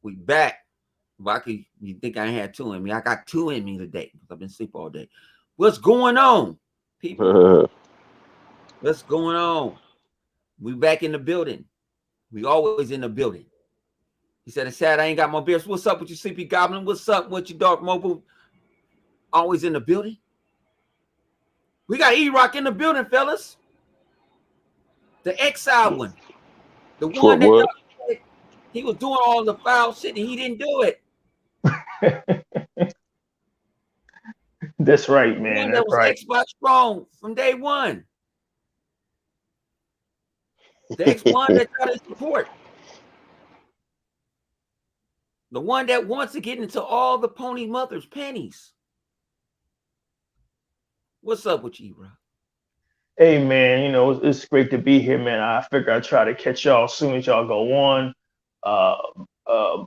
We back. Rocky, you think I had two in me? I got two in me today because I've been asleep all day. What's going on, people? What's going on? We back in the building. We always in the building. He said, it's sad I ain't got my beers. What's up with you, Sleepy Goblin? What's up with you, Dark Mobile? Always in the building. We got E-Rock in the building, fellas. The exile one. The one that he was doing all the foul shit and he didn't do it. That's right, man. The one That's that was right. Xbox strong from day one. The X1 that got his support. The one that wants to get into all the pony mothers' panties. What's up with you, bro? Hey, man, it's great to be here, man. I figure I'd try to catch y'all as soon as y'all go on.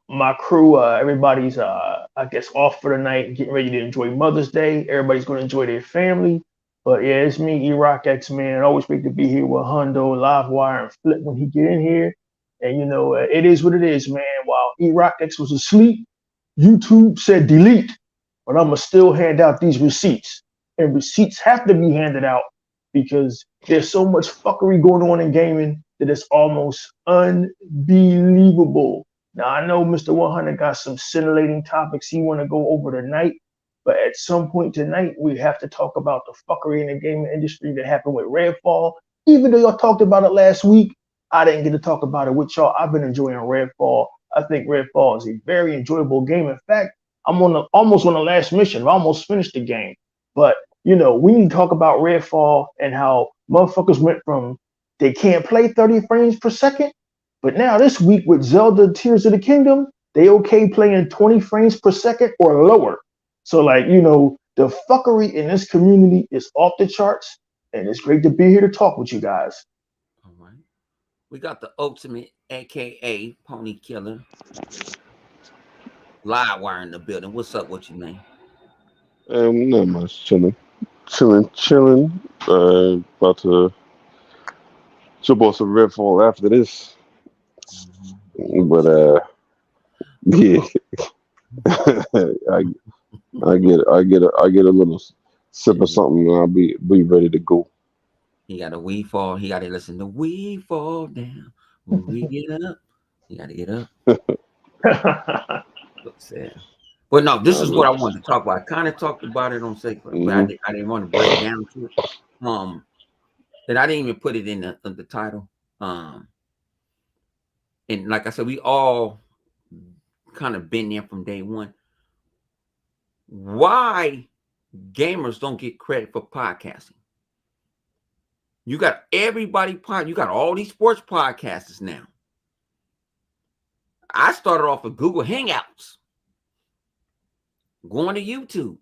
My crew, everybody's, I guess, off for the night, getting ready to enjoy Mother's Day. Everybody's going to enjoy their family. But yeah, it's me, E-Rock X, man. Always great to be here with Hundo, Livewire, and Flip when he get in here. And, it is what it is, man. While E-Rock X was asleep, YouTube said delete. But I'm going to still hand out these receipts. And receipts have to be handed out because there's so much fuckery going on in gaming that it's almost unbelievable. Now, I know Mr. 100 got some scintillating topics he want to go over tonight, but at some point tonight, we have to talk about the fuckery in the gaming industry that happened with RedFall. Even though y'all talked about it last week, I didn't get to talk about it with y'all. I've been enjoying RedFall. I think RedFall is a very enjoyable game. In fact, I'm almost on the last mission. I almost finished the game. But we need to talk about Redfall and how motherfuckers went from they can't play 30 frames per second, but now this week with Zelda Tears of the Kingdom, they okay playing 20 frames per second or lower. So the fuckery in this community is off the charts, and it's great to be here to talk with you guys. All right. We got the ultimate, aka Pony Killer, Livewire in the building. What's up with you, man? Not much. Chilling. About to jump on some Redfall after this. But yeah, I get a little sip of something and I'll be ready to go. He got a we fall. He got to listen to we fall down when we get up. You got to get up. But no, this is what I wanted to talk about. I kind of talked about it on Sacred, but I didn't want to break down to it. And I didn't even put it in the title. And like I said, we all kind of been there from day one. Why gamers don't get credit for podcasting? You got everybody you got all these sports podcasters now. I started off with Google Hangouts, going to YouTube.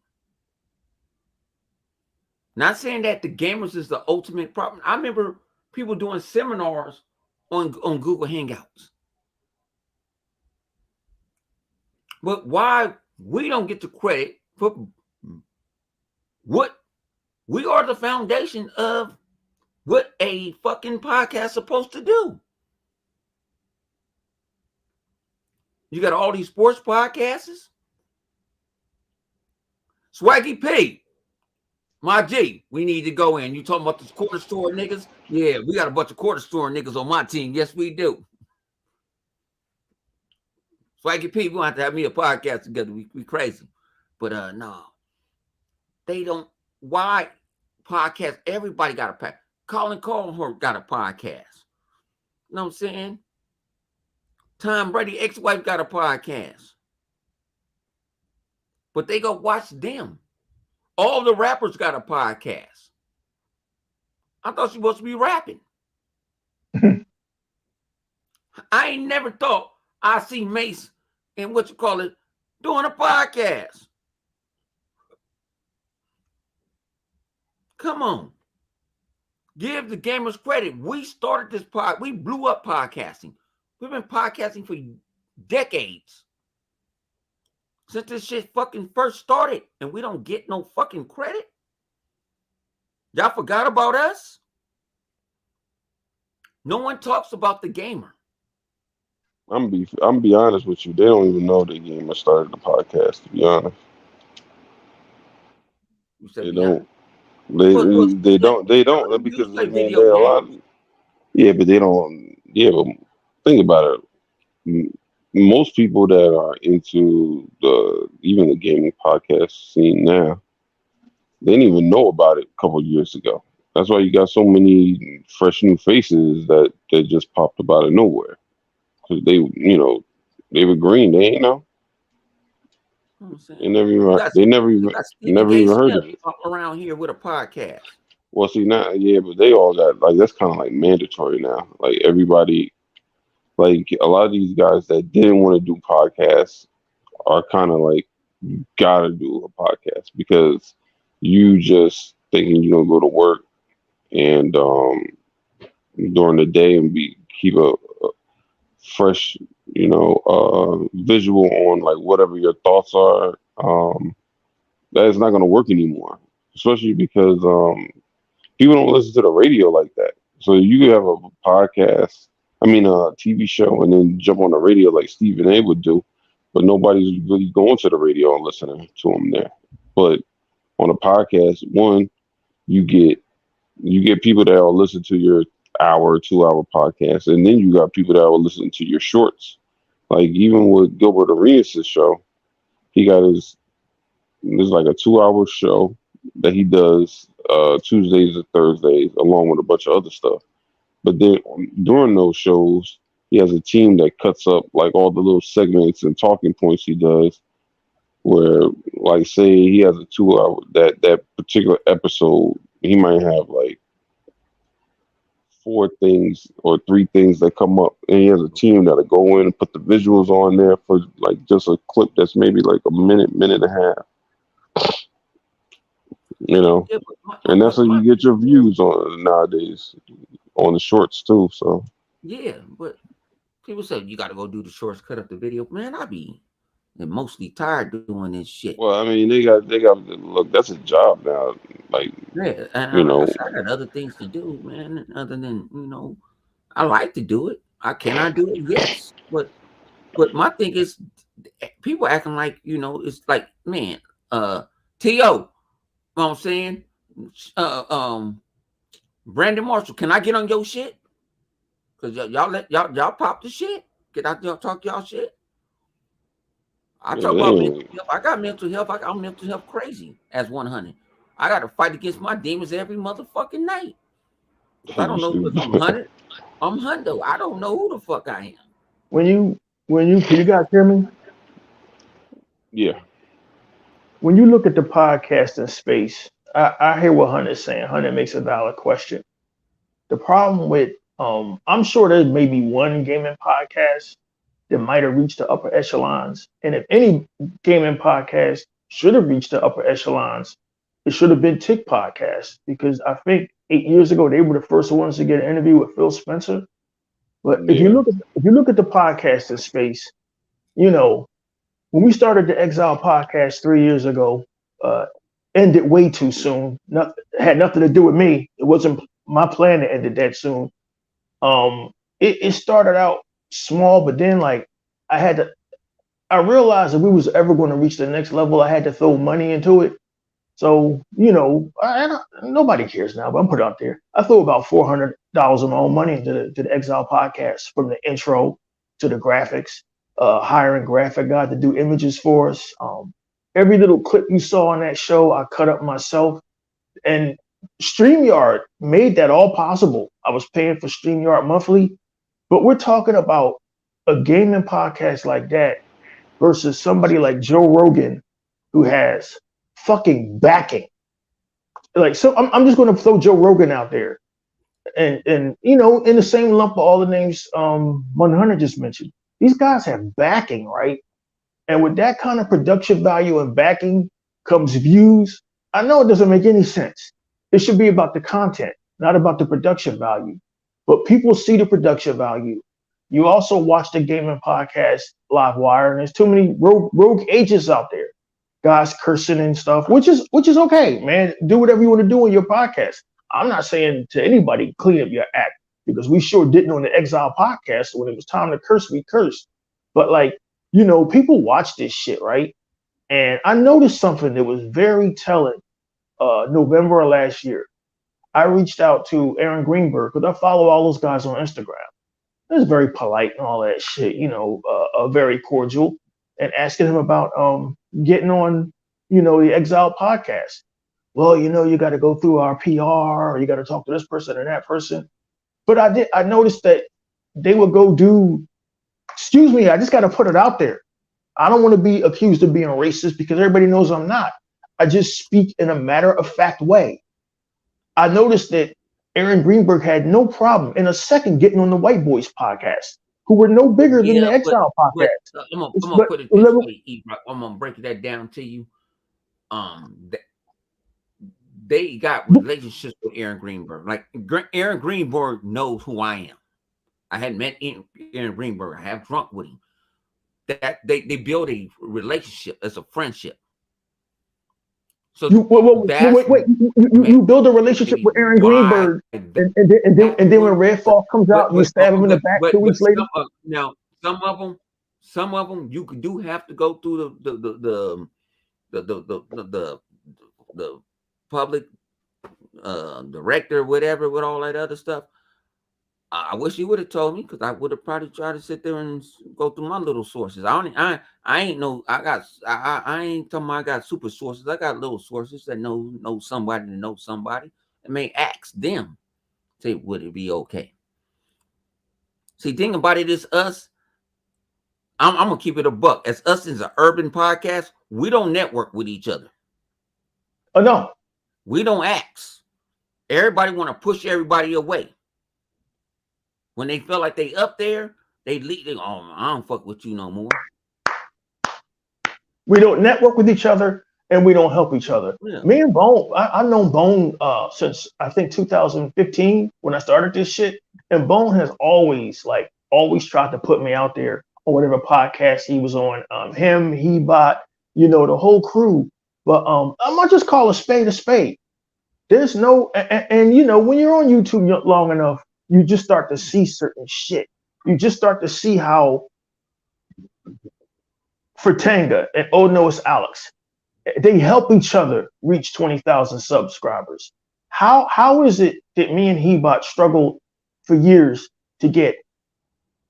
Not saying that the gamers is the ultimate problem. I remember people doing seminars on Google Hangouts. But why we don't get the credit for what we are the foundation of what a fucking podcast is supposed to do. You got all these sports podcasters. Swaggy P, my G, we need to go in. You talking about the quarter store niggas? Yeah, we got a bunch of quarter store niggas on my team. Yes, we do. Swaggy P, we want to have me a podcast together. We crazy. But no. They don't. Why podcast? Everybody got a podcast. Colin Colhart got a podcast. You know what I'm saying? Tom Brady ex-wife got a podcast. But they go watch them. All the rappers got a podcast. I thought you were supposed to be rapping. I ain't never thought I see Mace and doing a podcast. Come on. Give the gamers credit. We started this we blew up podcasting. We've been podcasting for decades. Since this shit fucking first started, and we don't get no fucking credit. Y'all forgot about us? No one talks about the gamer. I'm be honest with you. They don't even know the game. I started the podcast. To be honest, You said they be honest. don't. They Well, they don't they you don't use because I like mean video there are a lot. games. Yeah, but they don't. Yeah, but think about it. M- Most people that are into the even the gaming podcast scene now, they didn't even know about it a couple of years ago. That's why you got so many fresh new faces that just popped up out of nowhere because they were green. They ain't know. You know what I'm They saying? never You even got they never you even got Stephen never J. even heard Smith of it. around here with a podcast. Well, see now, yeah, but they all got like that's kind of like mandatory now. Like everybody, like a lot of these guys that didn't want to do podcasts are kind of like you gotta do a podcast because you just thinking you're gonna go to work and during the day and be keep a fresh visual on like whatever your thoughts are. That is not gonna work anymore, especially because people don't listen to the radio like that. So you could have a podcast, I mean a TV show, and then jump on the radio like Stephen A. would do, but nobody's really going to the radio and listening to him there. But on a podcast, one, you get you get people that will listen to your hour, 2 hour podcast, and then you got people that will listen to your shorts. Like even with Gilbert Arenas' show, he got his there's like a 2 hour show that he does Tuesdays and Thursdays, along with a bunch of other stuff. But then during those shows, he has a team that cuts up like all the little segments and talking points he does. Where, like, say he has a 2 hour that particular episode, he might have like four things or three things that come up, and he has a team that'll go in and put the visuals on there for like just a clip that's maybe like a minute, minute and a half. You know, Yeah, but and that's how my you get thing your is, views on nowadays on the shorts too. So yeah, but people say you got to go do the shorts, cut up the video. Man, I be mostly tired doing this shit. well, I mean, they got look. That's a job now. Like Yeah, and you like I know, said, I got other things to do, man. Other than I like to do it. Can I do it? Yes, but my thing is, people acting like it's like man, To, you know what I'm saying, uh, um, Brandon Marshall, can I get on your shit? Cause y'all let y'all pop the shit. Get out there and talk y'all shit. I yeah, talk they about mental ain't. health. I got mental health. I'm mental health crazy as 100. I got to fight against my demons every motherfucking night. Cause I You don't know because I'm stupid. 100. I'm hundo. I don't know who the fuck I am. When you can you guys hear me? Yeah, When you look at the podcasting space, I hear what Hunter's saying. Hunter makes a valid question. The problem with I'm sure there may be one gaming podcast that might have reached the upper echelons. And if any gaming podcast should have reached the upper echelons, it should have been Tick Podcast because I think 8 years ago they were the first ones to get an interview with Phil Spencer. But yeah, if you look at the podcasting space, you know, when we started the Exile podcast 3 years ago, uh, ended way too soon. Had nothing to do with me. It wasn't my plan to end it that soon. It started out small, but then like I had to. I realized if we was ever going to reach the next level, I had to throw money into it. So nobody cares now, but I'm put it out there. I threw about $400 of my own money into the Exile podcast, from the intro to the graphics, hiring graphic guy to do images for us. Every little clip you saw on that show, I cut up myself, and StreamYard made that all possible. I was paying for StreamYard monthly, but we're talking about a gaming podcast like that versus somebody like Joe Rogan who has fucking backing. Like, so I'm just going to throw Joe Rogan out there, and in the same lump of all the names 100 just mentioned, these guys have backing, right? And with that kind of production value and backing comes views. I know it doesn't make any sense. It should be about the content, not about the production value. But people see the production value. You also watch the gaming podcast Live Wire, and there's too many rogue agents out there, guys cursing and stuff, which is okay, man. Do whatever you want to do in your podcast. I'm not saying to anybody clean up your act. because we sure didn't on the Exile podcast. When it was time to curse, we cursed. But like, people watch this shit, right? And I noticed something that was very telling. November of last year, I reached out to Aaron Greenberg because I follow all those guys on Instagram. It was very polite and all that shit, very cordial, and asking him about getting on, the Exile podcast. Well, you got to go through our PR, or you got to talk to this person and that person. But I noticed that they would go do. Excuse me, I just got to put it out there. I don't want to be accused of being racist because everybody knows I'm not. I just speak in a matter of fact way. I noticed that Aaron Greenberg had no problem in a second getting on the White Boys podcast, who were no bigger than the Yeah, Exile but podcast. I'm gonna put it this way, E-Rock. I'm gonna break that down to you. They got relationships with Aaron Greenberg. Like Aaron Greenberg knows who I am. I hadn't met Aaron Greenberg. I have drunk with him. That they build a relationship as a friendship. So wait. You build a relationship with Aaron Greenberg, and then when RedFall comes out, you stab him in the back 2 weeks later. Now, some of them, you do have to go through the public director, whatever, with all that other stuff. I wish you would have told me, because I would have probably tried to sit there and go through my little sources. I ain't talking about I got super sources. I got little sources that know somebody to know somebody, and may ask them, say, would it be okay? See, thing about it is us. I'm gonna keep it a buck. As us as an urban podcast, we don't network with each other. Oh no, we don't ask. Everybody want to push everybody away. When they feel like they up there, they leave. Oh, I don't fuck with you no more. We don't network with each other, and we don't help each other. Yeah. Me and Bone, I've known Bone since I think 2015 when I started this shit. And Bone has always tried to put me out there on whatever podcast he was on. Him, Hebot, the whole crew. But I'm gonna just call a spade a spade. There's no, and when you're on YouTube long enough, you just start to see certain shit. You just start to see how Fratanga and Oh No It's Alex, they help each other reach 20,000 subscribers. How is it that me and Hebot struggled for years to get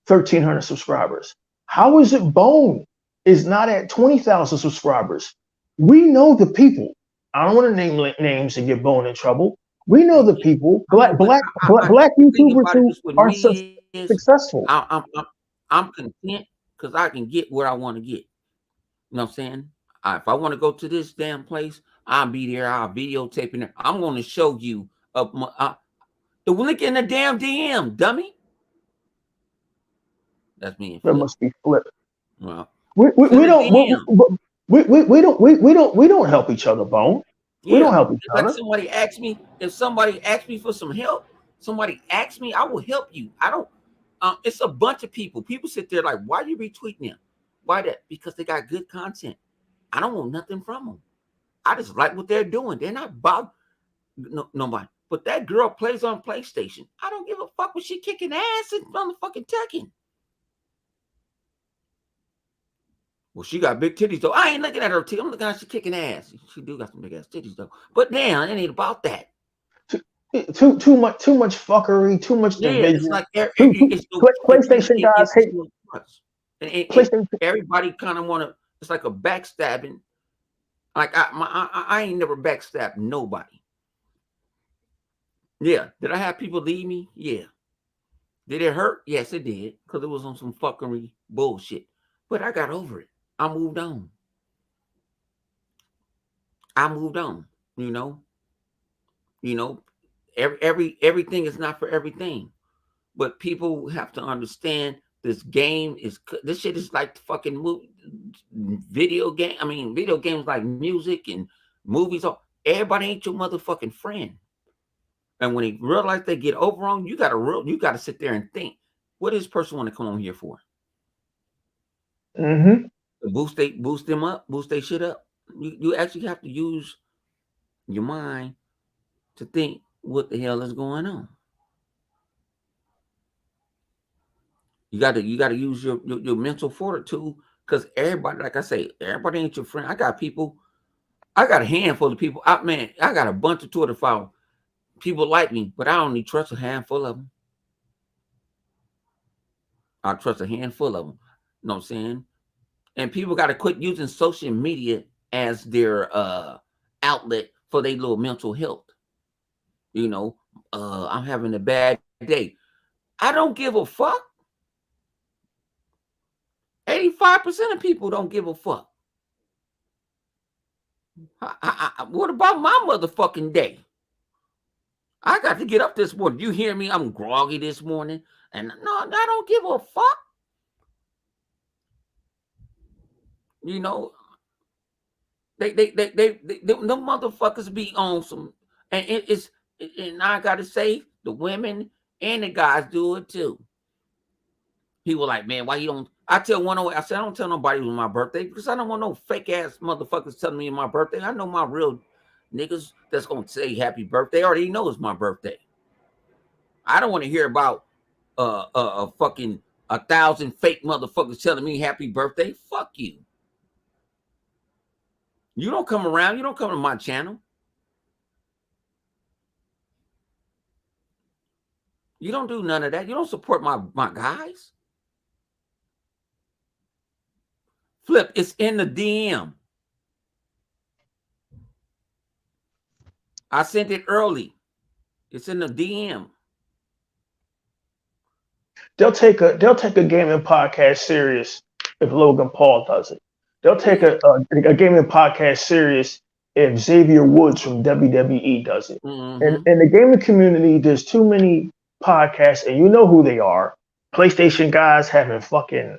1,300 subscribers? How is it Bone is not at 20,000 subscribers? We know the people. I don't want to name names and get Bone in trouble. We know the people. Black YouTubers who are successful. I'm content because I can get where I want to get. You know what I'm saying? If I want to go to this damn place, I'll be there. I'll videotaping it. I'm going to show you the link in the damn DM, dummy. That's me. That must be flipped. Well, we don't help each other, Bone. Yeah, we don't help each other. Like if somebody asks me for some help, somebody asks me, I will help you. I don't. It's a bunch of people. People sit there like, why are you retweeting them? Why that? Because they got good content. I don't want nothing from them. I just like what they're doing. They're not bothered. Nobody. But that girl plays on PlayStation. I don't give a fuck when she kicking ass in motherfucking Tekken. Well, she got big titties though. I ain't looking at her titties. I'm looking at her, she kicking ass. She do got some big ass titties though. But damn, it ain't about that. Too much fuckery, too much division. It's like PlayStation guys hate. And everybody kind of want to. It's like a backstabbing. Like I ain't never backstabbed nobody. Yeah, did I have people leave me? Yeah. Did it hurt? Yes, it did, because it was on some fuckery bullshit. But I got over it. I moved on. Everything is not for everything, but people have to understand this shit is like the fucking video game. I mean, video games like music and movies. Everybody ain't your motherfucking friend. And when they realize they get over on you, you gotta sit there and think, what does this person want to come on here for? Mm-hmm. Boost them up, boost their shit up. You actually have to use your mind to think what the hell is going on. You got to use your mental fortitude, because everybody, like I say, everybody ain't your friend. I got a handful of people. I got a bunch of Twitter followers. People like me, but I only trust a handful of them. I trust a handful of them. You know what I'm saying? And people got to quit using social media as their outlet for their little mental health. You know, I'm having a bad day. I don't give a fuck. 85% of people don't give a fuck. What about my motherfucking day? I got to get up this morning. You hear me? I'm groggy this morning. And no, I don't give a fuck. You know, they them motherfuckers be on some, and and I gotta say, the women and the guys do it too. People like, man, why you don't? I tell one away. I said I don't tell nobody it was my birthday, because I don't want no fake ass motherfuckers telling me my birthday. I know my real niggas that's gonna say happy birthday already know it's my birthday. I don't want to hear about fucking 1,000 fake motherfuckers telling me happy birthday. Fuck you. You don't come around. You don't come to my channel. You don't do none of that. You don't support my guys. Flip, it's in the DM. I sent it early. It's in the DM. They'll take a gaming podcast serious if Logan Paul does it. They'll take a gaming podcast serious if Xavier Woods from WWE does it. Mm-hmm. And in the gaming community, there's too many podcasts, and you know who they are. PlayStation guys having fucking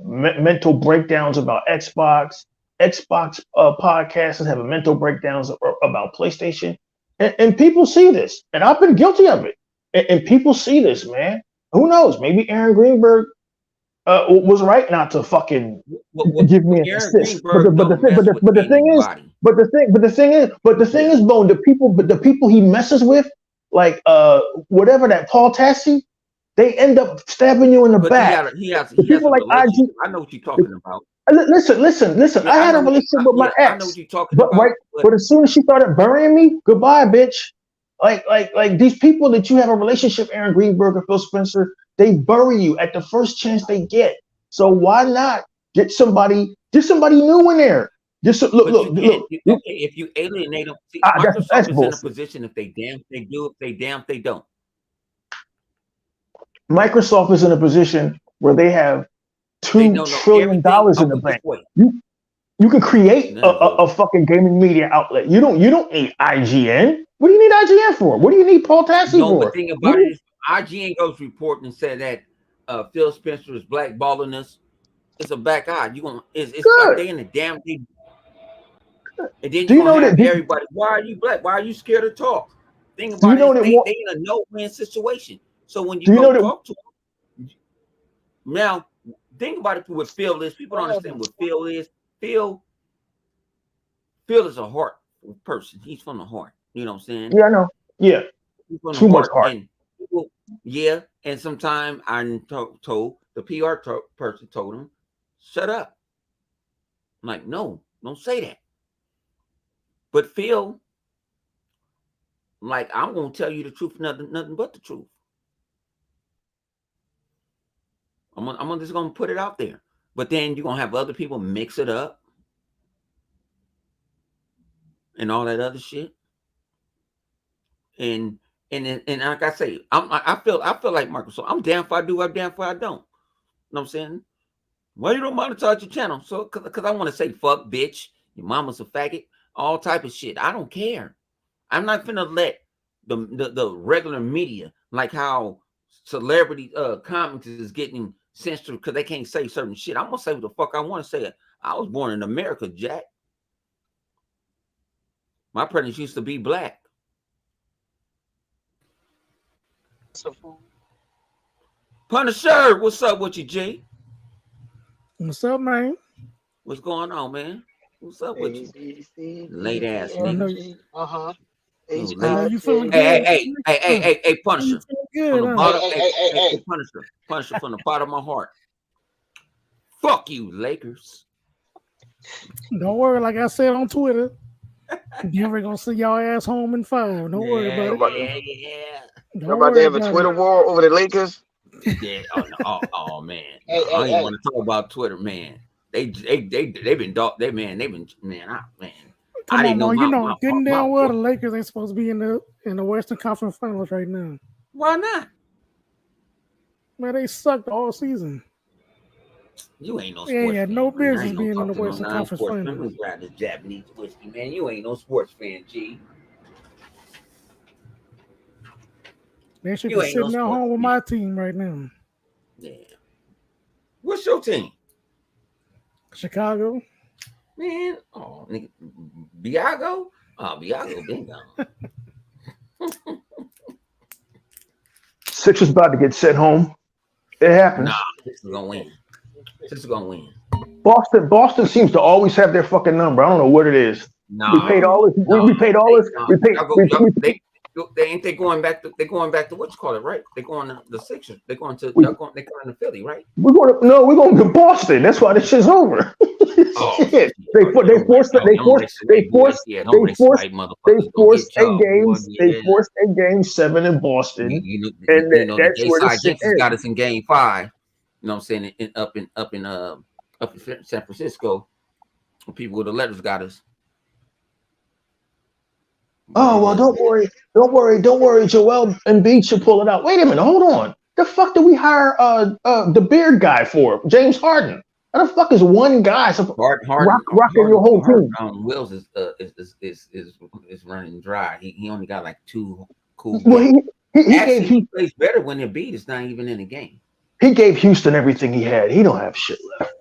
mental breakdowns about Xbox. Xbox podcasters having mental breakdowns about PlayStation. And people see this. And I've been guilty of it. And people see this, man. Who knows? Maybe Aaron Greenberg was right not to fucking give me an assist. But the thing is, Bone, the people he messes with, like whatever that Paul Tassi, they end up stabbing you in the back. He has people like IG. I know what you're talking about. Listen. Yeah, I had a relationship with my ex. I know what you're talking about. Right, but as soon as she started burying me, goodbye, bitch. Like these people that you have a relationship, Aaron Greenberg and Phil Spencer, they bury you at the first chance they get. So why not get somebody new in there? Just look. If you alienate them, see, Microsoft is in a position if they damn they do, if they damn they don't. Microsoft is in a position where they have $2 trillion in the bank. You can create a fucking gaming media outlet. You don't need IGN. What do you need IGN for? What do you need Paul Tassi for? No, the thing about it is IGN goes reporting and said that Phil Spencer is blackballing us. It's a back eye. It's like they in the damn thing. And then you know that everybody. Why are you black? Why are you scared to talk? Thing about it is they in a no-win situation. So when you go talk to them, now think about it with Phil is. People don't understand what Phil is. Phil is a heart person. He's from the heart. You know what I'm saying? Yeah, I know. Yeah. Too much heart. And people, yeah. And sometimes I'm told the PR person told him, shut up. I'm like, no, don't say that. But Phil, like, I'm gonna tell you the truth, nothing but the truth. I'm just gonna put it out there. But then you're gonna have other people mix it up and all that other shit. And like I say, I feel like Microsoft. I'm damn if I do, I'm damn if I don't. You know what I'm saying? Why you don't monetize your channel? So because I want to say fuck, bitch, your mama's a faggot, all type of shit. I don't care. I'm not finna let the regular media, like how celebrity comics is getting censored because they can't say certain shit. I'm gonna say what the fuck I want to say. I was born in America, Jack. My parents used to be black. Punisher, what's up with you, G? What's up, man? What's going on, man? What's up with you? Late ass nigga. I know you feeling good. Hey, Punisher. good, the huh? bottom, Hey. Punisher from the bottom of my heart. Fuck you, Lakers. Don't worry, like I said on Twitter, Denver gonna send y'all ass home in 5. Don't worry about it. Yeah. We're Don't about to worry have a about Twitter it. war over the Lakers. Yeah. Oh man. Hey, I don't even hey. want to talk about Twitter, man. They've been dog. They've been man. I Come on, didn't know man. You know, getting my down well, the Lakers ain't supposed to be in the Western Conference Finals right now. Why not? Man, they sucked all season. You ain't no They ain't sports had fan. no Man. I business ain't gonna being in talk the to no Western Conference non-sports fan. Finals. Let's grab this Japanese whiskey, man. You ain't no sports fan, G. They should You be ain't no sitting at sports home with fan. my team right now. Yeah. What's your team? Chicago. Man, nigga, Biago? Oh, Biago been gone. Sixers about to get sent home. It happens. Nah, this is gonna win. This is gonna win. Boston seems to always have their fucking number. I don't know what it is. Nah, We paid all this. We paid all this. They going back to what you call it, right? They going to the Sixers. They going to Philly, right? We're going to Boston. That's why this shit's over. Shit. They forced a game 7 in Boston, and that's the where the side shit Jinxes got ends. us in game 5. You know what I'm saying? Up in San Francisco, people with the letters got us. Oh well, don't worry. Joel Embiid should pull it out. Wait a minute, hold on. The fuck did we hire the beard guy for? James Harden. How the fuck is one guy rocking your whole team? Wills is running dry. He only got like 2 cool Well, games. he plays better when Embiid is not even in the game. He gave Houston everything he had. He don't have shit left.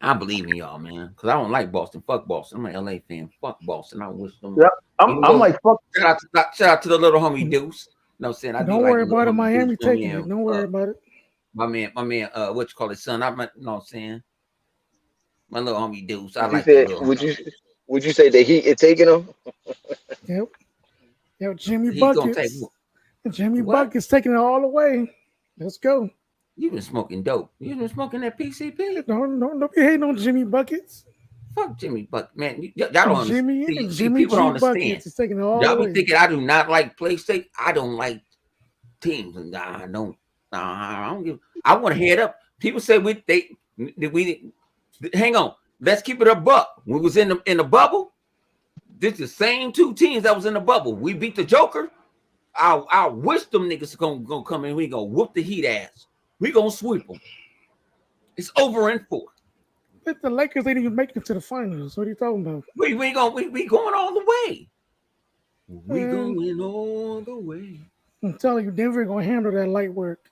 I believe in y'all, man, because I don't like Boston. Fuck Boston. I'm an LA fan. Fuck Boston. I wish them. Yep. I'm like fuck. Shout out to the little homie Deuce. No saying. Don't worry about it. Miami taking it. Don't worry about it. My man, what you call it, son? You know what I'm saying? My little homie Deuce. I like would you say that he is taking him? Yep. Jimmy Buckets. Jimmy Buckets taking it all the way. Let's go. You been smoking dope. You been smoking that PCP? Don't be hating on Jimmy Buckets. Fuck Jimmy Buckets, man. Y'all don't understand. Jimmy people don't understand. Buckets is taking it all y'all the be way. thinking I do not like PlayStation. I don't like teams. I don't give. I want to head up. People say we hang on. Let's keep it a buck. When we was in the bubble, this the same 2 teams that was in the bubble. We beat the Joker. I wish them niggas gonna come in. We gonna whoop the Heat ass. We gonna sweep them. It's over in 4. But the Lakers ain't even making it to the finals. What are you talking about? We going all the way. We going all the way. I'm telling you, Denver gonna handle that light work,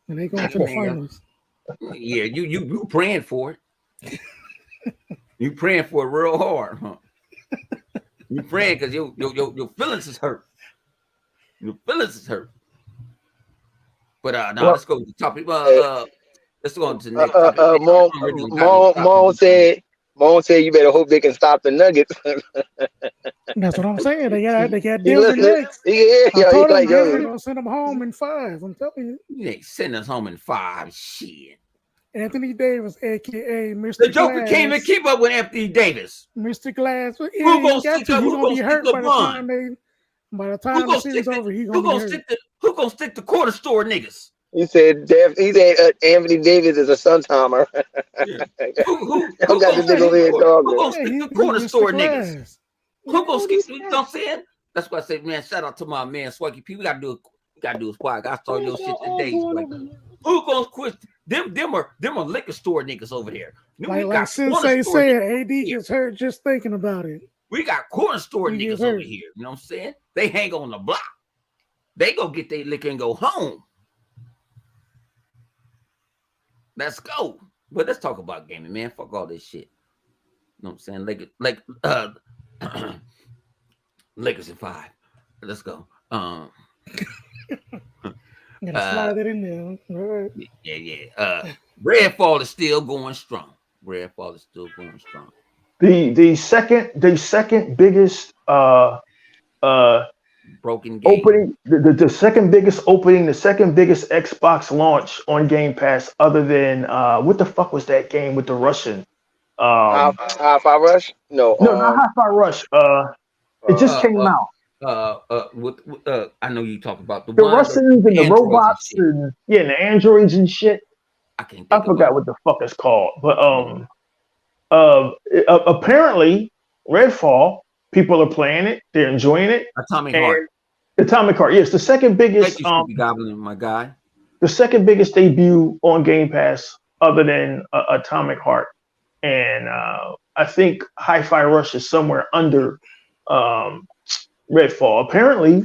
and they going to the finals. Yeah, you praying for it. You praying for it real hard, huh? You praying because your feelings is hurt. Your feelings is hurt. But let's go to the topic. Let's go on to the next topic. Mo said you better hope they can stop the Nuggets. That's what I'm saying. They got Denver next. Denver gonna send them home in 5. I'm telling you. You ain't send us home in 5. Shit. Anthony Davis, aka Mr. The Joker Glass, can't even keep up with Anthony Davis. Mr. Glass, he's gonna be hurt by the time the series over. He's gonna be hurt. Who gonna stick the corner store niggas? He said Anthony Davis is a Sun Timer. Yeah. Who got the nigga over here talking? Who gonna stick the corner store niggas? Who gonna stick? You know what I'm saying? That's why I say, man, shout out to my man Swaggy P. We gotta do a podcast. I saw your shit today. Who gonna quit? Them are liquor store niggas over there. Like Sensei said, AD gets hurt just thinking about it. We got corner store niggas over here. You know what I'm saying? They hang on the block. They go get their liquor and go home. Let's go. But let's talk about gaming, man. Fuck all this shit. You know what I'm saying? Lakers in 5. Let's go. Gotta slide it in there. All right. Yeah. RedFall is still going strong. The second biggest broken game. Opening the second biggest opening, the second biggest Xbox launch on Game Pass, other than what the fuck was that game with the Russian? Hi-Fi Rush? No. No, not Hi-Fi Rush. It just Uh, came uh, out. I know you talk about the The one, Russians and the androids and robots shit. and yeah, and the androids and shit. I can't I think of forgot it. what the fuck it's called, but apparently Redfall, people are playing it, they're enjoying it, Atomic Heart. and Atomic Heart, yes, Thank you, Stupid Goblin, my guy. the second biggest debut on Game Pass, other than Atomic Heart, and I think Hi-Fi Rush is somewhere under um, Redfall. Apparently,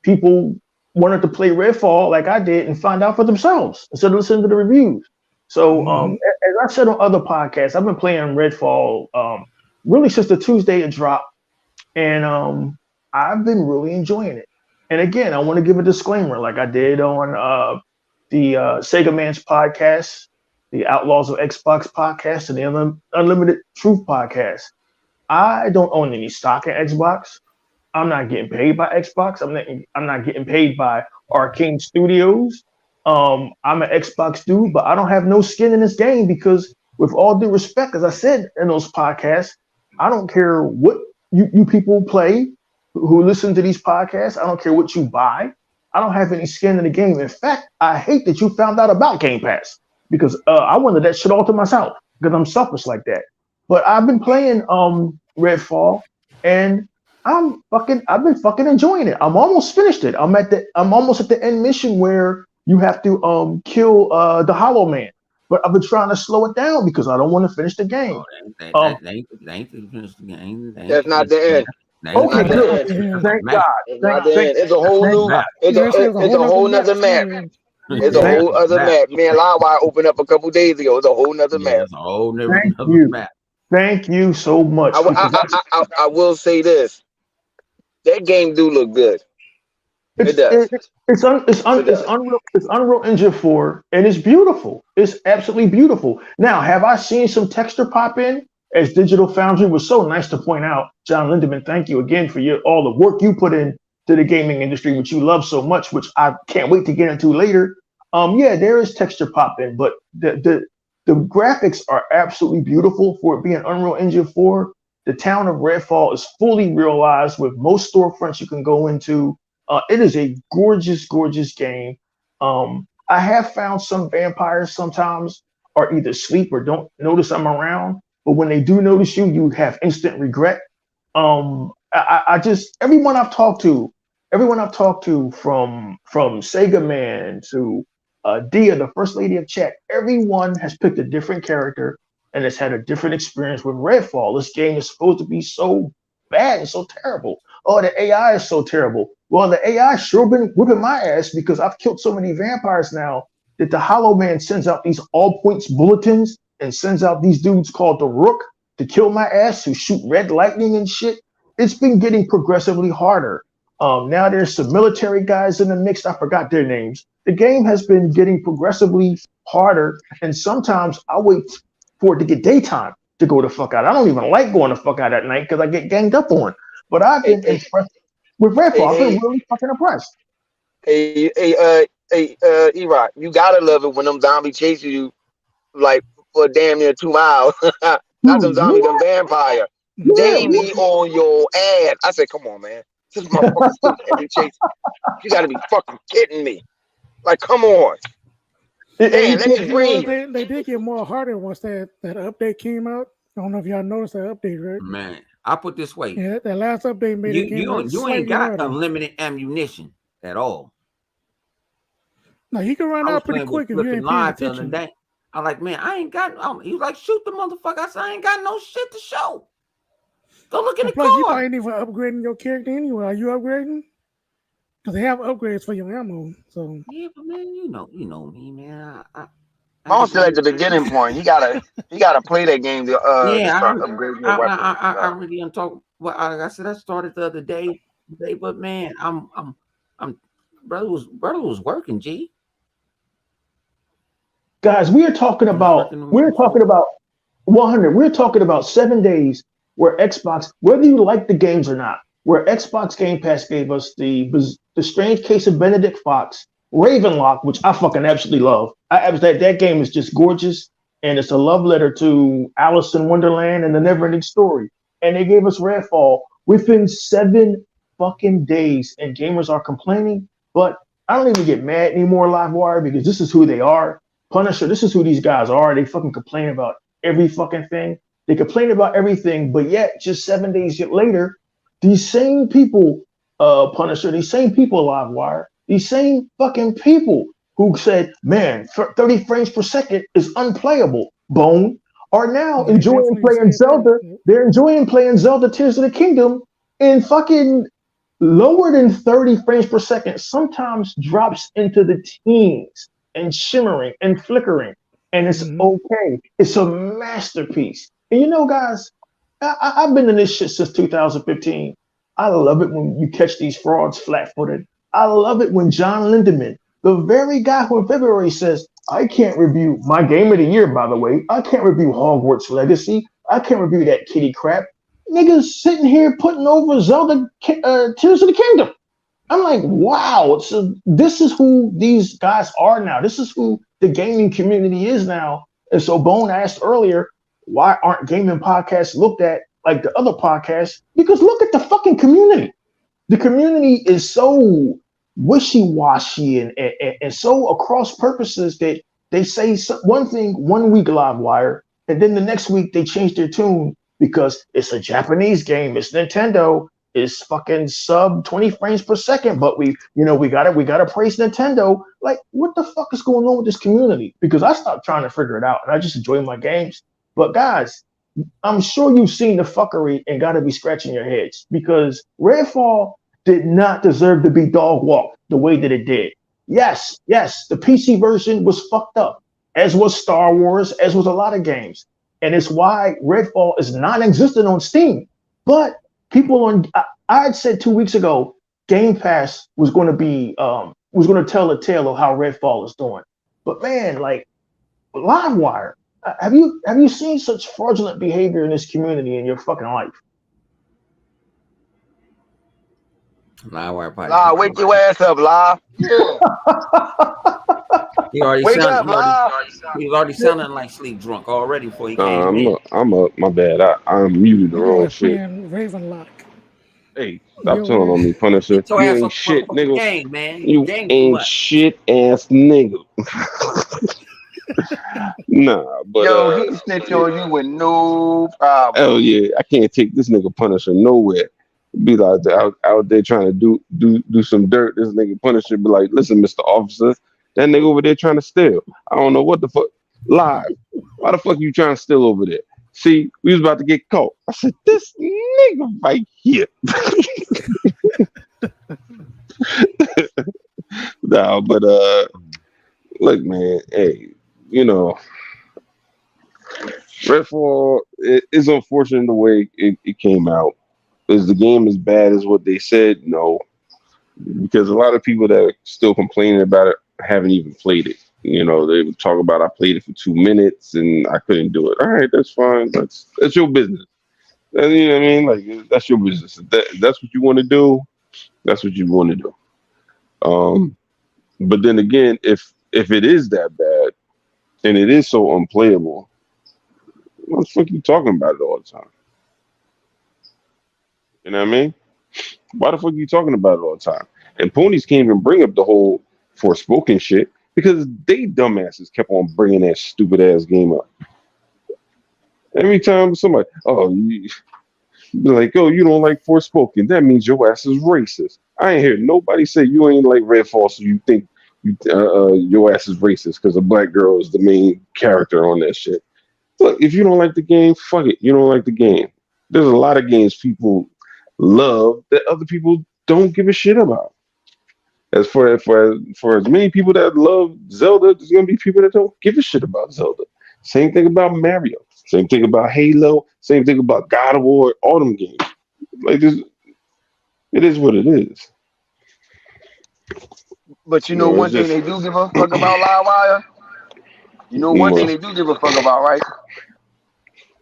people wanted to play Redfall like I did and find out for themselves instead of listening to the reviews. So, as I said on other podcasts, I've been playing Redfall really since the Tuesday it dropped, and I've been really enjoying it. And again, I want to give a disclaimer, like I did on the Sega Man's podcast, the Outlaws of Xbox podcast, and the Unlimited Truth podcast. I don't own any stock in Xbox. I'm not getting paid by Xbox. I'm not getting paid by Arcane Studios. I'm an Xbox dude, but I don't have no skin in this game because, with all due respect, as I said in those podcasts, I don't care what you people play who listen to these podcasts. I don't care what you buy. I don't have any skin in the game. In fact, I hate that you found out about Game Pass because I wanted that shit all to myself because I'm selfish like that. But I've been playing Redfall, and I've been fucking enjoying it. I'm almost finished it. I'm almost at the end mission where you have to kill the Hollow Man. But I've been trying to slow it down because I don't want to finish the game. That ain't finished the game. That's not the end. Okay, not good. the end. Thank God. It's not the end. It's a whole new. It's a whole nother map. It's a whole other map. Me and Lawai opened up a couple days ago. It's a whole nother map. It's a whole Thank nother you. map. Thank you so much. I will say this. That game do look good. It does. It's Unreal Engine 4, and it's beautiful. It's absolutely beautiful. Now, have I seen some texture pop in? As Digital Foundry was so nice to point out, John Lindemann, thank you again for all the work you put in to the gaming industry, which you love so much, which I can't wait to get into later. Yeah, there is texture pop in, but the graphics are absolutely beautiful for it being Unreal Engine 4. The town of Redfall is fully realized with most storefronts you can go into. It is a gorgeous, gorgeous game. I have found some vampires sometimes are either asleep or don't notice I'm around. But when they do notice you, you have instant regret. I just everyone I've talked to from Sega Man to Dia, the first lady of Czech, everyone has picked a different character and has had a different experience with Redfall. This game is supposed to be so bad and so terrible. Oh, the AI is so terrible. Well, the AI sure been whipping my ass because I've killed so many vampires now that the Hollow Man sends out these all points bulletins and sends out these dudes called the Rook to kill my ass, who shoot red lightning and shit. It's been getting progressively harder. Now there's some military guys in the mix. I forgot their names. The game has been getting progressively harder, and sometimes I wait for it to get daytime to go the fuck out. I don't even like going the fuck out at night because I get ganged up on. But I've been impressed with Redfall. I've been really fucking impressed. E-Rock, you gotta love it when them zombies chase you like for damn near 2 miles. Not them zombies, them vampire. They be on your ass. I said, come on, man. This is my fucking stupid every chase. You gotta be fucking kidding me. Like, come on. Man, let me breathe. They did get more harder once that update came out. I don't know if y'all noticed that update, right? Man, I'll put this way. Yeah, that last update made it you ain't got unlimited ammunition at all. No, you can run out pretty quick if you ain't paying attention. I'm like, man, I ain't got. He was like, shoot the motherfucker. I said, I ain't got no shit to show. Go look in the car. You ain't even upgrading your character anyway. Are you upgrading? Because they have upgrades for your ammo. So yeah, but man, you know me, man. I'm still at the beginning point. You gotta play that game to start upgrading your weapon. I really am talking. Well, like I said, I started the other day, but man, I'm brother was working. G. Guys, we're talking about 100. We're talking about 7 days where Xbox, whether you like the games or not, where Xbox Game Pass gave us the Strange Case of Benedict Fox, Ravenlock, which I fucking absolutely love. That game is just gorgeous, and it's a love letter to Alice in Wonderland and the Neverending Story. And they gave us Redfall within 7 fucking days, and gamers are complaining. But I don't even get mad anymore, Livewire, because this is who they are. Punisher, this is who these guys are. They fucking complain about every fucking thing. They complain about everything, but yet just 7 days later, these same people, Punisher, these same people, Livewire, these same fucking people who said, man, 30 frames per second is unplayable, Bone, are now They enjoying definitely playing said that. Zelda. They're enjoying playing Zelda Tears of the Kingdom in fucking lower than 30 frames per second, sometimes drops into the teens and shimmering and flickering. And it's okay. It's a masterpiece. And you know, guys, I've been in this shit since 2015. I love it when you catch these frauds flat-footed. I love it when John Lindemann, the very guy who in February says, I can't review my game of the year, by the way. I can't review Hogwarts Legacy. I can't review that kitty crap. Niggas sitting here putting over Zelda Tears of the Kingdom. I'm like, wow. So this is who these guys are now. This is who the gaming community is now. And so Bone asked earlier, why aren't gaming podcasts looked at like the other podcasts? Because look at the fucking community. The community is so wishy-washy and so across purposes that they say one thing 1 week, Livewire, and then the next week they change their tune because it's a Japanese game, it's Nintendo, it's fucking sub 20 frames per second, but we gotta praise Nintendo. Like, what the fuck is going on with this community? Because I stopped trying to figure it out and I just enjoy my games. But guys, I'm sure you've seen the fuckery and gotta be scratching your heads because Redfall did not deserve to be dog walked the way that it did. Yes, the PC version was fucked up, as was Star Wars, as was a lot of games. And it's why Redfall is non-existent on Steam. But people I had said 2 weeks ago, Game Pass was going to tell a tale of how Redfall is doing. But man, like Livewire, have you seen such fraudulent behavior in this community in your fucking life? Livewire probably. La, wake your ass up, La. Yeah. He already Wake up, La. he was already sounding like sleep drunk already before he came in. I'm up. My bad. I'm muted the You wrong were shit. playing Ravenlock. Hey, stop telling on me, Punisher. Get your You ass ain't off shit, the nigga. game, man. You game too ain't much. shit ass nigga. Nah, but Yo, he snitch on you with no problem. hell yeah, I can't take this nigga Punisher nowhere. Be like out there trying to do some dirt. This nigga Punisher be like, listen, Mr. Officer, that nigga over there trying to steal. I don't know what the fuck. Live. Why the fuck you trying to steal over there? See, we was about to get caught. I said, this nigga right here. No, but look, man, hey, you know, Redfall is unfortunate the way it came out. Is the game as bad as what they said? No, because a lot of people that are still complaining about it haven't even played it. You know, they would talk about I played it for 2 minutes and I couldn't do it. All right, that's fine. That's your business. And, you know what I mean? Like, that's your business. That's what you want to do. That's what you want to do. But then again, if it is that bad and it is so unplayable, what the fuck you talking about it all the time? You know what I mean? Why the fuck you talking about it all the time? And ponies can't even bring up the whole Forspoken shit because they dumbasses kept on bringing that stupid ass game up. Every time somebody, you be like, oh, you don't like Forspoken, that means your ass is racist. I ain't hear nobody say you ain't like Redfall, so you think your ass is racist because a black girl is the main character on that shit. Look, if you don't like the game, fuck it. You don't like the game. There's a lot of games people love that other people don't give a shit about. As for as many people that love Zelda, there's gonna be people that don't give a shit about Zelda. Same thing about Mario. Same thing about Halo. Same thing about God of War. All them games. Like this, it is what it is. But you know one thing they do give a fuck about, Livewire? You know one thing they do give a fuck about, right?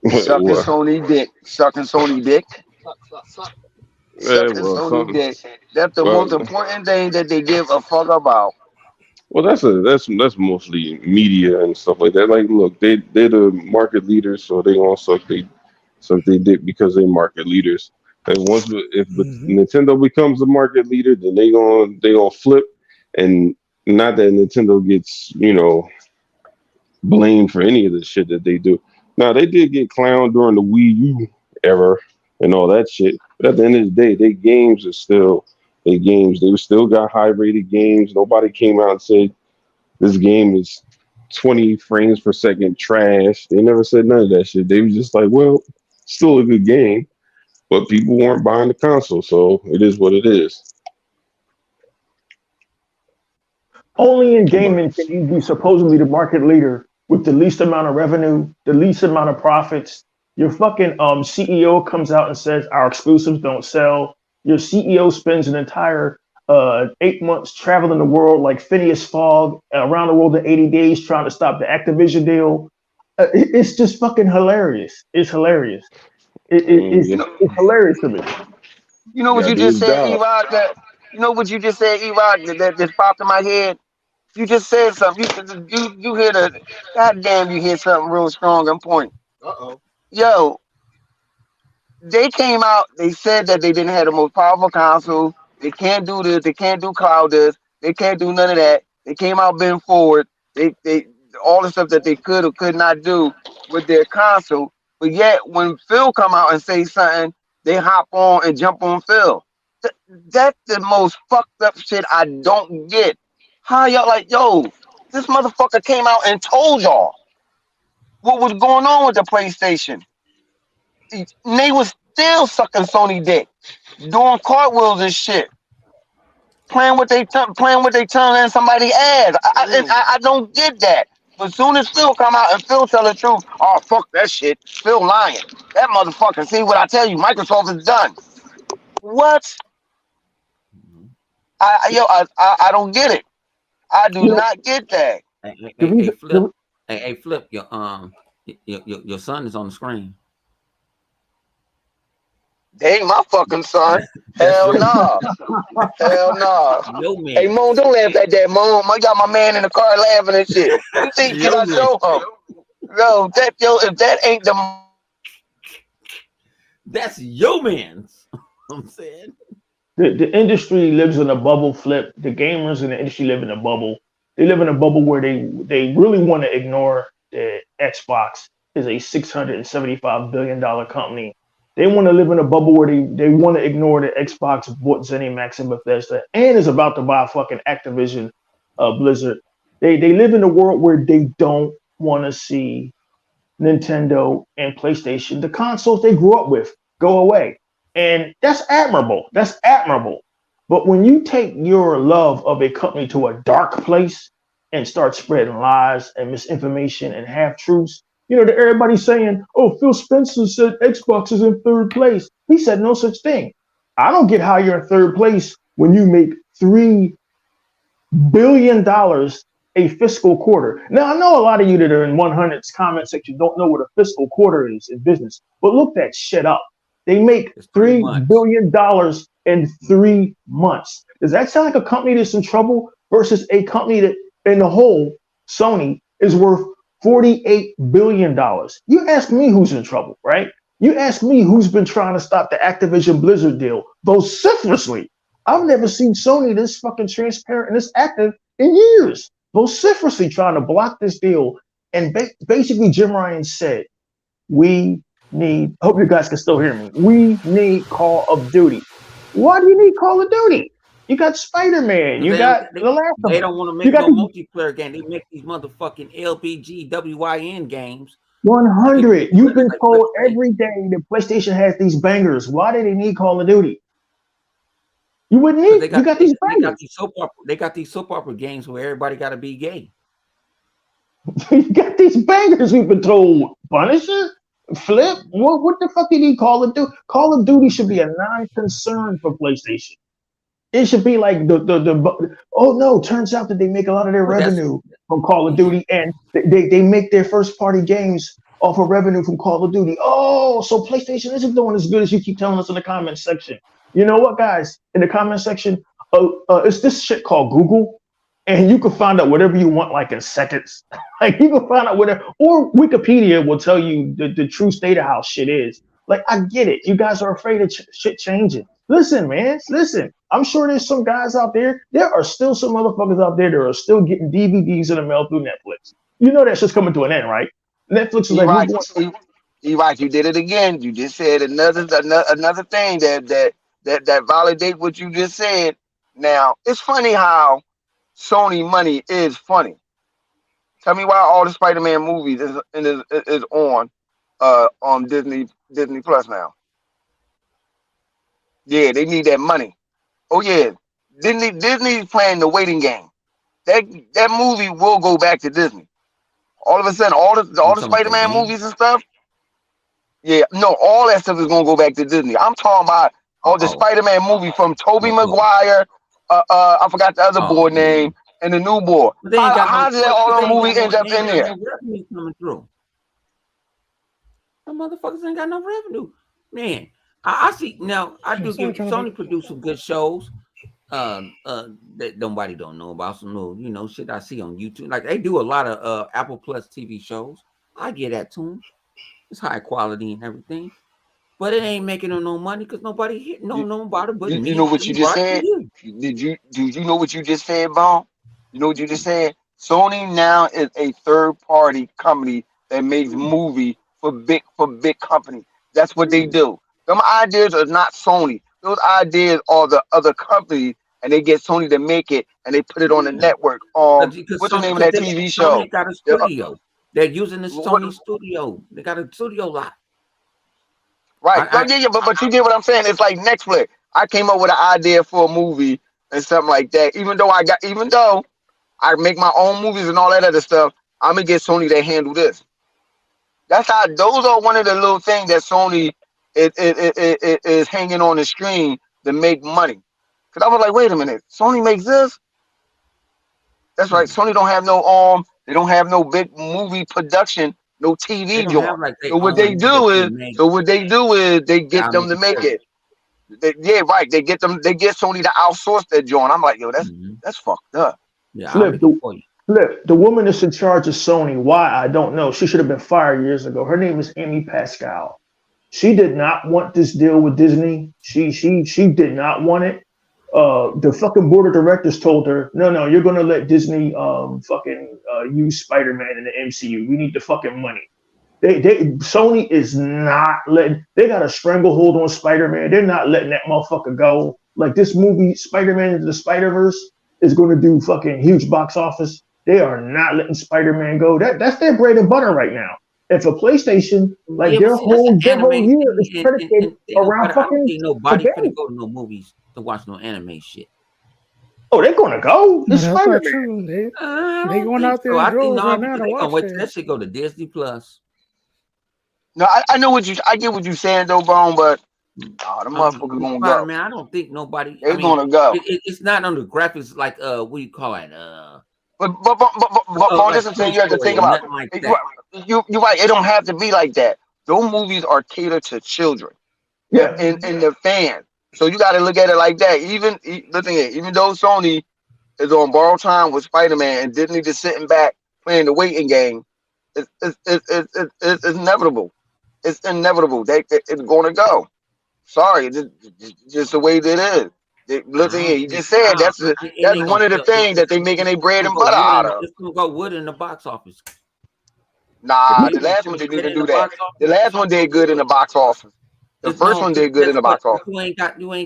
Sucking Sony dick. Yeah, Sucking well, Sony something. dick. That's the Well, most important thing that they give a fuck about. well, that's mostly media and stuff like that. Like, look, they're the market leaders, so they gonna suck they dick because they market leaders. And once if Mm-hmm. Nintendo becomes the market leader, then they gonna flip, and not that Nintendo gets blamed for any of the shit that they do. Now they did get clowned during the Wii U era and all that shit, but at the end of the day, they games are still they games. They still got high rated games. Nobody came out and said this game is 20 frames per second trash. They never said none of that shit. They was just like, well, still a good game, but people weren't buying the console, so it is what it is. Only in But gaming can you be supposedly the market leader with the least amount of revenue, the least amount of profits. Your fucking CEO comes out and says our exclusives don't sell. Your CEO spends an entire 8 months traveling the world like Phineas Fogg around the world in 80 days trying to stop the Activision deal. It's just fucking hilarious. It's hilarious. You yeah, know, It's hilarious to me. you know you what gotta you do just his said, job. Erod. You know what you just said, Erod. That just popped in my head. You just said something. You hear the goddamn. You hear something real strong and point. Yo, they came out. They said that they didn't have the most powerful console. They can't do this. They can't do cloud this. They can't do none of that. They came out bent forward. They all the stuff that they could or could not do with their console. But yet, when Phil come out and say something, they hop on and jump on Phil. That's the most fucked up shit I don't get. How y'all like, yo, this motherfucker came out and told y'all what was going on with the PlayStation. And they was still sucking Sony dick, doing cartwheels and shit, playing with they tongue in somebody's ass. I don't get that. But as soon as Phil come out and Phil tell the truth, oh fuck that shit, Phil lying. That motherfucker. See what I tell you? Microsoft is done. What? I don't get it. I do You know, not get that. the reason, Flip. Hey, Flip. Your son is on the screen. They ain't my fucking son. That's Hell your no. Hell no. your Hey, man. Moon, don't laugh at that, Moon. I got my man in the car laughing and shit. You think, can Your I man. show him? Yo, if that ain't the That's your man's. I'm saying. the industry lives in a bubble. Flip. The gamers in the industry live in a bubble. They live in a bubble where they really want to ignore that Xbox is a $675 billion company. They want to live in a bubble where they want to ignore that Xbox bought ZeniMax and Bethesda and is about to buy fucking Activision, Blizzard. They live in a world where they don't want to see Nintendo and PlayStation, the consoles they grew up with, go away. And that's admirable. That's admirable. But when you take your love of a company to a dark place and start spreading lies and misinformation and half truths, that everybody's saying, oh, Phil Spencer said Xbox is in third place. He said no such thing. I don't get how you're in third place when you make $3 billion a fiscal quarter. Now, I know a lot of you that are in 100's comment section don't know what a fiscal quarter is in business, but look that shit up. They make It's 3 months. $3 billion in 3 months. Does that sound like a company that's in trouble versus a company that, in the whole, Sony, is worth $48 billion? You ask me who's in trouble, right? You ask me who's been trying to stop the Activision Blizzard deal vociferously. I've never seen Sony this fucking transparent and this active in years, vociferously trying to block this deal. And basically, Jim Ryan said, we need, I hope you guys can still hear me. We need Call of Duty. Why do you need Call of Duty? You got Spider-Man. You They got don't. The Last of They Us. don't want to You make got no these multiplayer game. They make these motherfucking LPG WYN games. People 100. get You've been like told let's every day that PlayStation has these bangers. Why do they need Call of Duty? You wouldn't because need, you got these bangers. they got these soap opera games where everybody got to be gay. You got these bangers we've been told. Punisher? Flip? What the fuck did he Call of Duty? Call of Duty should be a non-concern for PlayStation. It should be like oh no, turns out that they make a lot of their But that's revenue from Call of Duty and they make their first party games off of revenue from Call of Duty. Oh, so PlayStation isn't doing as good as you keep telling us in the comments section. You know what, guys? In the comment section, it's this shit called Google, and you can find out whatever you want like in seconds. Like you can find out whatever, or Wikipedia will tell you the true state of how shit is. Like I get it. You guys are afraid of shit changing. Listen, man. Listen. I'm sure there's some guys out there. There are still some motherfuckers out there that are still getting DVDs in the mail through Netflix. You know that shit's coming to an end, right? Netflix is like, Right. Right. You did it again. You just said another thing that validate what you just said. Now it's funny how Sony money is funny. Tell me why all the Spider-Man movies is on Disney Plus now. Yeah, they need that money. Oh yeah, Disney's playing the waiting game. That movie will go back to Disney. All of a sudden, all the Spider-Man movies and stuff. Yeah, no, all that stuff is gonna go back to Disney. I'm talking about all the Spider-Man movie from Tobey Maguire. I forgot the other boy name and the new boy. How did all the movie end up in there? Revenue coming through. Some motherfuckers ain't got no revenue, man. I see now. I do give Sony produce some good shows. That nobody don't know about, some little shit I see on YouTube. Like they do a lot of Apple Plus TV shows. I get that to them. It's high quality and everything, but it ain't making them no money because nobody nobody but me. You know what you just said? Do you know what you just said, Bon? You know what you just said? Sony now is a third party company that makes movie for big companies. That's what they do. Them ideas are not Sony. Those ideas are the other companies, and they get Sony to make it, and they put it on the network. What's the name of that TV show? Sony got a studio. They're using the Sony studio. They got a studio lot. Right. But you get what I'm saying. It's like Netflix. I came up with an idea for a movie and something like that. Even though I make my own movies and all that other stuff, I'm gonna get Sony to handle this. That's how. Those are one of the little things that Sony is hanging on the screen to make money. Cause I was like, wait a minute, Sony makes this. That's right. Sony don't have no they don't have no big movie production, no TV joint. So what they do is they get them to make it. They get Sony to outsource that joint. I'm like, yo, that's fucked up. Yeah, Flip, the woman that's in charge of Sony, why I don't know. She should have been fired years ago. Her name is Amy Pascal. She did not want this deal with Disney. She did not want it. The fucking board of directors told her, no, you're gonna let Disney use Spider-Man in the MCU. We need the fucking money. Sony is not letting. They got a stranglehold on Spider-Man. They're not letting that motherfucker go. Like this movie, Spider-Man into the Spider-Verse, is going to do fucking huge box office. They are not letting Spider-Man go. That's their bread and butter right now. If a PlayStation, like their whole year is predicated around fucking. Nobody finna go to no movies to watch no anime shit. Oh, they're gonna go. That's not true. They going out there and droves right now to watch that shit go to Disney Plus. No, I know I get what you're saying though, Bone, but the motherfuckers gonna go. Man, I don't think nobody. They're gonna go. It's not on the graphics like what do you call it? But listen to you have to think about it. You're right. It don't have to be like that. Those movies are catered to children, and the fans. So you got to look at it like that. Even though Sony is on borrowed time with Spider-Man and Disney just sitting back playing the waiting game, it's inevitable. It's inevitable. It's going to go. Sorry, just the way that it is. You just said that's one of the things that they making their bread and butter out of. It's gonna go wood in the box office. Nah, the last one they didn't do that. The last one did good in the box office. The first one did good in the box office. You ain't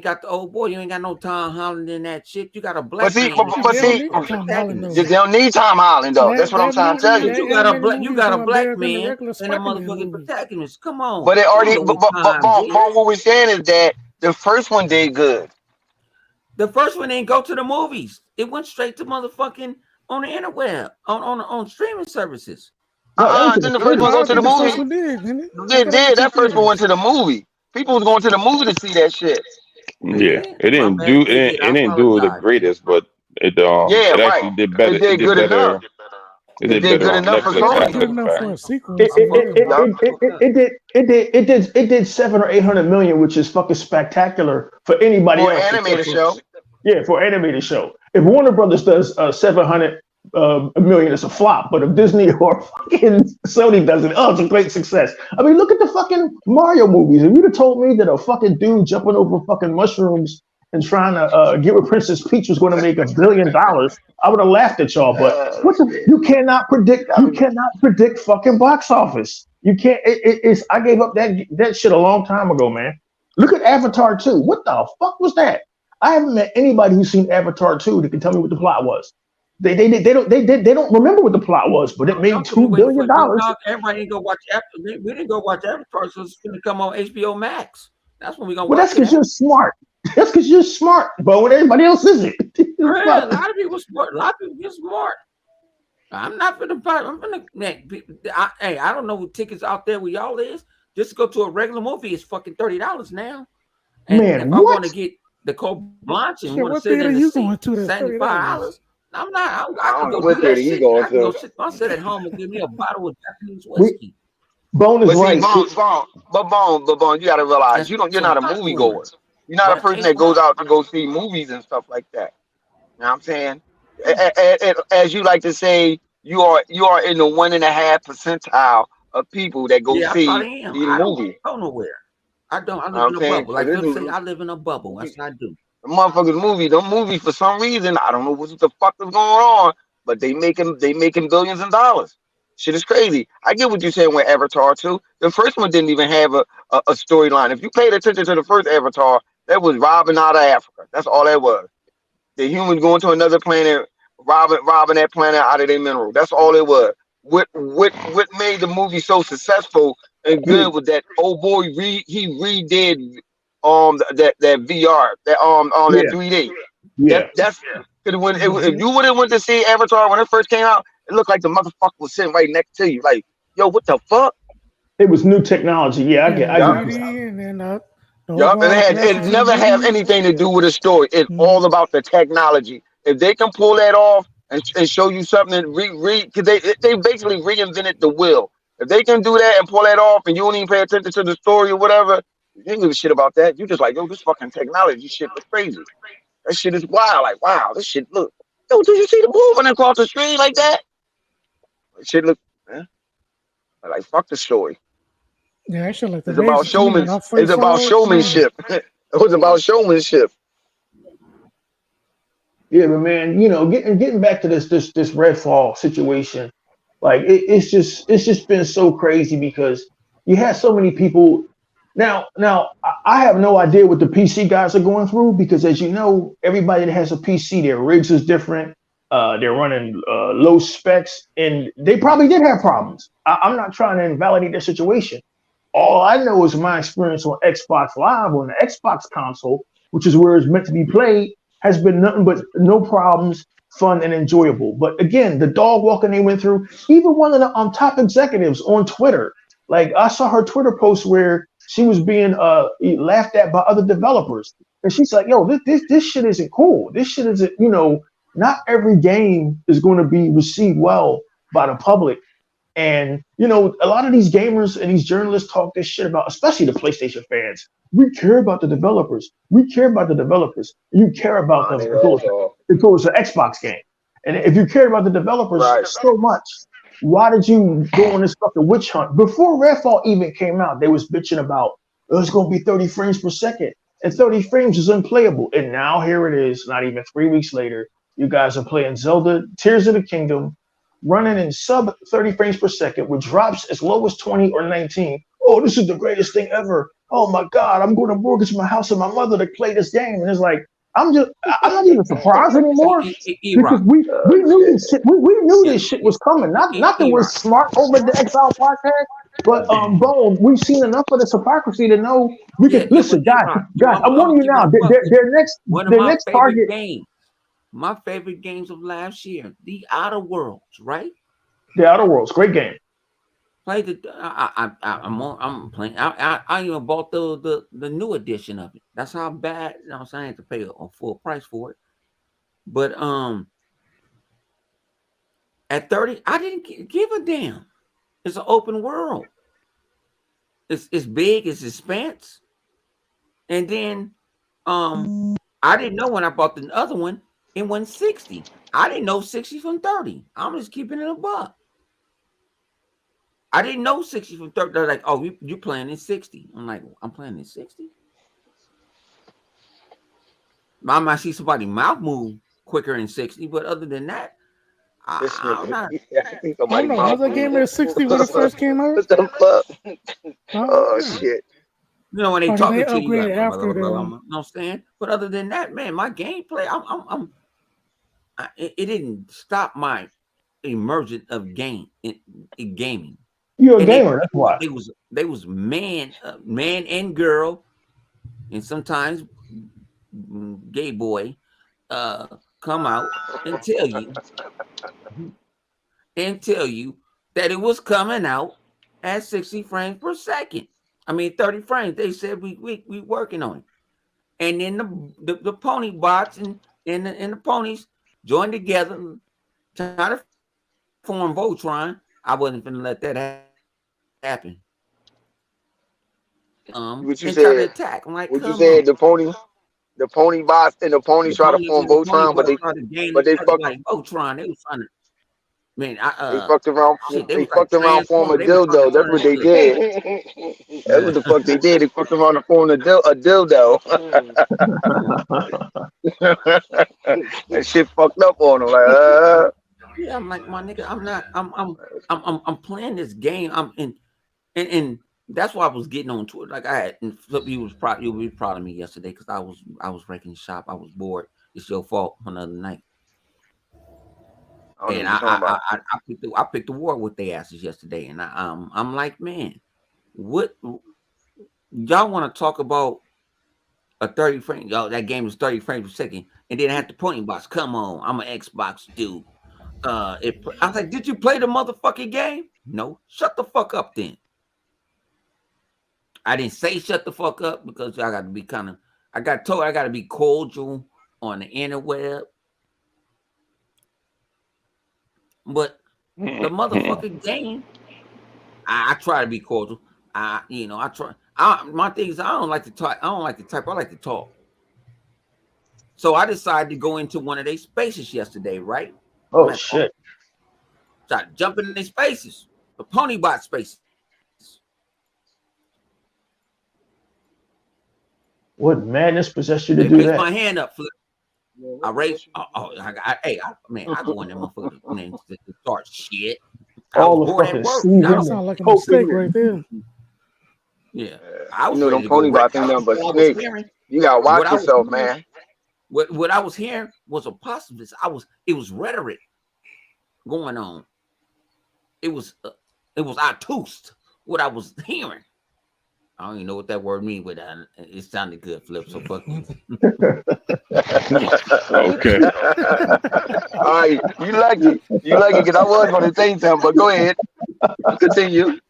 got the old boy. You ain't got no Tom Holland in that shit. You got a black. But see, they don't need Tom Holland though. That's what I'm trying to tell you. You got a black man and a motherfucking protagonist. Come on. But it already. But what we're saying is that the first one did good. The first one didn't go to the movies. It went straight to motherfucking on the interweb, on streaming services. Then the first one go to the movie. That first one went to the movie. People was going to the movie to see that shit. Yeah, it didn't do the greatest, but it actually did better. It did good enough. It It did did better good on enough for Netflix It was Sony. after good the enough fact. for a sequel. It So, yeah. it did 700 or 800 million, which is fucking spectacular for anybody For an else. animated show. Yeah, for an animated show. If Warner Brothers does 700 million, it's a flop. But if Disney or fucking Sony does it, oh, it's a great success. I mean, look at the fucking Mario movies. If you'd have told me that a fucking dude jumping over fucking mushrooms and trying to get with Princess Peach was going to make $1 billion, I would have laughed at y'all. But what the, Shit. you cannot predict. You cannot predict fucking box office. You can't. It's. I gave up that shit a long time ago, man. Look at Avatar 2. What the fuck was that? I haven't met anybody who's seen Avatar 2 that can tell me what the plot was. They don't remember what the plot was, but it made Don't be waiting for $2 billion. no, everybody didn't go watch after. We didn't go watch Avatar, so it's going to come on HBO Max. That's when we're gonna Well, that's watch it because at. you're smart. That's because you're smart, but when everybody else isn't. Man, a lot of people smart. A lot of people get smart. I'm not for the fight. I'm gonna man. Hey, I don't know what tickets out there where y'all is. Just to go to a regular movie is fucking $30 now. And Man, if I what? want to get the Coke Blanche and Shit, want to what sit theater in the you seat, going to that's $30? $75. I'm not. I I can don't know go what do that theater you shit. going I can go to. sit. I'll sit at home and give me a bottle of Japanese We, whiskey. Bone is But see, right. Bone, you gotta realize That's you're some not a movie popcorn. goer. You're not a But person hey, that goes out to go see movies and stuff like that. You know what I'm saying? As you like to say, you are in the 1.5 percentile of people that go yeah, I see probably am. the I don't movie. go nowhere. I don't. I You know live what I'm in a saying? bubble. 'Cause Like this Flip say, is I live in a bubble. the That's what I do. motherfuckers movie. Them movies for some reason I don't know what the fuck is going on, but they making billions in dollars. Shit is crazy. I get what you're saying with Avatar too. The first one didn't even have a storyline. If you paid attention to the first Avatar, that was robbing out of Africa. That's all that was. The humans going to another planet, robbing that planet out of their mineral. That's all it was. What made the movie so successful and Yeah, good was that old boy he redid that VR that yeah, 3D. yeah. That's because if Mm-hmm. you would have went to see Avatar when it first came out, it looked like the motherfucker was sitting right next to you. Like, yo, what the fuck? It was new technology. Yeah, Yeah, I the Yup, get you. 3D and then the yup. And overall it graphics of the never have movie. anything to do with the story. It's Mm-hmm. all about the technology. If they can pull that off and show you something and because they basically reinvented the wheel. If they can do that and pull that off and you don't even pay attention to the story or whatever, you don't give a shit about that. You just like, yo, this fucking technology shit was crazy. That shit is wild. Like, wow, this shit look. Yo, did you see the movement across the screen like that? Shit look, eh, like fuck the story. Yeah, actually, like the It's about basic to me when I It's first about saw it. Man, showmanship. It was about showmanship. Yeah, but man, getting back to this Redfall situation, like it's just been so crazy because you have so many people. Now I have no idea what the PC guys are going through because as you know, everybody that has a PC, their rigs is different. They're running low specs, and they probably did have problems. I'm not trying to invalidate their situation. All I know is my experience on Xbox Live on the Xbox console, which is where it's meant to be played, has been nothing but no problems, fun and enjoyable. But again, the dog walking they went through, even one of the top executives on Twitter, like I saw her Twitter post where she was being laughed at by other developers, and she's like, "Yo, this shit isn't cool. This shit isn't, not every game is going to be received well by the public." And a lot of these gamers and these journalists talk this shit about, especially the PlayStation fans. We care about the developers. We care about the developers. You care about Nah, them they all if it was an Xbox game. And if you care about the developers right. so much, why did you go on this fucking witch hunt? Before Redfall even came out, they was bitching about, oh, it's going to be 30 frames per second. And 30 frames is unplayable. And now here it is, not even 3 weeks later. You guys are playing Zelda Tears of the Kingdom, running in sub 30 frames per second with drops as low as 20 or 19. Oh, this is the greatest thing ever. Oh my God, I'm going to mortgage my house and my mother to play this game. And it's like, I'm not even surprised anymore because E-Rock. we knew Shit. this shit. We knew Yeah, this shit was coming. Not that we're E-Rock. smart over the Exile podcast, but Bone, we've seen enough of this hypocrisy to know we Yeah, can yeah, but listen, E-Rock. guys. I'm I'm gonna warning you keep it now. a buck with you. One of Their my next favorite target. games. My favorite games of last year, The Outer Worlds, right? The Outer Worlds, great game. Played the. I'm playing. I even bought the new edition of it. That's how bad. I'm saying I had to pay a full price for it. But At 30, I didn't give a damn. It's an open world. It's big, it's expanse. And then I didn't know when I bought the other one, it went 60. I didn't know 60 from 30. I'm just keeping it a buck. I didn't know 60 from 30. They're like, oh, you playing in 60. I'm like, I'm playing in 60. I might see somebody mouth move quicker in 60, but other than that, I'm not. I don't know. Was that game at 60 when it first came out? What the fuck? Oh, Shit. You know, when they Or did talking they to you, like, upgrade after you know the? what I'm saying? But other than that, man, my gameplay, it didn't stop my emergence of gaming. You're a And gamer, that's why. they was man and girl, and sometimes gay boy, come out and tell you that it was coming out at 60 frames per second. I mean 30 frames. They said we working on it. And then the pony bots and the ponies joined together, trying to form Voltron. I wasn't finna let that happen. What you And try to said? attack. I'm like, What you come on. said? The pony bots and the ponies try to form The pony Voltron, but bots tried to gain they each other fucked like Voltron. They was trying to, man, they fucked around. shit, they They was like fucked around form a Transformer. They was trying to dildo. That's turn what they into did. That's what the fuck they did. They fucked around and formed a dildo. That shit fucked up on them. Like, yeah, I'm like, my nigga, I'm not. I'm playing this game. I'm in, and that's why I was getting on to it. Like I had, and Flip, you was proud of me yesterday because I was wrecking shop. I was bored. It's your fault another night. I don't know And what you're talking about. I picked the war with their asses yesterday, and I'm like, man, what y'all want to talk about a 30 frame? Y'all, that game is 30 frames per second, and then I had the pointing box. Come on, I'm an Xbox dude. I was like, did you play the motherfucking game? No, shut the fuck up then. I didn't say shut the fuck up because I got to be I got told I got to be cordial on the interweb. But the motherfucking game, I try to be cordial. I try. My thing is, I don't like to talk. I don't like to type. I like to talk. So I decided to go into one of their spaces yesterday, right? Oh shit! Try to jump in their spaces, the pony bot spaces. What madness possessed you to They do raised that? my hand up, Flip. I raised. I go in there, motherfucker, and to start shit. I All was the bored fucking at work. season That and sounds like a poking mistake and right there. Yeah, I You was know ready them to go pony wreck. bots ain't nothing but What I was snakes. hearing, You gotta what watch I was yourself, hearing, man. what I was hearing was a positivist. It was rhetoric going on. It was obtuse. What I was hearing. I don't even know what that word means, but it sounded good, Flip. So fuck you. Okay. All right, you like it because I was going to say something, but go ahead, continue.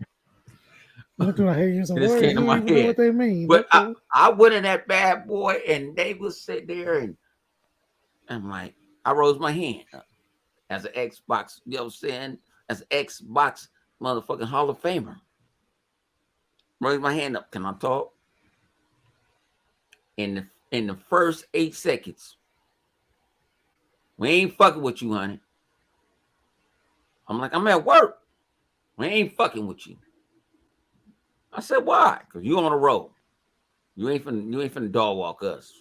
Look, I hate using It just words. came to You my don't even know head. what they mean. But Okay. I went in that bad boy, and they would sit there, and I'm like, I rose my hand up as an Xbox, you know what I'm saying? As an Xbox motherfucking Hall of Famer. Raise my hand up. Can I talk? In the first 8 seconds, we ain't fucking with you, honey. I'm like, I'm at work. We ain't fucking with you. I said, why? Because you on the road. You ain't finna dog walk us.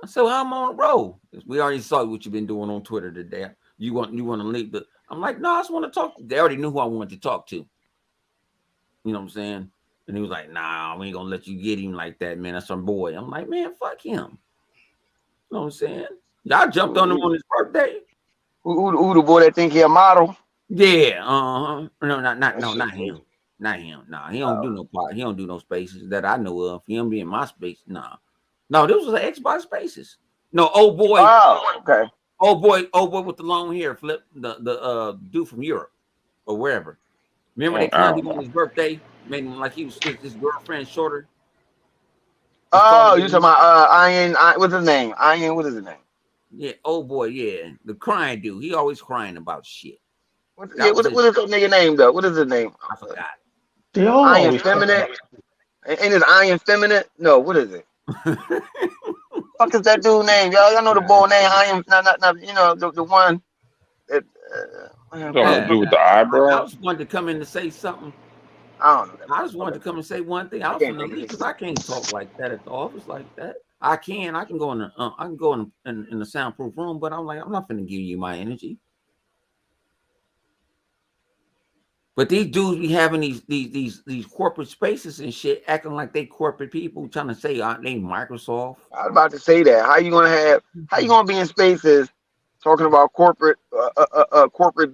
I said, well, I'm on the road. We already saw what you've been doing on Twitter today. You want to leave the. I'm like, no, I just want to talk. They already knew who I wanted to talk to. You know what I'm saying? And he was like, nah, we ain't gonna let you get him like that, man. That's some boy. I'm like, man, fuck him. You know what I'm saying? Y'all jumped on him on his birthday. Who the boy that think he a model? Yeah, no, not him. Not him. Nah, he don't do no part. He don't do no spaces that I know of. He don't be in my space. Nah. No, this was an Xbox Spaces. No, old boy. Oh, okay. Old boy with the long hair, Flip, the dude from Europe or wherever. Remember they clowned him on his birthday, made him like he was his girlfriend shorter. Oh, you talking about Iron? What's his name? Iron. What is his name? Yeah, oh boy, yeah, the crying dude. He always crying about shit. What That was what his. is that nigga name though? What is his name? I forgot. They all Iron always talk Feminine? about Ain't it Iron Feminine? No, what is it? Fuck is that dude name? Y'all know the boy name Iron? Not you know the one that. Man, Something fuck, to Yeah, do with fuck. the I eyebrow. just wanted to come in to say something. I don't know that I just wanted to motherfucker. come and say one thing. I I was can't from the think of league his because I name. can't talk like that at the office like that. I can. I can go in the. I can go in the soundproof room, but I'm like, I'm not going to give you my energy. But these dudes be having these corporate spaces and shit, acting like they corporate people, trying to say aren't they Microsoft? I was about to say that. How you gonna be in spaces talking about corporate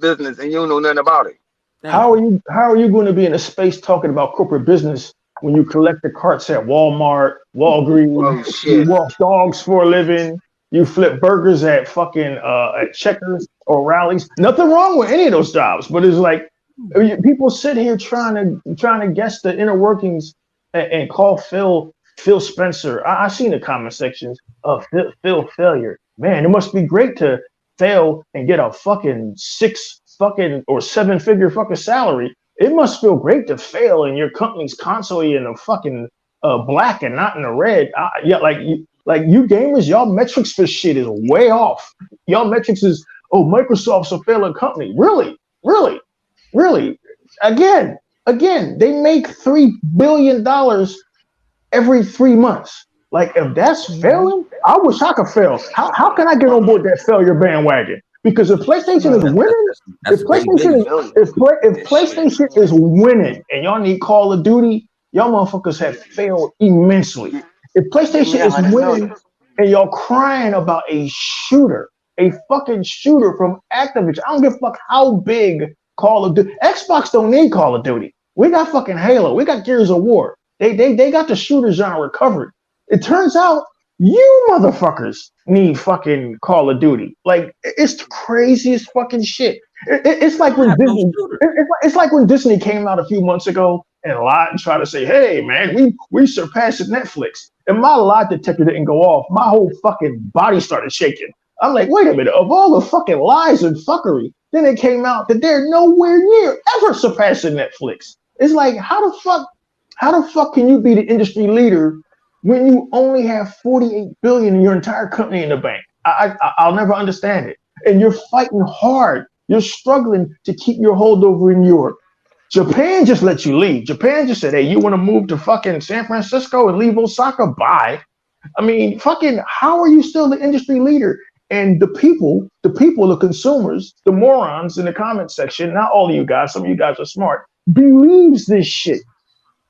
business and you don't know nothing about it? Thank you. how are you going to be in a space talking about corporate business when you collect the carts at Walmart, Walgreens, Oh you shit. walk dogs for a living, you flip burgers at fucking at Checkers or rallies. Nothing wrong with any of those jobs, but it's like people sit here trying to guess the inner workings and call Phil Spencer. I seen the comment sections of Phil failure. Man, it must be great to fail and get a fucking six fucking or seven figure fucking salary. It must feel great to fail and your company's constantly in the fucking black and not in the red. Yeah, like you gamers, y'all metrics for shit is way off. Y'all metrics is Microsoft's a failing company. Really, really, really. Again, they make $3 billion every 3 months. Like if that's failing, I wish I could fail. How can I get on board that failure bandwagon? Because if PlayStation is winning, if That's a great PlayStation is business. Billion. if PlayStation is winning and y'all need Call of Duty, y'all motherfuckers have failed immensely. If Give me PlayStation a is 100 million. winning and y'all crying about a fucking shooter from Activision, I don't give a fuck how big Call of Duty. Xbox don't need Call of Duty. We got fucking Halo. We got Gears of War. They got the shooter genre covered. It turns out you motherfuckers need fucking Call of Duty. Like it's the craziest fucking shit. It's I like don't when have no Disney. shooter. It's like when Disney came out a few months ago and lied and tried to say, "Hey man, we surpassed Netflix." And my lie detector didn't go off. My whole fucking body started shaking. I'm like, wait a minute. Of all the fucking lies and fuckery, then it came out that they're nowhere near ever surpassing Netflix. It's like, how the fuck can you be the industry leader when you only have 48 billion in your entire company in the bank? I'll never understand it. And you're fighting hard. You're struggling to keep your holdover in Europe. Japan just let you leave. Japan just said, hey, you want to move to fucking San Francisco and leave Osaka? Bye. I mean, fucking, how are you still the industry leader? And the consumers, the morons in the comment section, not all of you guys, some of you guys are smart, believes this shit.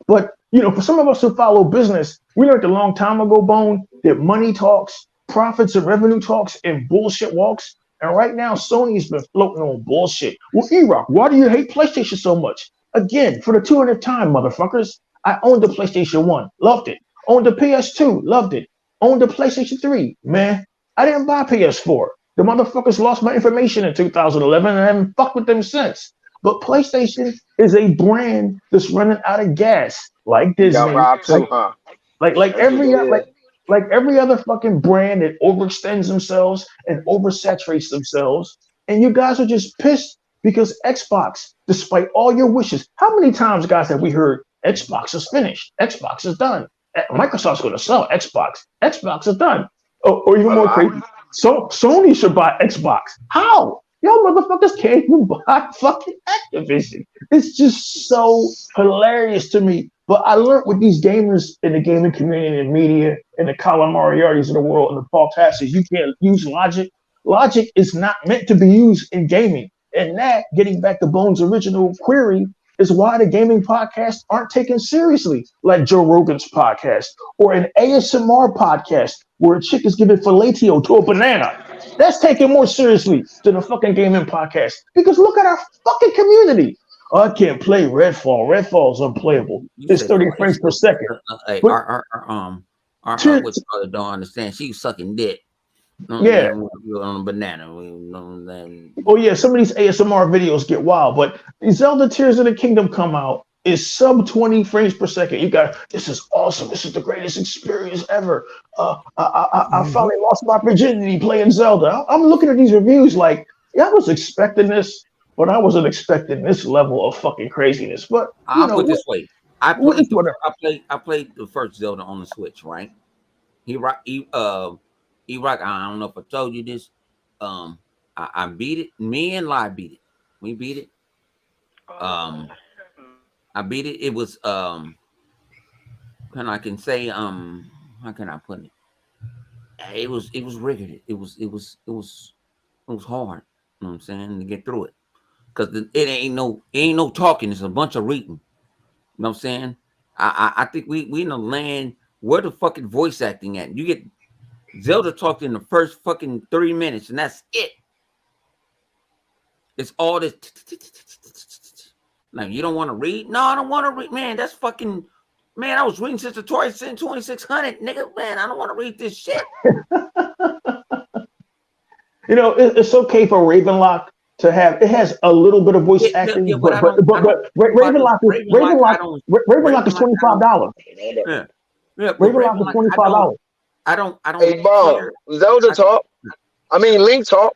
But for some of us who follow business, we learned a long time ago, Bone, that money talks, profits and revenue talks, and bullshit walks. And right now, Sony's been floating on bullshit. Well, E-Rock, why do you hate PlayStation so much? Again, for the 200th time, motherfuckers, I owned the PlayStation 1, loved it. Owned the PS2, loved it. Owned the PlayStation 3, man. I didn't buy PS4. The motherfuckers lost my information in 2011 and I haven't fucked with them since. But PlayStation is a brand that's running out of gas, like You got Disney, robbed like too, huh? like like That's what every that is. like every other fucking brand that overextends themselves and oversaturates themselves. And you guys are just pissed because Xbox, despite all your wishes, how many times, guys, have we heard Xbox is finished? Xbox is done. Microsoft's going to sell Xbox. Xbox is done. Or even A more lot. crazy, so Sony should buy Xbox. How? Y'all motherfuckers can't even buy fucking Activision. It's just so hilarious to me. But I learned with these gamers in the gaming community and media and the Colin Moriartys of the world and the Paul Tasses, you can't use logic. Logic is not meant to be used in gaming. And that, getting back to Bones' original query, is why the gaming podcasts aren't taken seriously, like Joe Rogan's podcast or an ASMR podcast where a chick is giving fellatio to a banana. That's taken more seriously than a fucking gaming podcast. Because look at our fucking community. Oh, I can't play Redfall. Redfall's unplayable. You It's said 30 frames per fellatio. second. Hey, But our to, what you call it, don't understand. She was sucking dick. yeah, On a banana. oh yeah, some of these ASMR videos get wild, but Zelda Tears of the Kingdom come out. is sub 20 frames per second. You got, this is awesome. This is the greatest experience ever. I finally lost my virginity playing Zelda. I'm looking at these reviews like, yeah, I was expecting this, but I wasn't expecting this level of fucking craziness. But you I'll know, put it this way. I it's played the whatever. I played the first Zelda on the Switch, right? He rock rock. I don't know if I told you this. I beat it. Me and Lai beat it. We beat it. I beat it. It was can I can say how can I put it? It was rigged. It was hard. You know what I'm saying, to get through it, because it ain't no talking. It's a bunch of reading. You know what I'm saying? I think we in a land where the fucking voice acting at. You get Zelda talked in the first fucking 3 minutes, and that's it. It's all this. Like, you don't want to read? No, I don't want to read. Man, that's fucking. Man, I was reading since the Toy Sin 2600, nigga. Man, I don't want to read this shit. You know, it's okay for Ravenlock to have. It has a little bit of voice acting, But Ravenlock is Ravenlock is $25. Yeah, but Ravenlock is $25. I don't Hey, Bob, care. Zelda talk. I mean, Link talk.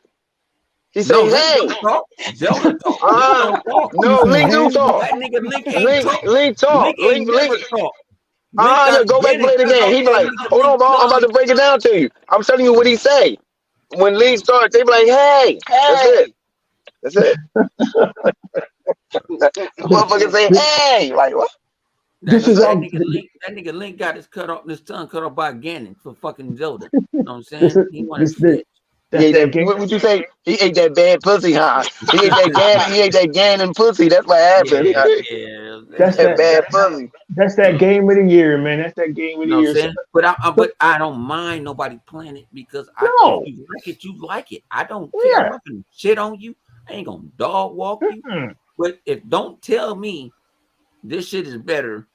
He say, No, Link hey. don't talk. Zelda talk. Link don't talk. No, Link do talk. That nigga Link ain't talk. Link talk. Link never talk. Yeah, go back and play the game. He be like, hold on, Bob, I'm about to break it down to you. I'm telling you what he say. When Link starts, they be like, hey. That's it. Motherfucker say, hey. Like, what? This is that nigga Link got his tongue cut off by Ganon for fucking Zelda. You know what I'm saying? He wanted to what would you say? He ate that bad pussy, huh? He ate that Ganon pussy. That's what happened. Yeah. That's that bad pussy. That's that game of the year, man. That's that game of the year. Saying? But I don't mind nobody playing it, because if you like it, you like it. I don't care. I'm not gonna shit on you. I ain't gonna dog walk you. But don't tell me this shit is better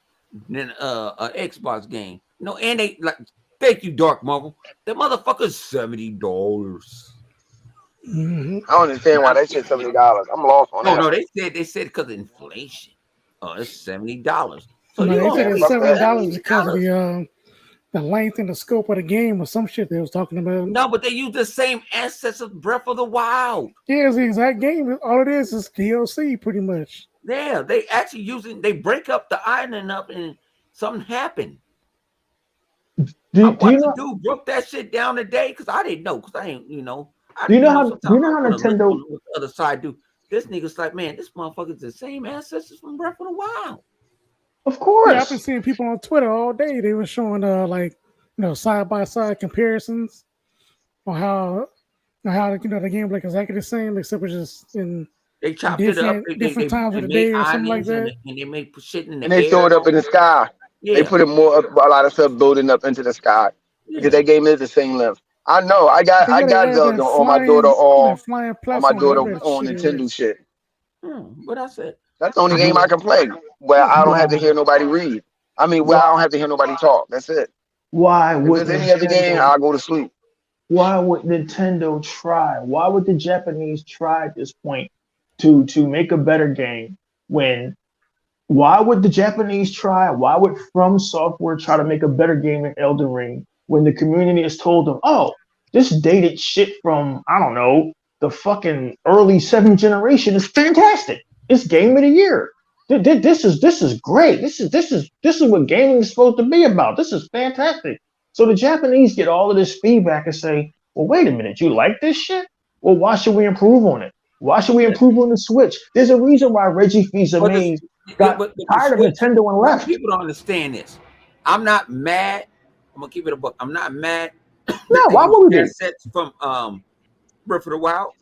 than a Xbox game. No, and they like, thank you, Dark Marvel. That motherfucker's $70. I don't understand why that shit's $70. I'm lost on that. No, they said because of inflation. Oh, it's $70. So no, they said it's $70 because of the length and the scope of the game or some shit they was talking about. No, but they use the same assets of Breath of the Wild. Yeah, it's the exact game. All it is DLC, pretty much. Yeah, they actually they break up the island up and something happened. I watched the dude broke that shit down today, because I didn't know, because I ain't, Do you know how Nintendo on the other side do? This nigga's like, man, this motherfucker's the same ancestors from Breath of the Wild. Of course. Yeah, I've been seeing people on Twitter all day. They were showing side by side comparisons on how the game like exactly the same, except it's just in they chopped it up different times of the day or something like that. And they made shit in the and they air. throw it up in the sky. Yeah. They put it more up, a lot of stuff building up into the sky, because that game is the same length. I know. I got Zelda on my daughter on Nintendo shit. What I said. That's the only game I can play where I don't have to hear nobody read. I mean, where I don't have to hear nobody talk. That's it. Why would if there's any other game, I'll go to sleep. Why would Nintendo try? Why would the Japanese try at this point to make a better game why would the Japanese try? Why would From Software try to make a better game than Elden Ring when the community has told them, oh, this dated shit from, I don't know, the fucking early 7th generation is fantastic. It's game of the year. This is great. This is what gaming is supposed to be about. This is fantastic. So the Japanese get all of this feedback and say, well, wait a minute, you like this shit? Well, why should we improve on it? Why should we improve on the Switch? There's a reason why Reggie Fils-Aimé got tired of Nintendo and left. People don't understand this. I'm not mad. I'm gonna keep it a book. I'm not mad. No, why would we be? Assets from Breath of the Wild.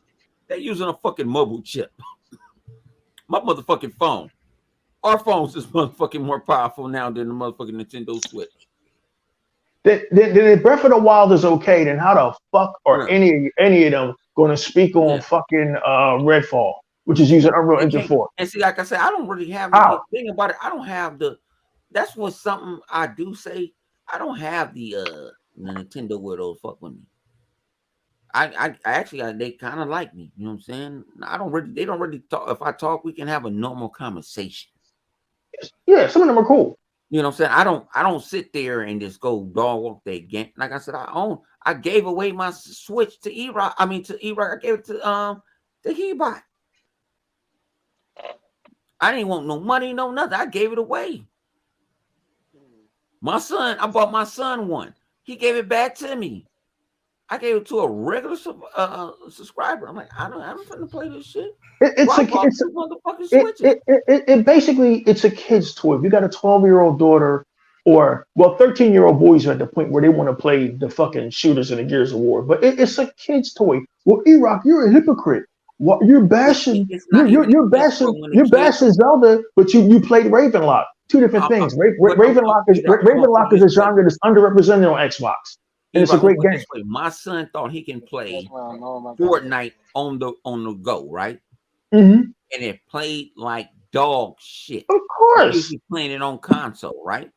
They're using a fucking mobile chip. My motherfucking phone. Our phones is motherfucking more powerful now than the motherfucking Nintendo Switch. The Breath of the Wild is okay, then how the fuck are any of them going to speak on fucking Redfall, which is using Unreal Engine 4? And see, like I said, I don't really have the thing about it. I don't have that's what something I do say. I don't have the Nintendo where those fuck with me. I actually they kind of like me. You know what I'm saying? They don't really talk. If I talk, we can have a normal conversation. Yeah, some of them are cool. You know what I'm saying? I don't sit there and just go dog walk that game. Like I said, I gave away my Switch to E-Rock. I mean to E-Rock. I gave it to Hebot. I didn't want no money, no nothing. I gave it away. My son, I bought my son one. He gave it back to me. I gave it to a regular subscriber. I'm like, I'm finna play this shit. It basically it's a kid's toy. If you got a 12-year-old daughter or 13-year-old boys are at the point where they want to play the fucking shooters in the Gears of War, but it's a kid's toy. Well, E-Rock, you're a hypocrite. What you're bashing? You're bashing Zelda, but you played Ravenlock. Two different things. Ravenlock is a genre that's underrepresented on Xbox, and it's a great game. My son thought he can play Fortnite on the go, right? Mm-hmm. And it played like dog shit. Of course, he's playing it on console, right?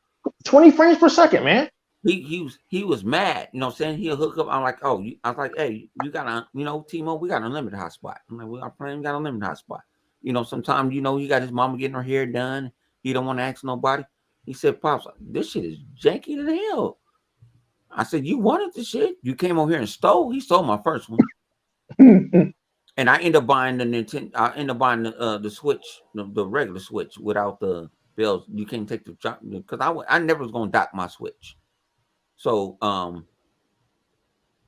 20 frames per second, man. He was mad, you know what I'm saying? He'll hook up. I'm like, I was like, hey, you got T-Mobile, we got unlimited hotspot. I'm like, our plan got unlimited hotspot. You know, sometimes, he got his mama getting her hair done. He don't want to ask nobody. He said, Pops, this shit is janky to hell. I said, you wanted the shit. You came over here and stole. He stole my first one. And I ended up buying the Nintendo. I ended up buying the Switch, the regular Switch without the bells. You can't take because I never was gonna dock my Switch. So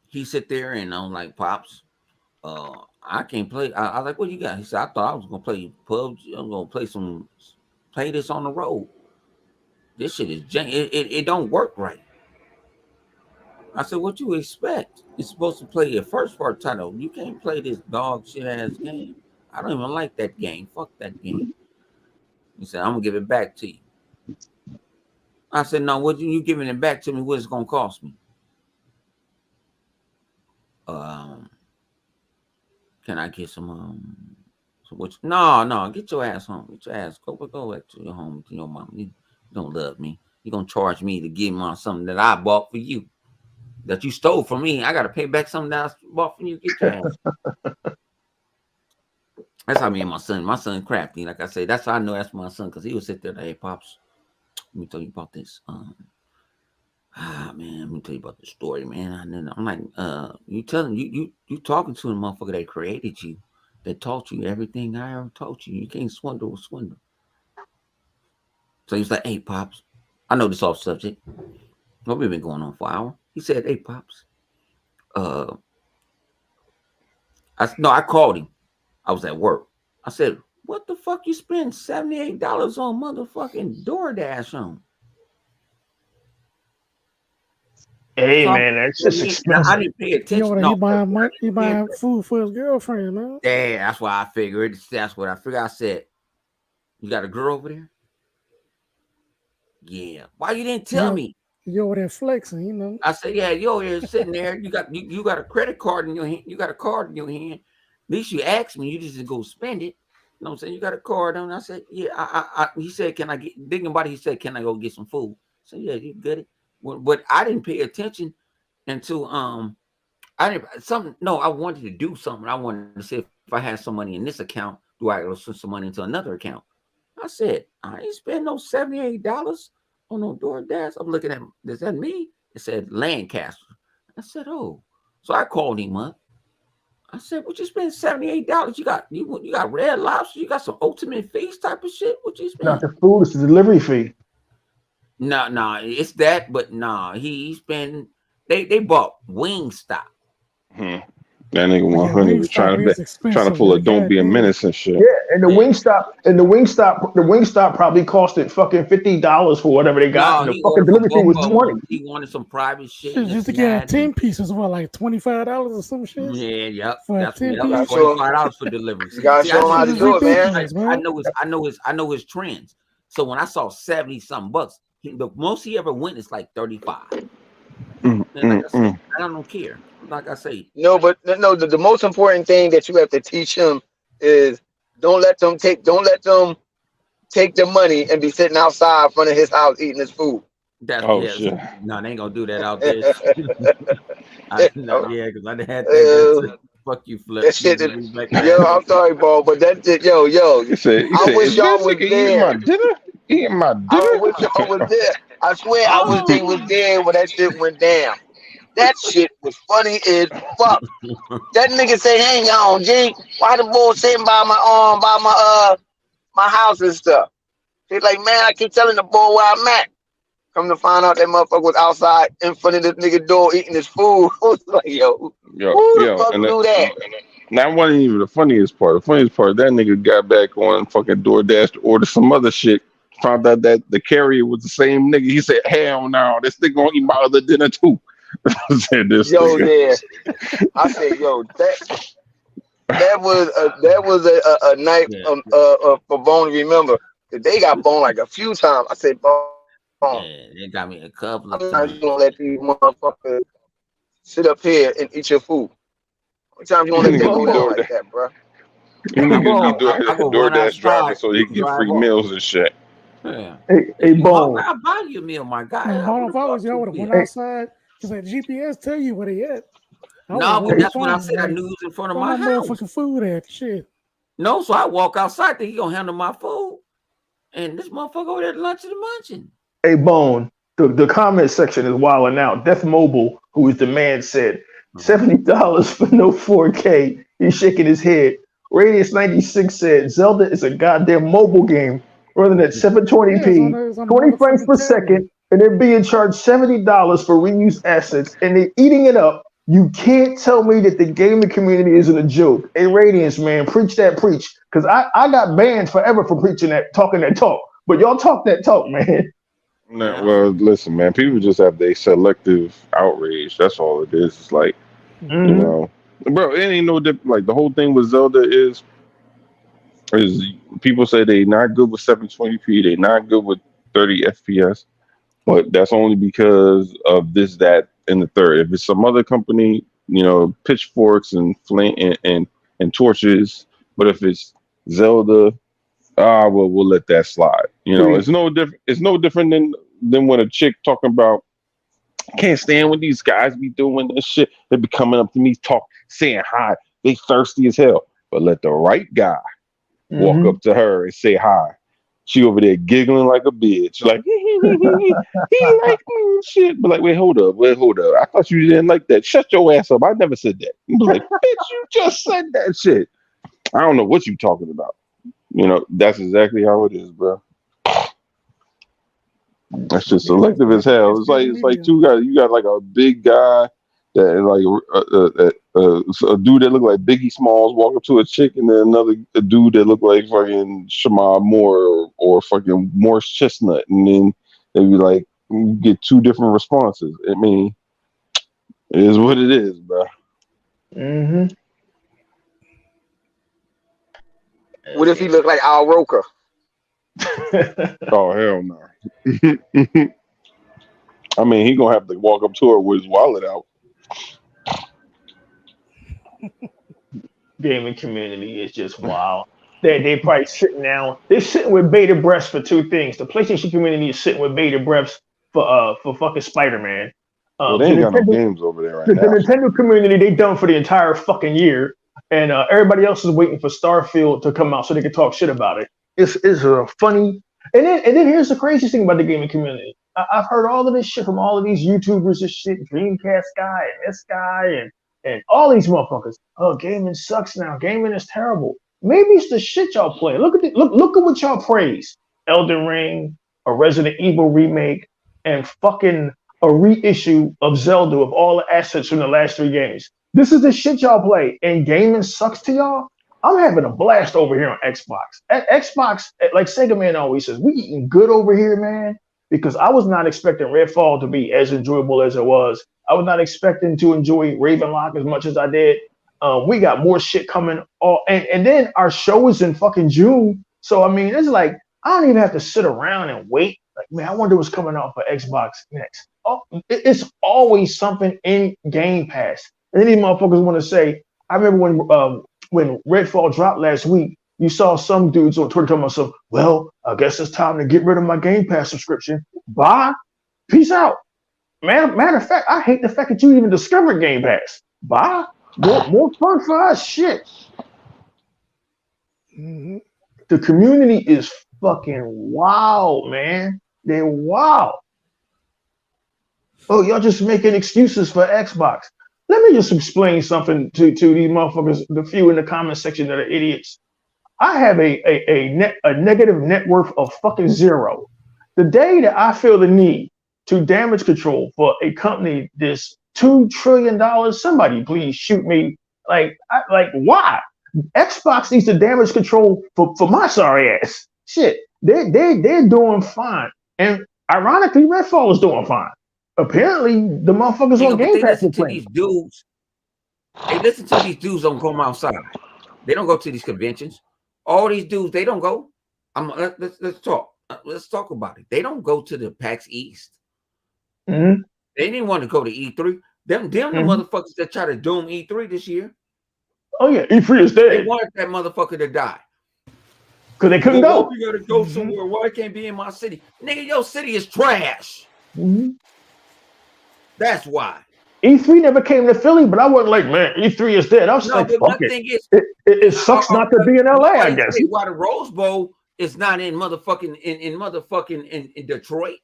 he sit there and I'm like, Pops, I can't play. I was like, what you got? He said, I thought I was gonna play PUBG. I'm gonna play this on the road. This shit is it don't work right. I said, what you expect? You're supposed to play your first part title. You can't play this dog shit ass game. I don't even like that game. Fuck that game. He said, I'm gonna give it back to you. I said, no, what you giving it back to me? What it's gonna cost me? Can I get some No, get your ass home. Get your ass. Go back to your home, to your mom. You don't love me. You're gonna charge me to give me something that I bought for you. That you stole from me. I gotta pay back something that I bought from you. Get your ass. That's how me and my son crafty. Like I say, that's how I know that's my son, because he would sit there like, hey, Pops, let me tell you about this. Man, let me tell you about the story, man. And then I'm like, you telling you talking to the motherfucker that created you, that taught you everything I ever taught you. You can't swindle. So he's like, hey, Pops, I know this off subject. Well, we've been going on for an hour. He said, hey, Pops. I called him. I was at work. I said, what the fuck you spend $78 on motherfucking DoorDash on? Hey, man, that's just expensive. I didn't pay attention. He buying food for his girlfriend, man. Yeah, that's why I figured. That's what I figured. I said, you got a girl over there? Yeah. Why you didn't tell me? You over there flexing, I said, yeah, you over here sitting there. You got a credit card in your hand. You got a card in your hand. At least you asked me. You just didn't go spend it. You know what I'm saying? You got a card on. I said, yeah. He said, can I get thinking about it? He said, can I go get some food? I said, yeah, you get it. But I didn't pay attention until I wanted to do something. I wanted to see if I had some money in this account, do I go send some money into another account? I said, I ain't spend no $78 on no DoorDash. I'm looking at, is that me? It said Lancaster. I said, oh. So I called him up. I said, what you spend $78? You got Red Lobster? You got some Ultimate Feast type of shit? What you spend? Not the food, it's the delivery fee. No, it's that, but he spent. They bought Wingstop. That nigga 100 was trying to pull a "Don't Be a Menace" and shit. Yeah, and the Wingstop probably costed fucking $50 for whatever they got. And the fucking delivery fee was $20. He wanted some private shit. Just to get 10 pieces, like $25 or some shit. Yeah, yep. That's $25 for delivery. You gotta show him how to do it, man. I know his trends. So when I saw 70 something bucks, the most he ever went is like 35. I don't care. Like I say, the most important thing that you have to teach him is don't let them take the money and be sitting outside in front of his house eating his food. Shit. No, they ain't gonna do that out there. Because I had that. Fuck you, Flip. That shit I'm sorry, Paul, but that shit, yo. He said, I wish y'all was there. My dinner? Eating my I dinner. wish y'all was there. I swear they was Oh. there when that shit went down. That shit was funny as fuck. That nigga say, hang on, G. Why the bull sitting by my house and stuff? He's like, man, I keep telling the boy where I'm at. Come to find out that motherfucker was outside in front of this nigga door eating his food. I was like, yo, who the fuck And do that? that wasn't even the funniest part. The funniest part, that nigga got back on fucking DoorDash to order some other shit. Found out that the carrier was the same nigga. He said, hell no, this nigga gonna eat my other dinner too. I said, this Yo, nigga. there. I said, yo, that was a night Yeah. for Bone to remember. They got Bone like a few times. I said, Bone, Yeah, they got me a couple how of many times you times. gonna let these motherfuckers sit up here and eat your food? How many times you You gonna let Hey, that niggas go be down Bone. like DoorDash. that, bro? You I niggas be go, I go run DoorDash driving outside, so you can get drive free up. meals and shit. Yeah. Hey, If you Bone. hungry, I'll buy you a meal, my guy. Now, I hold on, would have fellas. bought Y'all you would a have went meal. outside because that GPS tell you where they at. I would have No, but went and that's what I found said. I like knew it was in front of where my my house. motherfucking food at. Shit. No, so I walk outside, think he gonna handle my food. And this motherfucker over there lunching and munching. Hey, Bone. The comment section is wilding out. Death Mobile, who is the man, said $70 for no 4K. He's shaking his head. Radius 96 said Zelda is a goddamn mobile game running at Yeah, 720p, it's on 20 frames motherfucking per tablet. second, and they're being charged $70 for reused assets, and they're eating it up. You can't tell me that the gaming community isn't a joke. Hey, Radiance, man, preach that preach. Because I got banned forever for preaching that, talking that talk. But y'all talk that talk, man. No, Yeah. well, listen, man. People just have their selective outrage. That's all it is. It's like, you Mm-hmm. know, bro, it ain't no different. Like the whole thing with Zelda is people say they not good with 720p. They not good with 30 FPS. But that's only because of this, that, and the third. If it's some other company, pitchforks and flint and torches. But if it's Zelda, well, we'll let that slide. It's Please. no different. It's no different than when a chick talking about can't stand when these guys be doing this shit. They be coming up to me, saying hi. They thirsty as hell. But let the right guy walk Mm-hmm. up to her and say hi. She over there giggling like a bitch, like he like me and shit. But like, wait, hold up. I thought you didn't like that. Shut your ass up. I never said that. You be like, bitch, you just said that shit. I don't know what you talking about. That's exactly how it is, bro. That's just Yeah, that's selective as exactly hell. that's It's gaming like media. two guys. You got like a big guy that is like a dude that look like Biggie Smalls walk up to a chick, and then another a dude that look like fucking Shamar Moore or fucking Morris Chestnut, and then they be like, you get two different responses. I mean, it is what it is, bro. Mm-hmm. What if he looked like Al Roker? Oh hell no. I mean, he gonna have to walk up to her with his wallet out. Gaming community is just wild. They probably sitting down. They're sitting with bated breaths for two things. The PlayStation community is sitting with bated breaths for fucking Spider Man. Well, they The ain't got no Nintendo games over there right the now. Nintendo community, they done for the entire fucking year, and everybody else is waiting for Starfield to come out so they can talk shit about it. It's a funny, and then here's the craziest thing about the gaming community. I've heard all of this shit from all of these YouTubers and shit, Dreamcast guy and this guy and all these motherfuckers. Oh, gaming sucks now. Gaming is terrible. Maybe it's the shit y'all play. Look at what y'all praise: Elden Ring, a Resident Evil remake, and fucking a reissue of Zelda of all the assets from the last three games. This is the shit y'all play, and gaming sucks to y'all. I'm having a blast over here on Xbox. At Xbox, like Sega Man always says, we eating good over here, man. Because I was not expecting RedFall to be as enjoyable as it was. I was not expecting to enjoy Ravenlock as much as I did. We got more shit coming. And then our show is in fucking June. So, I mean, it's like, I don't even have to sit around and wait. Like, man, I wonder what's coming out for Xbox next. Oh, it's always something in Game Pass. And then these motherfuckers want to say, I remember when Redfall dropped last week, you saw some dudes on Twitter talking about some, well, I guess it's time to get rid of my Game Pass subscription. Bye. Peace out. Matter of fact, I hate the fact that you even discovered Game Pass. Bye. More fun for us. Shit. Mm-hmm. The community is fucking wild, man. They're wild. Oh, y'all just making excuses for Xbox. Let me just explain something to these motherfuckers, the few in the comment section that are idiots. I have a negative net worth of fucking zero. The day that I feel the need to damage control for a company this $2 trillion, somebody please shoot me. Like why? Xbox needs to damage control for my sorry ass. Shit, they're doing fine, and ironically, Redfall is doing fine. Apparently, the motherfuckers on But Game they Pass listen are to playing. these dudes. They listen to these dudes don't come outside. They don't go to these conventions. All these dudes, they don't go. Let's talk. Let's talk about it. They don't go to the PAX East. Mm-hmm. They didn't want to go to E3. Them the motherfuckers that try to doom E3 this year. Oh yeah, E3 is They dead wanted that motherfucker to die. because they couldn't go. We gotta go somewhere. Why it can't be in my city? Nigga, your city is trash. Mm-hmm. That's why. E3 never came to Philly, but I wasn't like, man, E3 is dead. I was just like, but fuck my it. thing is, It sucks not to be in LA, I guess. Why the Rose Bowl is not in motherfucking in Detroit?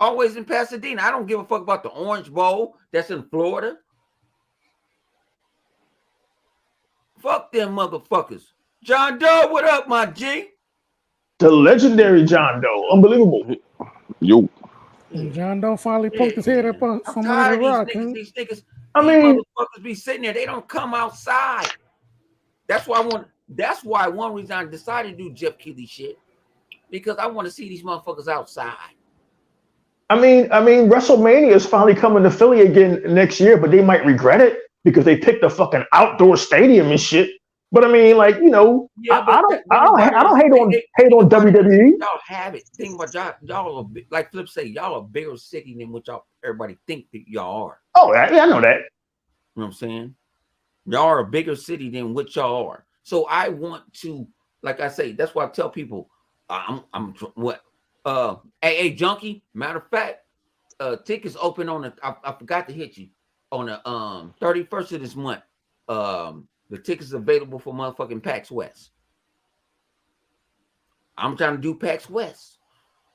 Always in Pasadena. I don't give a fuck about the Orange Bowl that's in Florida. Fuck them motherfuckers. John Doe, what up, my G? The legendary John Doe. Unbelievable. Yo. And John Doe finally poked his head up from under the rock. These niggas, I mean, motherfuckers be sitting there. They don't come outside. That's why one reason I decided to do Jeff Keighley shit, because I want to see these motherfuckers outside. I mean, WrestleMania is finally coming to Philly again next year, but they might regret it because they picked a fucking outdoor stadium and shit. But I mean, like, you know, I don't hate on WWE. Y'all have it. Think about y'all are, like Flip say, y'all a bigger city than what everybody think that y'all are. Oh yeah, I know that. You know what I'm saying? Y'all are a bigger city than what y'all are. So I want to, like I say, that's why I tell people, I'm what AA Junkie. Matter of fact, tickets open on the. I forgot to hit you on the 31st of this month. The tickets available for motherfucking PAX West. I'm trying to do PAX West.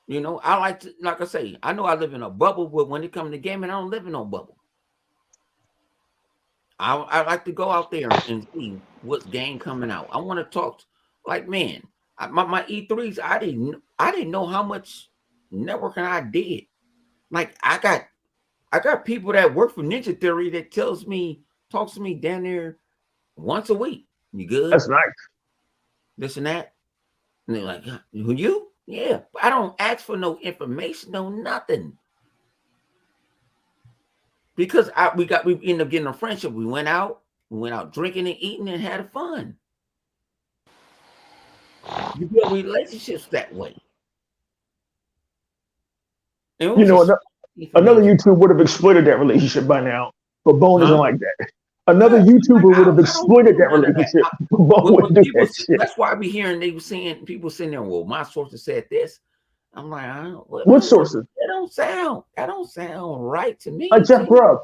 You know, I like to, like I say, I know I live in a bubble, but when it comes to gaming, I don't live in no bubble. I like to go out there and see what's game coming out. I want to talk like, man, my E3s, I didn't know how much networking I did. Like I got people that work for Ninja Theory that talks to me down there once a week. You good? That's nice. This and that. And they're like, who you? Yeah. I don't ask for no information, no nothing. Because we ended up getting a friendship. We went out drinking and eating and had fun. You build relationships that way. You know, another YouTuber would have exploited that relationship by now, but Bone isn't like that. Another YouTuber would have exploited that relationship. That's why I be hearing people saying there, well, my sources said this. I'm like, what sources? That don't sound right to me. Jeff Grubb.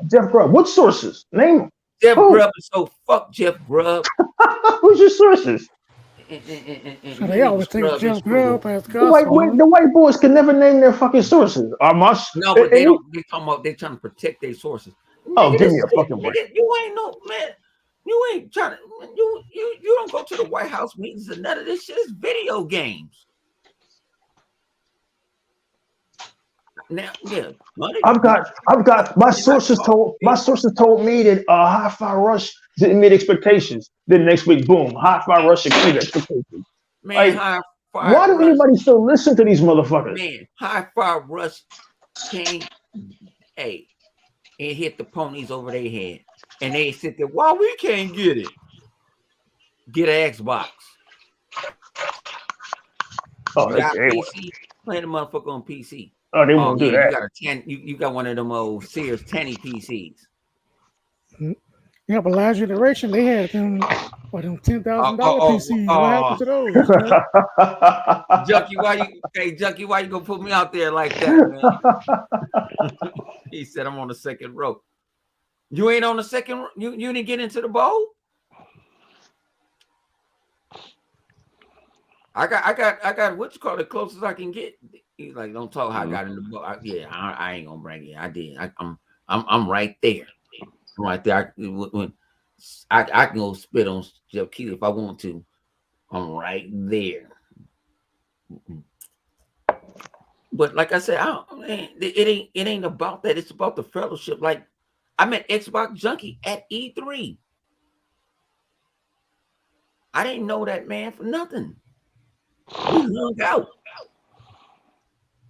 What sources? Name them. Jeff Grubb. So fuck Jeff Grubb. Who's your sources? So they always think Jeff Grubb as gospel. The white boys can never name their fucking sources. No, but they don't. They talking about trying to protect their sources. Oh, give me a fucking break. You ain't no man. You ain't trying to. You don't go to the White House meetings and none of this shit is video games. Now, yeah, I've got my sources told me that Hi-Fi Rush didn't meet expectations. Then next week, boom, Hi-Fi Rush exceeded expectations. Man, like, why do anybody still listen to these motherfuckers? Man, Hi-Fi Rush came, and hit the ponies over their head, and they sit there. Why we can't get it? Get an Xbox. Oh, you got PC? Play the motherfucker on PC. Oh, they won't do that. You got one of them old Sears 10 PCs. Yeah, but last generation they had them $10,000 PCs. What happened to those? Junkie, why you gonna put me out there like that, man? He said I'm on the second row. You ain't on the second. You didn't get into the bowl. I got what you call it closest I can get. He's like, don't talk how I got in the book. I ain't gonna bring it. I did. I'm right there. I'm right there. I can go spit on Jeff Keighley if I want to. I'm right there. But like I said, it ain't about that. It's about the fellowship. Like I met Xbox Junkie at E3. I didn't know that man for nothing. We hung out.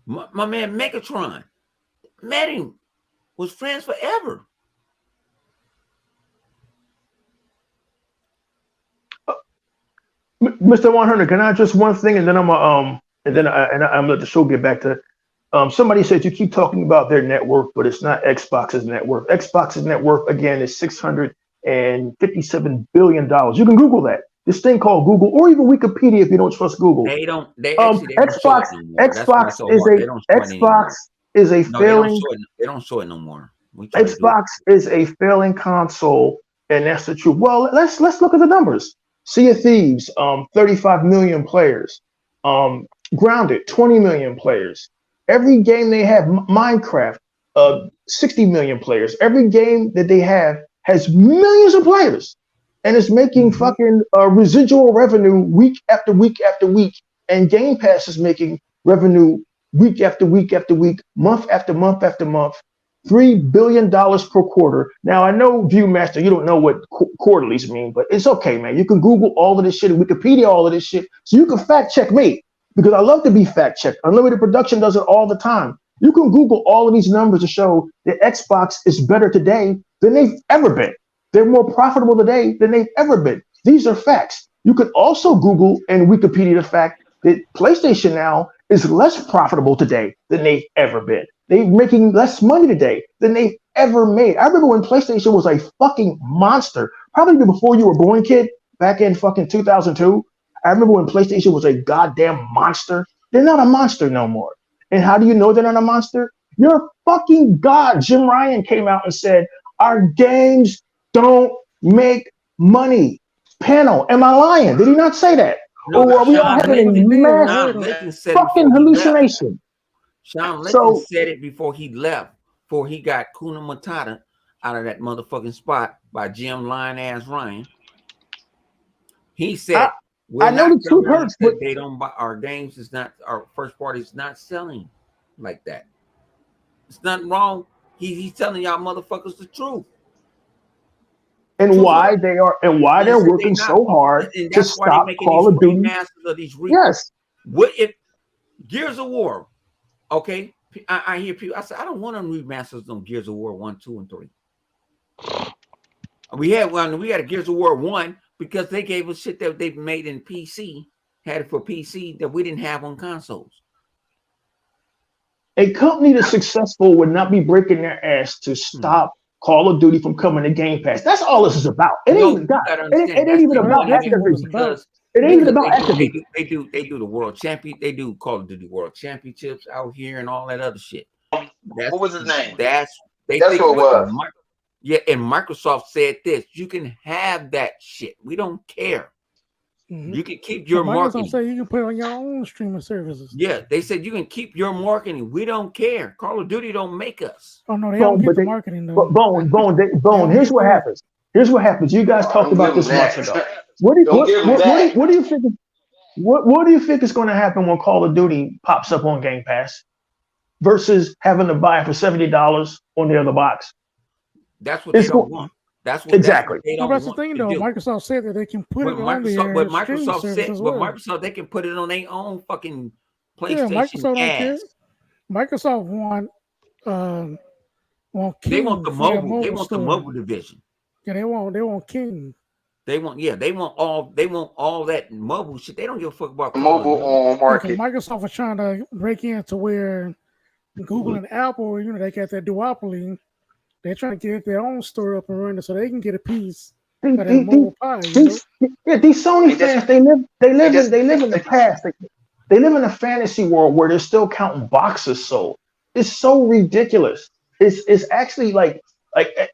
My man Megatron, met him, was friends forever. Mr. 100, can I just one thing, and then I'm let the show get back to. Somebody said you keep talking about their net worth, but it's not Xbox's net worth. Xbox's net worth again is $657 billion. You can Google that. This thing called Google, or even Wikipedia if you don't trust Google. They don't show Xbox it no more. Xbox is a failing. They don't show it no more. Xbox is a failing console, and that's the truth. Well, let's look at the numbers. Sea of Thieves, 35 million players. Grounded, 20 million players. Every game they have, Minecraft, 60 million players. Every game that they have has millions of players, and it's making fucking residual revenue week after week after week. And Game Pass is making revenue week after week after week, month after month after month. $3 billion per quarter. Now, I know, Viewmaster, you don't know what quarterlies mean, but it's okay, man. You can Google all of this shit and Wikipedia all of this shit, so you can fact check me, because I love to be fact checked. Unlimited Production does it all the time. You can Google all of these numbers to show that Xbox is better today than they've ever been. They're more profitable today than they've ever been. These are facts. You could also Google and Wikipedia the fact that PlayStation now is less profitable today than they've ever been. They're making less money today than they've ever made. I remember when PlayStation was a fucking monster, probably before you were born, kid, back in fucking 2002. I remember when PlayStation was a goddamn monster. They're not a monster no more. And how do you know they're not a monster? You're a fucking god. Jim Ryan came out and said, our games don't make money. Panel, am I lying? Did he not say that? No, or are we all having a mass fucking hallucination? Sean Lincoln said it before he left, before he got Kuna Matata out of that motherfucking spot by Jim Lion Ass Ryan. He said, I know the truth hurts, but they don't buy our games. Is not our first party is not selling like that. It's nothing wrong. He's telling y'all motherfuckers the truth. And why they are, and why they're working so hard to stop Call of Duty. Yes. What if Gears of War? Okay, I hear people. I said I don't want them remasters on Gears of War 1, 2, and 3. We had a Gears of War 1 because they gave us shit that they've made in PC, had it for PC that we didn't have on consoles. A company that's successful would not be breaking their ass to stop Call of Duty from coming to Game Pass. That's all this is about. It ain't even about Activision. It ain't even about Activision. They do the World Champion. They do Call of Duty World Championships out here and all that other shit. What was his name? That's what it was. Yeah, and Microsoft said this: you can have that shit. We don't care. Mm-hmm. You can keep your marketing. Say you can put it on your own streaming services. Yeah, they said you can keep your marketing. We don't care. Call of Duty don't make us. Oh no, they don't get the marketing though. Bone. Here's what happens. You guys talked about this months ago. What do you think? What do you think is going to happen when Call of Duty pops up on Game Pass versus having to buy it for $70 on the other box? That's what they don't want. That's what exactly. That's the thing, though. Microsoft said that they can put it on the Microsoft said, but Microsoft they can put it on their own fucking PlayStation. Yeah, Microsoft don't care. Microsoft want they want the mobile. They want the mobile division. Yeah, they want King. They want all that mobile shit. They don't give a fuck about mobile on market. Microsoft was trying to break into where Google and Apple, they got that duopoly. They're trying to get their own store up and running so they can get a piece of that mobile pie. These Sony fans, they live in the past. They live in a fantasy world where they're still counting boxes sold. It's so ridiculous. It's actually like,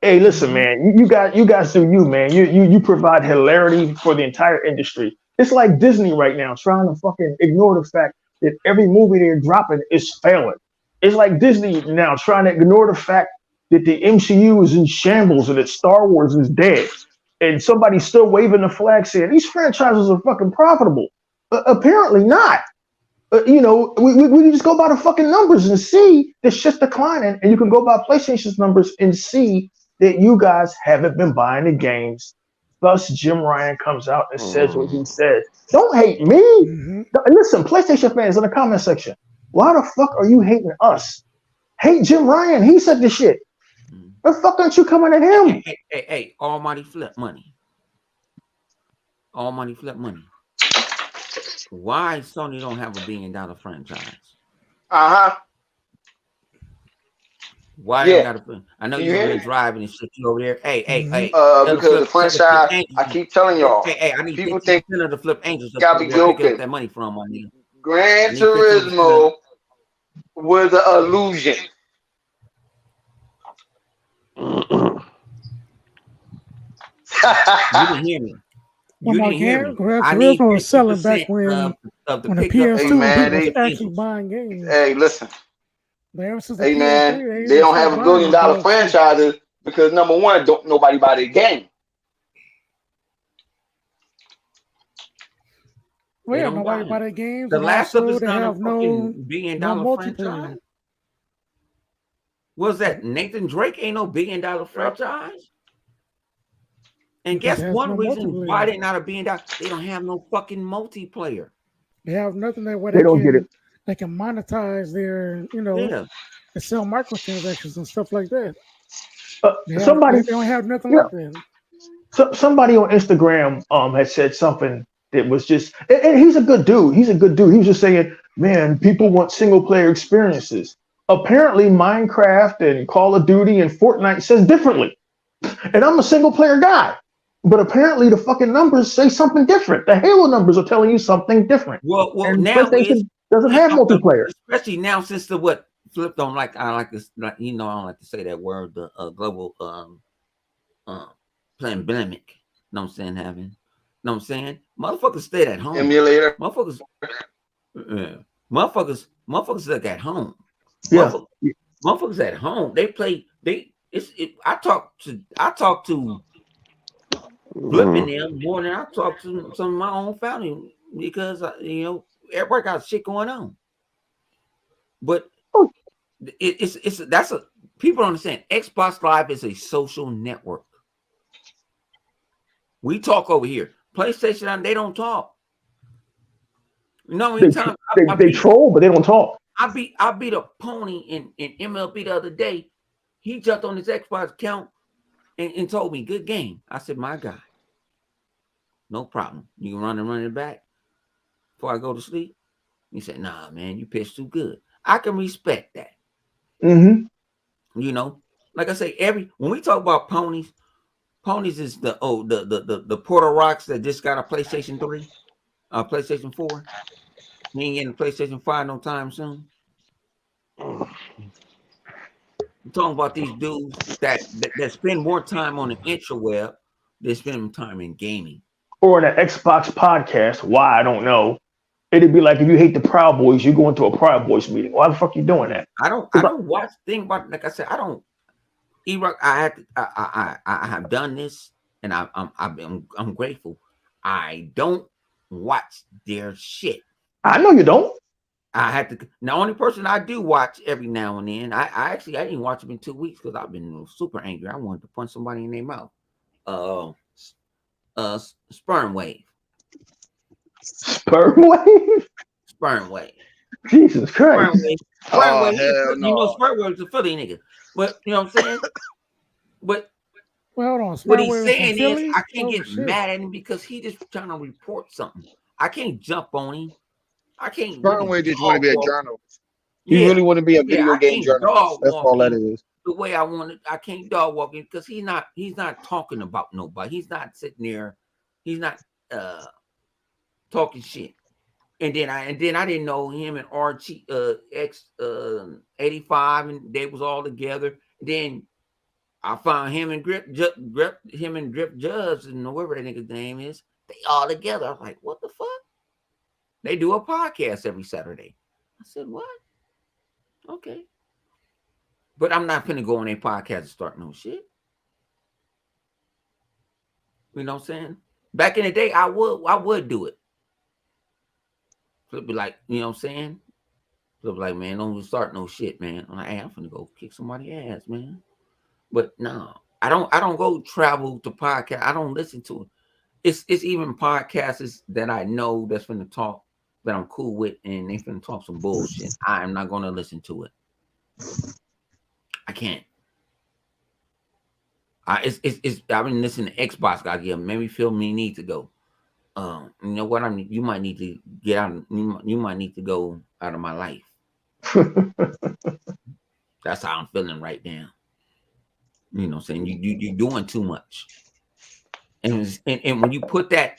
hey, listen, man, you guys do you, man. You provide hilarity for the entire industry. It's like Disney right now trying to fucking ignore the fact that every movie they're dropping is failing. It's like Disney now trying to ignore the fact that the MCU is in shambles and that Star Wars is dead. And somebody's still waving the flag saying these franchises are fucking profitable. Apparently not. We can just go by the fucking numbers and see that shit's declining. And you can go by PlayStation's numbers and see that you guys haven't been buying the games. Thus, Jim Ryan comes out and says what he says. Don't hate me. Mm-hmm. Listen, PlayStation fans in the comment section, why the fuck are you hating us? Hate Jim Ryan. He said this shit. The fuck aren't you coming at him? Hey, almighty flip money. Almighty flip money. Why Sony don't have $1 billion franchise? Why they got a? I know you're really driving and shit. You over there. Hey. Because the franchise, I keep telling y'all. Hey, I need people think of the Flip Angels. Gotta be joking. That money from my nigga. Gran Turismo was an illusion. You didn't hear me. You didn't hear me. Gran Turismo was selling back when the PS2 was actually buying games. Hey, listen. Hey man, they don't have $1 billion franchises because number one, don't nobody buy their game. Well, yeah, nobody buy their games. The Last of Us have $1 billion franchise. What's that? Nathan Drake ain't no $1 billion franchise. And guess one reason why they're not $1 billion? They don't have no fucking multiplayer. They have nothing that way they don't get it. They can monetize their, they sell microtransactions and stuff like that. They don't have nothing like that. So somebody on Instagram had said something that was just, and he's a good dude. He was just saying, man, people want single player experiences. Apparently, Minecraft and Call of Duty and Fortnite says differently. And I'm a single player guy. But apparently the fucking numbers say something different. The Halo numbers are telling you something different. Well, and now PlayStation doesn't have multiplayer. Especially now since the what Flip don't like. I like this. I don't like to say that word. The global pandemic. Know what I'm saying? Know what I'm saying? Motherfuckers stayed at home. Emulator. Motherfuckers look at home. Yeah. Motherfuckers at home. They play. I talk to Flipping them more than I talk to some of my own family because everybody got shit going on. But people don't understand. Xbox Live is a social network. We talk over here. PlayStation, they don't talk. They troll, but they don't talk. I beat a pony in MLB the other day. He jumped on his Xbox account and told me, good game. I said, my God. No problem. You can run it back before I go to sleep. He said, nah, man, you pitched too good. I can respect that. Mm-hmm. Like I say, when we talk about ponies is the Porter Rocks that just got a PlayStation 3, PlayStation 4. He ain't getting a PlayStation 5 no time soon. I'm talking about these dudes that spend more time on the intraweb than spend time in gaming. Or in an Xbox podcast. Why? I don't know. It'd be like if you hate the Proud Boys, you go into a Proud Boys meeting. Why the fuck you doing that? I don't watch. Think about it, like I said, I don't. E-Rock, I have done this, and I'm grateful. I don't watch their shit. I know you don't. I had to. The only person I do watch every now and then. I didn't watch them in 2 weeks because I've been super angry. I wanted to punch somebody in their mouth. Sperm Wave. Sperm Wave? Sperm Wave. Jesus Christ. Sperm Wave. Sperm Wave is a Philly nigga. But you know what I'm saying? But hold on. What he's saying is I can't get mad at him because he just trying to report something. I can't jump on him. I can't. Sperm Wave just want to be a journalist. You really want to be a video game journalist. That's all that is. The way I want it, I can't dog walk him because he's not talking about nobody. He's not sitting there. He's not talking shit. And then I didn't know him and Archie X 85 and they was all together. Then I found him and Drip Judge and whoever that nigga's name is. They all together. I was like, what the They do a podcast every Saturday. I said, what? Okay. But I'm not finna go on a podcast and start no shit. You know what I'm saying? Back in the day, I would do it. So it'd be like, you know what I'm saying? So it'd be like, man, don't start no shit, man. I'm like, hey, I'm finna go kick somebody's ass, man. But no, I don't go travel to podcast. I don't listen to it. It's even podcasts that I know that's finna talk that I'm cool with, and they finna talk some bullshit. I am not gonna listen to it. I can't. It's I've been listening to Xbox. I give maybe feel me need to go. You know what? You might need to get out. You might need to go out of my life. That's how I'm feeling right now. You know, what I'm saying you're doing too much. And when you put that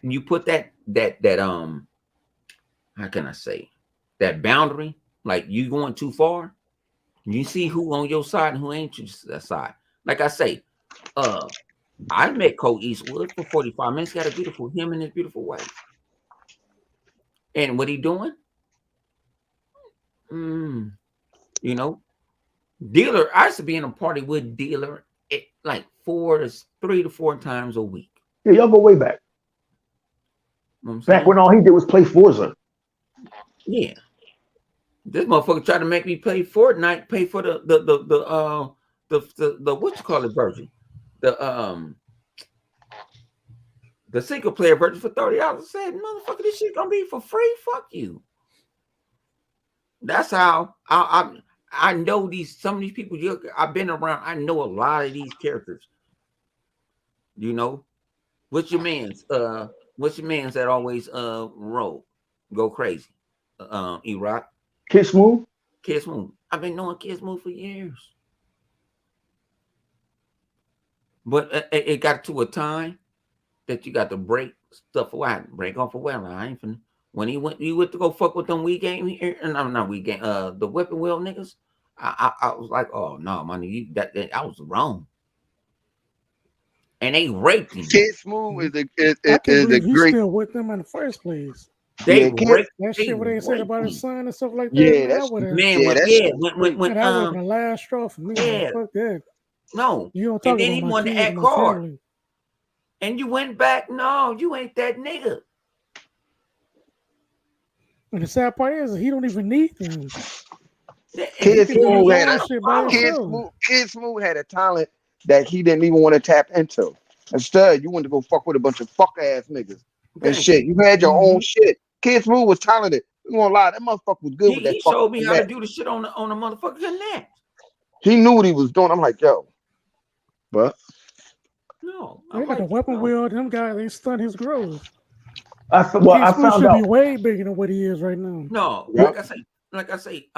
how can I say that boundary, like you going too far, you see who on your side and who ain't your side. Like I say, I met Cole Eastwood for 45 minutes, got a beautiful him and his beautiful wife. And what he doing? You know, Dealer, I used to be in a party with Dealer like 3 to 4 times a week. Yeah, y'all go way back. You know back when all he did was play Forza. Yeah. This motherfucker tried to make me play Fortnite, pay for the what you call it version. The single player version for $30. I said, motherfucker, this shit gonna be for free. Fuck you. That's how I know some of these people. I've been around. I know a lot of these characters. You know, what's your man's that always roll, go crazy? E-Rock. Kid Smooth. Kid Smooth. I've been knowing Kid Smooth for years. But it got to a time that you got to break stuff away. Break off a well. I ain't finna. When he went to go fuck with them weed game here, and I'm not weed game. The weapon wheel niggas. I was like, oh no, money, that I was wrong. And they raped him. Kid Smooth I can't believe he's great. still with them in the first place. They raped that shit what they said about his son and stuff like that. Yeah, man, that's when that would have been the last straw for me. Yeah. Man, fuck that. No. You don't talk and then about he my wanted kids to act and my hard. family. And you went back. No, you ain't that nigga. And the sad part is he don't even need them. Kid Smooth had a talent that he didn't even want to tap into. Instead, you wanted to go fuck with a bunch of fuck ass niggas and shit. You had your own shit. Kid Smooth was talented. You won't lie, that motherfucker was good with that. He showed me how to do the shit on the motherfucking Connect. He knew what he was doing. I'm like, yo, but no, they got the weapon wheel. Them guys, they stunt his growth. I found out be way bigger than what he is right now. No, like I say,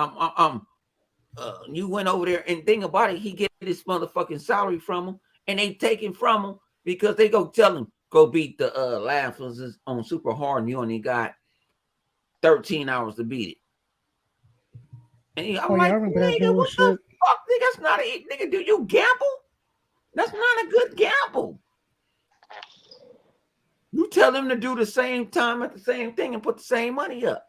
you went over there and think about it. He get his motherfucking salary from him, and they take it from him because they go tell him go beat the Laughers on super hard, and you only got 13 hours to beat it. And I'm like, nigga, what the fuck? Nigga, that's not a nigga. Do you gamble? That's not a good gamble. You tell them to do the same time at the same thing and put the same money up.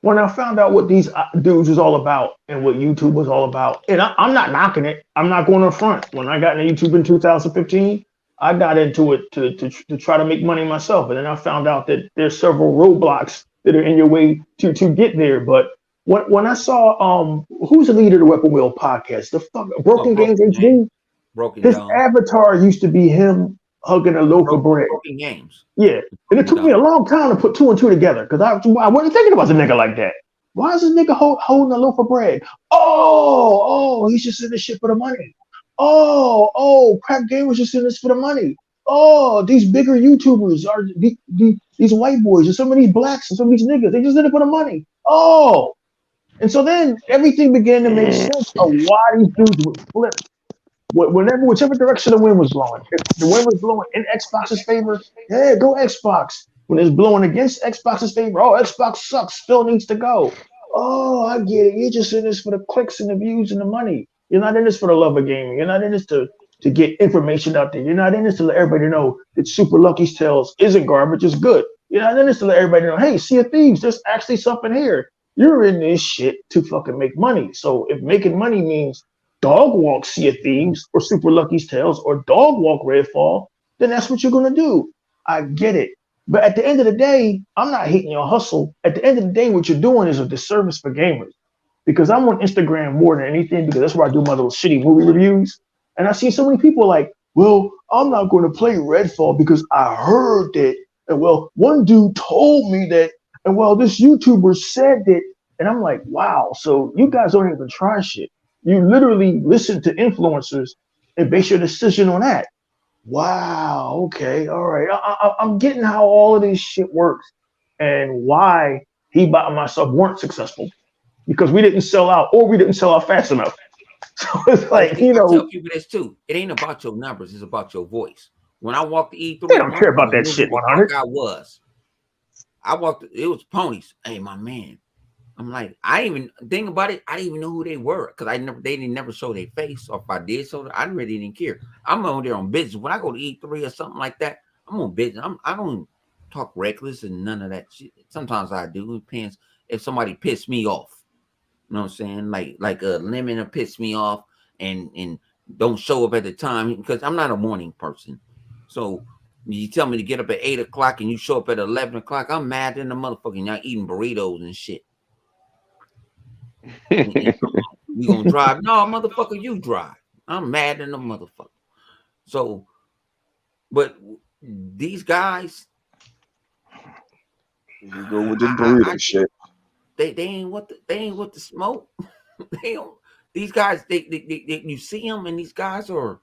When I found out what these dudes was all about and what YouTube was all about, and I'm not knocking it. I'm not going to front. When I got into YouTube in 2015, I got into it to try to make money myself. And then I found out that there's several roadblocks that are in your way to get there. But when I saw who's the leader of the Weapon Wheel podcast, the fuck Broken Games HD, his avatar used to be him hugging a loaf of bread. Broken Games. Yeah. And it took me a long time to put 2 and 2 together because I wasn't thinking about the nigga like that. Why is this nigga holding a loaf of bread? Oh, he's just in this shit for the money. Oh, Crack Game was just in this for the money. Oh, these bigger YouTubers are these white boys and some of these blacks and some of these niggas, they just in it for the money. Oh. And so then everything began to make sense of why these dudes would flip. Whichever direction the wind was blowing. If the wind was blowing in Xbox's favor, yeah, go Xbox. When it's blowing against Xbox's favor, oh, Xbox sucks. Phil needs to go. Oh, I get it. You're just in this for the clicks and the views and the money. You're not in this for the love of gaming. You're not in this to get information out there. You're not in this to let everybody know that Super Lucky's Tales isn't garbage. It's good. You know, and then just to let everybody know, hey, Sea of Thieves, there's actually something here. You're in this shit to fucking make money. So if making money means dog walk Sea of Thieves or Super Lucky's Tales or dog walk Redfall, then that's what you're gonna do. I get it. But at the end of the day, I'm not hating your hustle. At the end of the day, what you're doing is a disservice for gamers. Because I'm on Instagram more than anything, because that's where I do my little shitty movie reviews. And I see so many people like, well, I'm not going to play Redfall because I heard that. And well, one dude told me that. And well, this YouTuber said that. And I'm like, wow. So you guys don't even try shit. You literally listen to influencers and base your decision on that. Wow. Okay. All right. I'm getting how all of this shit works and why he and myself weren't successful because we didn't sell out or we didn't sell out fast enough. So it's like, you I know, tell people this too. It ain't about your numbers, it's about your voice. When I walked the E3, they don't care about that shit, 100. I walked, it was ponies. Hey, my man. I'm like, I even think about it. I didn't even know who they were because they didn't never show their face. Or if I did so, I really didn't care. I'm on there on business. When I go to E3 or something like that, I'm on business. I don't talk reckless and none of that shit. Sometimes I do. It depends if somebody pissed me off. You know what I'm saying? Like a lemon will piss me off and don't show up at the time because I'm not a morning person. So you tell me to get up at 8 o'clock and you show up at 11 o'clock, I'm mad in the motherfucking y'all eating burritos and shit. We gonna drive? No, motherfucker, you drive. I'm mad in the motherfucker. So, but these guys, You go with this burrito shit. They ain't what the smoke. They don't. These guys, they you see them, and these guys are,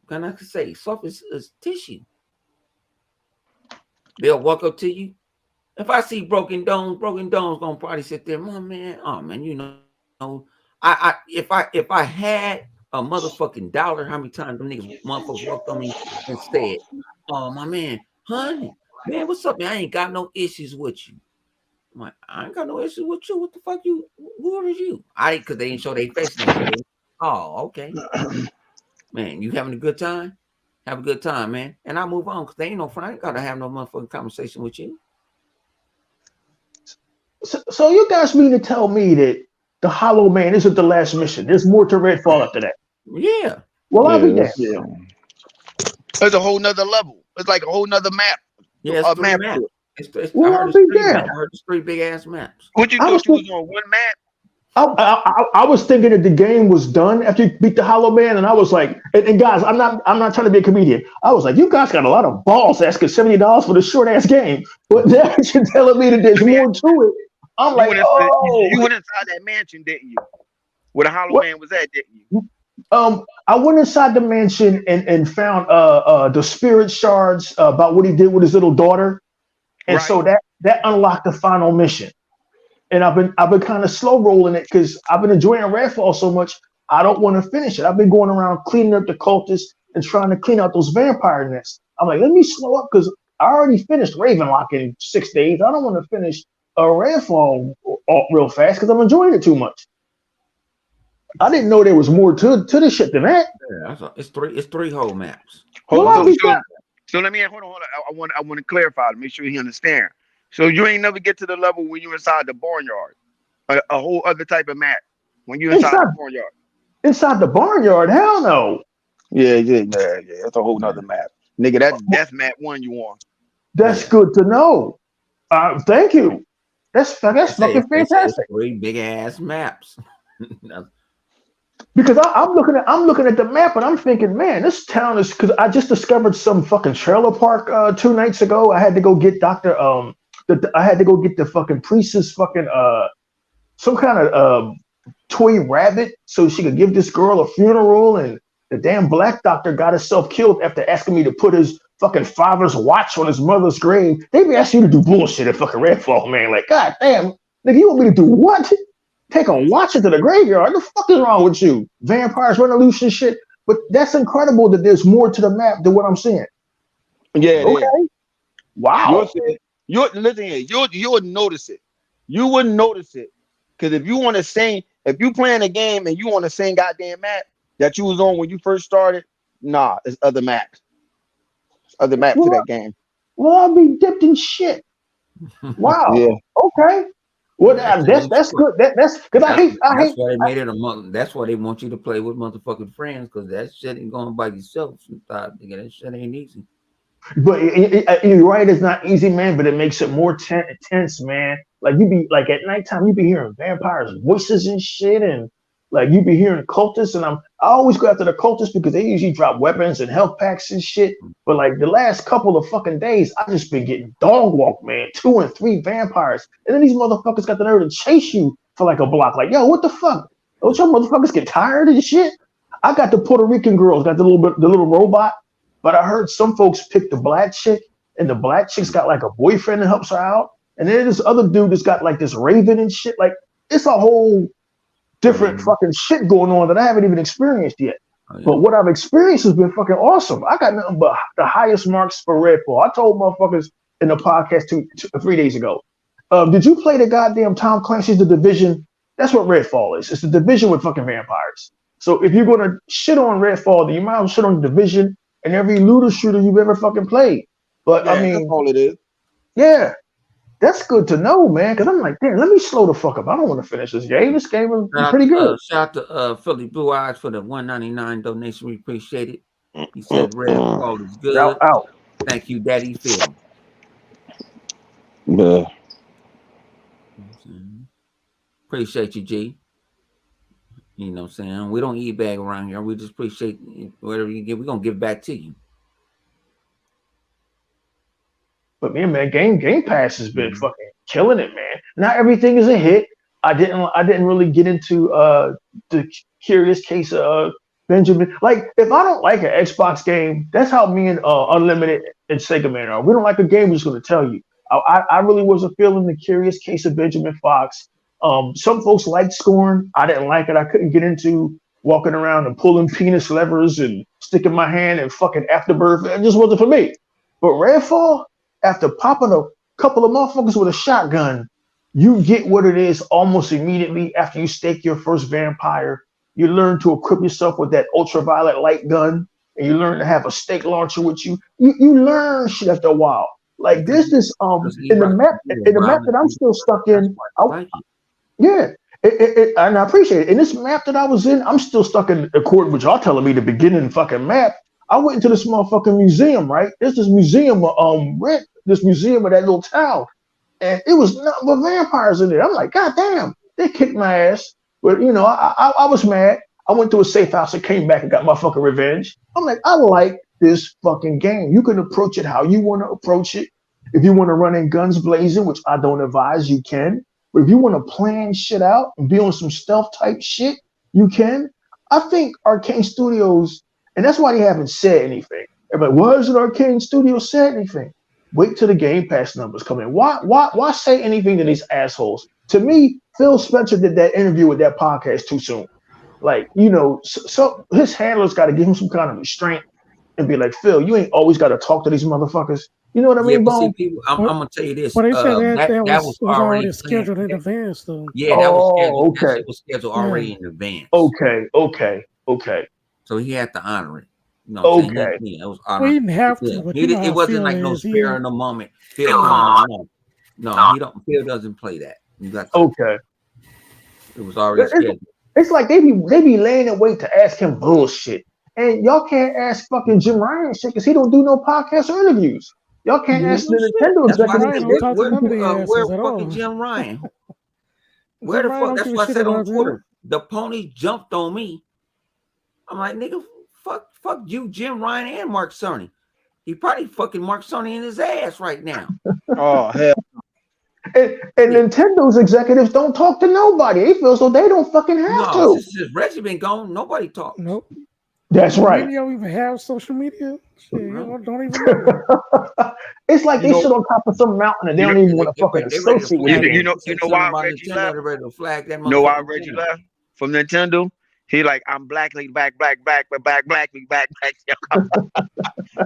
can I say, soft as tissue. They'll walk up to you. If I see Broken Domes gonna probably sit there, my man. Oh man, you know, if I had a motherfucking dollar, how many times them motherfuckers walked on me and said, "Oh my man, honey, man, what's up, man? I ain't got no issues with you." I'm like, I ain't got no issues with you. What the fuck you? Who are you? Because they didn't show their face. Oh, okay, man, you having a good time? Have a good time, man. And I move on because they ain't no fun. I ain't gotta have no motherfucking conversation with you. So you guys mean to tell me that the Hollow Man isn't the last mission? There's more to Redfall after that. Yeah. Well, I'll be damned. Yeah. There's a whole nother level. It's like a whole nother map. Yeah, it's three maps. Well, I'll be damned. I heard it's 3 big ass maps. What you thought you was on one map? I was thinking that the game was done after you beat the Hollow Man, and I was like, and guys, I'm not trying to be a comedian. I was like, you guys got a lot of balls asking $70 for this short ass game, but now you're telling me that there's more to it. I'm like, you went inside that mansion, didn't you? Where the Hollow Man was at, didn't you? I went inside the mansion and found the spirit shards about what he did with his little daughter, and so that unlocked the final mission. And I've been kind of slow rolling it because I've been enjoying Redfall so much. I don't want to finish it. I've been going around cleaning up the cultists and trying to clean out those vampire nests. I'm like, let me slow up because I already finished Ravenlock in 6 days. I don't want to finish Redfall real fast because I'm enjoying it too much. I didn't know there was more to this shit than that. Yeah, it's three whole maps. So let me hold on. I want to clarify to make sure he understand. So you ain't never get to the level when you're inside the barnyard, a whole other type of map. When you're inside the barnyard. Inside the barnyard, hell no. Yeah. That's a whole nother map. Nigga, that's map 1 you on. That's good to know. Thank you. That's fucking fantastic. 3 big ass maps. Because I'm looking at the map and I'm thinking, man, this town is, because I just discovered some fucking trailer park 2 nights ago. I had to go get I had to go get the fucking priestess fucking some kind of toy rabbit so she could give this girl a funeral, and the damn black doctor got himself killed after asking me to put his fucking father's watch on his mother's grave. They be asking you to do bullshit at fucking Redfall, man. Like, god damn, nigga, you want me to do what? Take a watch into the graveyard? What the fuck is wrong with you? Vampires running loose and shit. But that's incredible that there's more to the map than what I'm seeing. Yeah. Okay. Wow. Listen here. You'll notice it. You wouldn't notice it because if you playing a game and you on the same goddamn map that you was on when you first started, nah, it's other maps. It's other maps to that game. Well, I'll be dipped in shit. Wow. Yeah. Okay. Well, That's that's good. That's because that's why they made it a month. That's why they want you to play with motherfucking friends, because that shit ain't going by yourself. Sometimes, nigga, that shit ain't easy. But you're right, it's not easy, man. But it makes it more tense, man. Like you be like at nighttime, you be hearing vampires' voices and shit, and like you be hearing cultists. And I always go after the cultists because they usually drop weapons and health packs and shit. But like the last couple of fucking days, I just been getting dog walked, man. 2 and 3 vampires, and then these motherfuckers got the nerve to chase you for like a block. Like, yo, what the fuck? Don't y'all motherfuckers get tired of this shit? I got the Puerto Rican girls, got the little robot. But I heard some folks pick the black chick, and the black chick's got like a boyfriend that helps her out. And then this other dude that's got like this raven and shit. Like it's a whole different fucking shit going on that I haven't even experienced yet. Oh, yeah. But what I've experienced has been fucking awesome. I got nothing but the highest marks for RedFall. I told motherfuckers in the podcast 3 days ago. Did you play the goddamn Tom Clancy's The Division? That's what RedFall is. It's the Division with fucking vampires. So if you're gonna shit on RedFall, then you might as well shit on the Division and every looter shooter you've ever fucking played. But Yeah, I mean, that's all it is. Yeah, that's good to know, man. Because I'm like, damn, let me slow the fuck up. I don't want to finish this game. This game is pretty good. Shout out to Philly Blue Eyes for the $1.99 donation. We appreciate it. He said RedFall is good. Out. Thank you, Daddy Phil. Yeah. Appreciate you, G. You know what I'm saying? We don't eat bag around here. We just appreciate whatever you give. We're gonna give back to you. But man, Game Pass has been fucking killing it, man. Not everything is a hit. I didn't really get into the curious case of Benjamin. Like, if I don't like an Xbox game, that's how me and Unlimited and Sega Man are. We don't like a game, we're just gonna tell you. I really wasn't feeling the curious case of Benjamin Fox. Some folks liked Scorn. I didn't like it. I couldn't get into walking around and pulling penis levers and sticking my hand in fucking afterbirth. It just wasn't for me. But Redfall, after popping a couple of motherfuckers with a shotgun, you get what it is almost immediately after you stake your first vampire. You learn to equip yourself with that ultraviolet light gun, and you learn to have a stake launcher with you. You learn shit after a while. Like there's this in the map that I'm still stuck in. Yeah, and I appreciate it. In this map that I was in, I'm still stuck in according with y'all telling me the beginning fucking map. I went into this motherfucking museum, right? There's this museum this museum of that little town. And it was nothing but vampires in there. I'm like, God damn, they kicked my ass. But you know, I was mad. I went to a safe house and came back and got my fucking revenge. I'm like, I like this fucking game. You can approach it how you want to approach it. If you want to run in guns blazing, which I don't advise, you can. But if you want to plan shit out and be on some stealth type shit, you can. I think Arcane Studios, and that's why they haven't said anything. Everybody, why hasn't Arcane Studios said anything? Wait till the Game Pass numbers come in. Why say anything to these assholes? To me, Phil Spencer did that interview with that podcast too soon. Like, you know, so his handlers got to give him some kind of restraint and be like, Phil, you ain't always got to talk to these motherfuckers. You know what I mean, Bone? I'm gonna tell you this. But they said that was already scheduled in advance, though. Yeah, that was scheduled. Okay. That shit was scheduled already in advance. Okay. So he had to honor it. You know Okay. It was Well, he didn't have to. But it wasn't like no spare in the moment. Phil, no, he don't. Phil doesn't play that. Okay. It was already scheduled. It's like they be laying in wait to ask him bullshit, and y'all can't ask fucking Jim Ryan shit because he don't do no podcasts or interviews. Y'all can't ask the Nintendo executive. Where fucking Jim Ryan? Where the fuck? That's what I said on Twitter. The pony jumped on me. I'm like, nigga, fuck you, Jim Ryan and Mark Cerny. He probably fucking Mark Cerny in his ass right now. Oh hell. And Nintendo's executives don't talk to nobody. They feel so they don't fucking have to. Since Reggie been gone, nobody talks. Nope. That's right. Maybe y'all even have social media. Shit, y'all don't even know. It's like they sit on top of some mountain and they don't even want to fucking associate with you know why Reggie left? You know why Reggie left from Nintendo? He like, I'm black, back.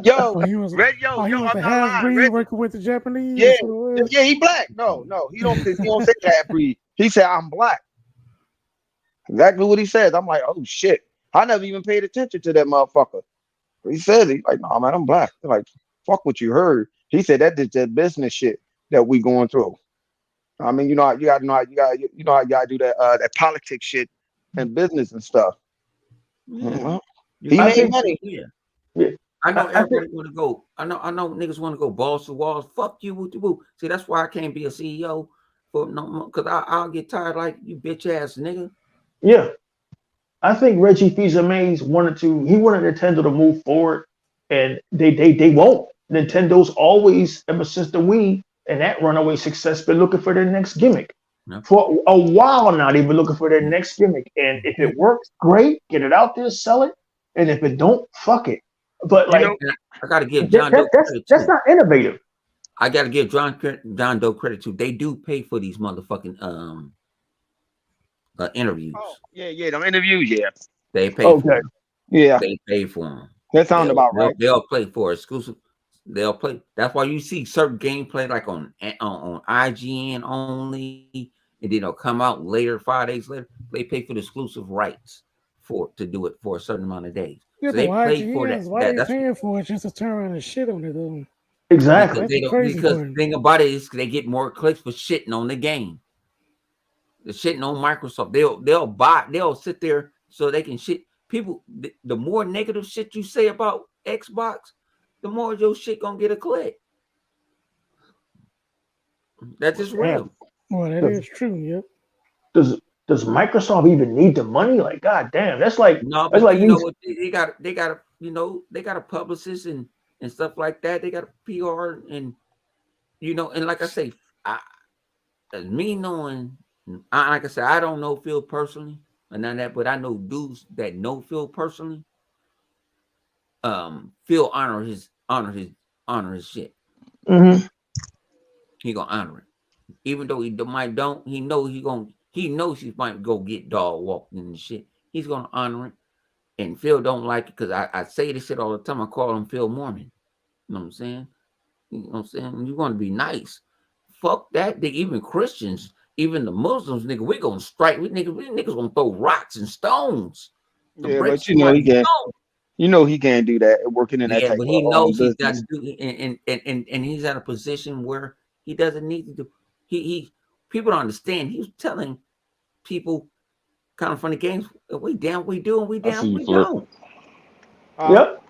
Yo, he was Reggie, I'm not lying. Working with the Japanese. Yeah, he black. No, he don't say half breed. He said I'm black. Exactly what he says. I'm like, oh shit. I never even paid attention to that motherfucker. He says he's like, no, man, I'm black. They're like, fuck what you heard. He said that is the business shit that we going through. I mean, you got to know how you got to do that politics shit and business and stuff. Yeah. Well, You he I got made think, money. yeah. yeah, I know I think, everybody want to go. I know niggas want to go balls to walls. Fuck you, woo woo. See, that's why I can't be a CEO for no more, because I'll get tired like you bitch ass nigga. yeah, I think Reggie Fils-Aimé he wanted Nintendo to move forward, and they won't. Nintendo's always, ever since the Wii and that runaway success, been looking for their next gimmick. Yeah. For a while now, they've been looking for their next gimmick, and if it works, great, get it out there, sell it, and if it don't, fuck it. But You know, like I got to give John Doe credit that's too. not innovative. I got to give John Doe credit too. They do pay for these motherfucking interviews. oh yeah, them interviews, yeah, They pay for Okay. them. yeah, They pay for them. that sound about right. They'll play for exclusive. They'll play. That's why you see certain gameplay like on IGN only, and then it'll come out later, 5 days later. They pay for the exclusive rights to do it for a certain amount of days. Yeah, So but they why play for that. why they That's paying for it just to turn around and shit on it though? Exactly. because they don't. Crazy Because part. the thing about it is they get more clicks for shitting on the game. The shitting on Microsoft. They'll sit there so they can shit people. The more negative shit you say about Xbox, the more your shit gonna get a click. That's just real. Well, that Does, is true. Yep. does Microsoft even need the money? Like, god damn, No, that's but like you know these. what? They got they got a publicist and stuff like that. They got a PR and and like I say, me knowing, like I said, I don't know Phil personally or none of that, but I know dudes that know Phil personally. Phil honor his shit. Mhm. He gonna honor it, even though he might don't. He knows he knows he might go get dog walked and shit. He's gonna honor it. And Phil don't like it because I say this shit all the time. I call him Phil Mormon. You know what I'm saying? You know what I'm saying? You're gonna be nice. Fuck that. Even Christians, even the Muslims, nigga, we gonna strike. We niggas gonna throw rocks and stones to Yeah, break but you know he somebody's can't. stone. You know he can't do that. Working in that Yeah, type but of he knows he's got to business. do, and he's at a position where he doesn't need to do. He people don't understand. He was telling people kind of funny games. We damn we do, and we I see damn you, we Flip. don't. Yep.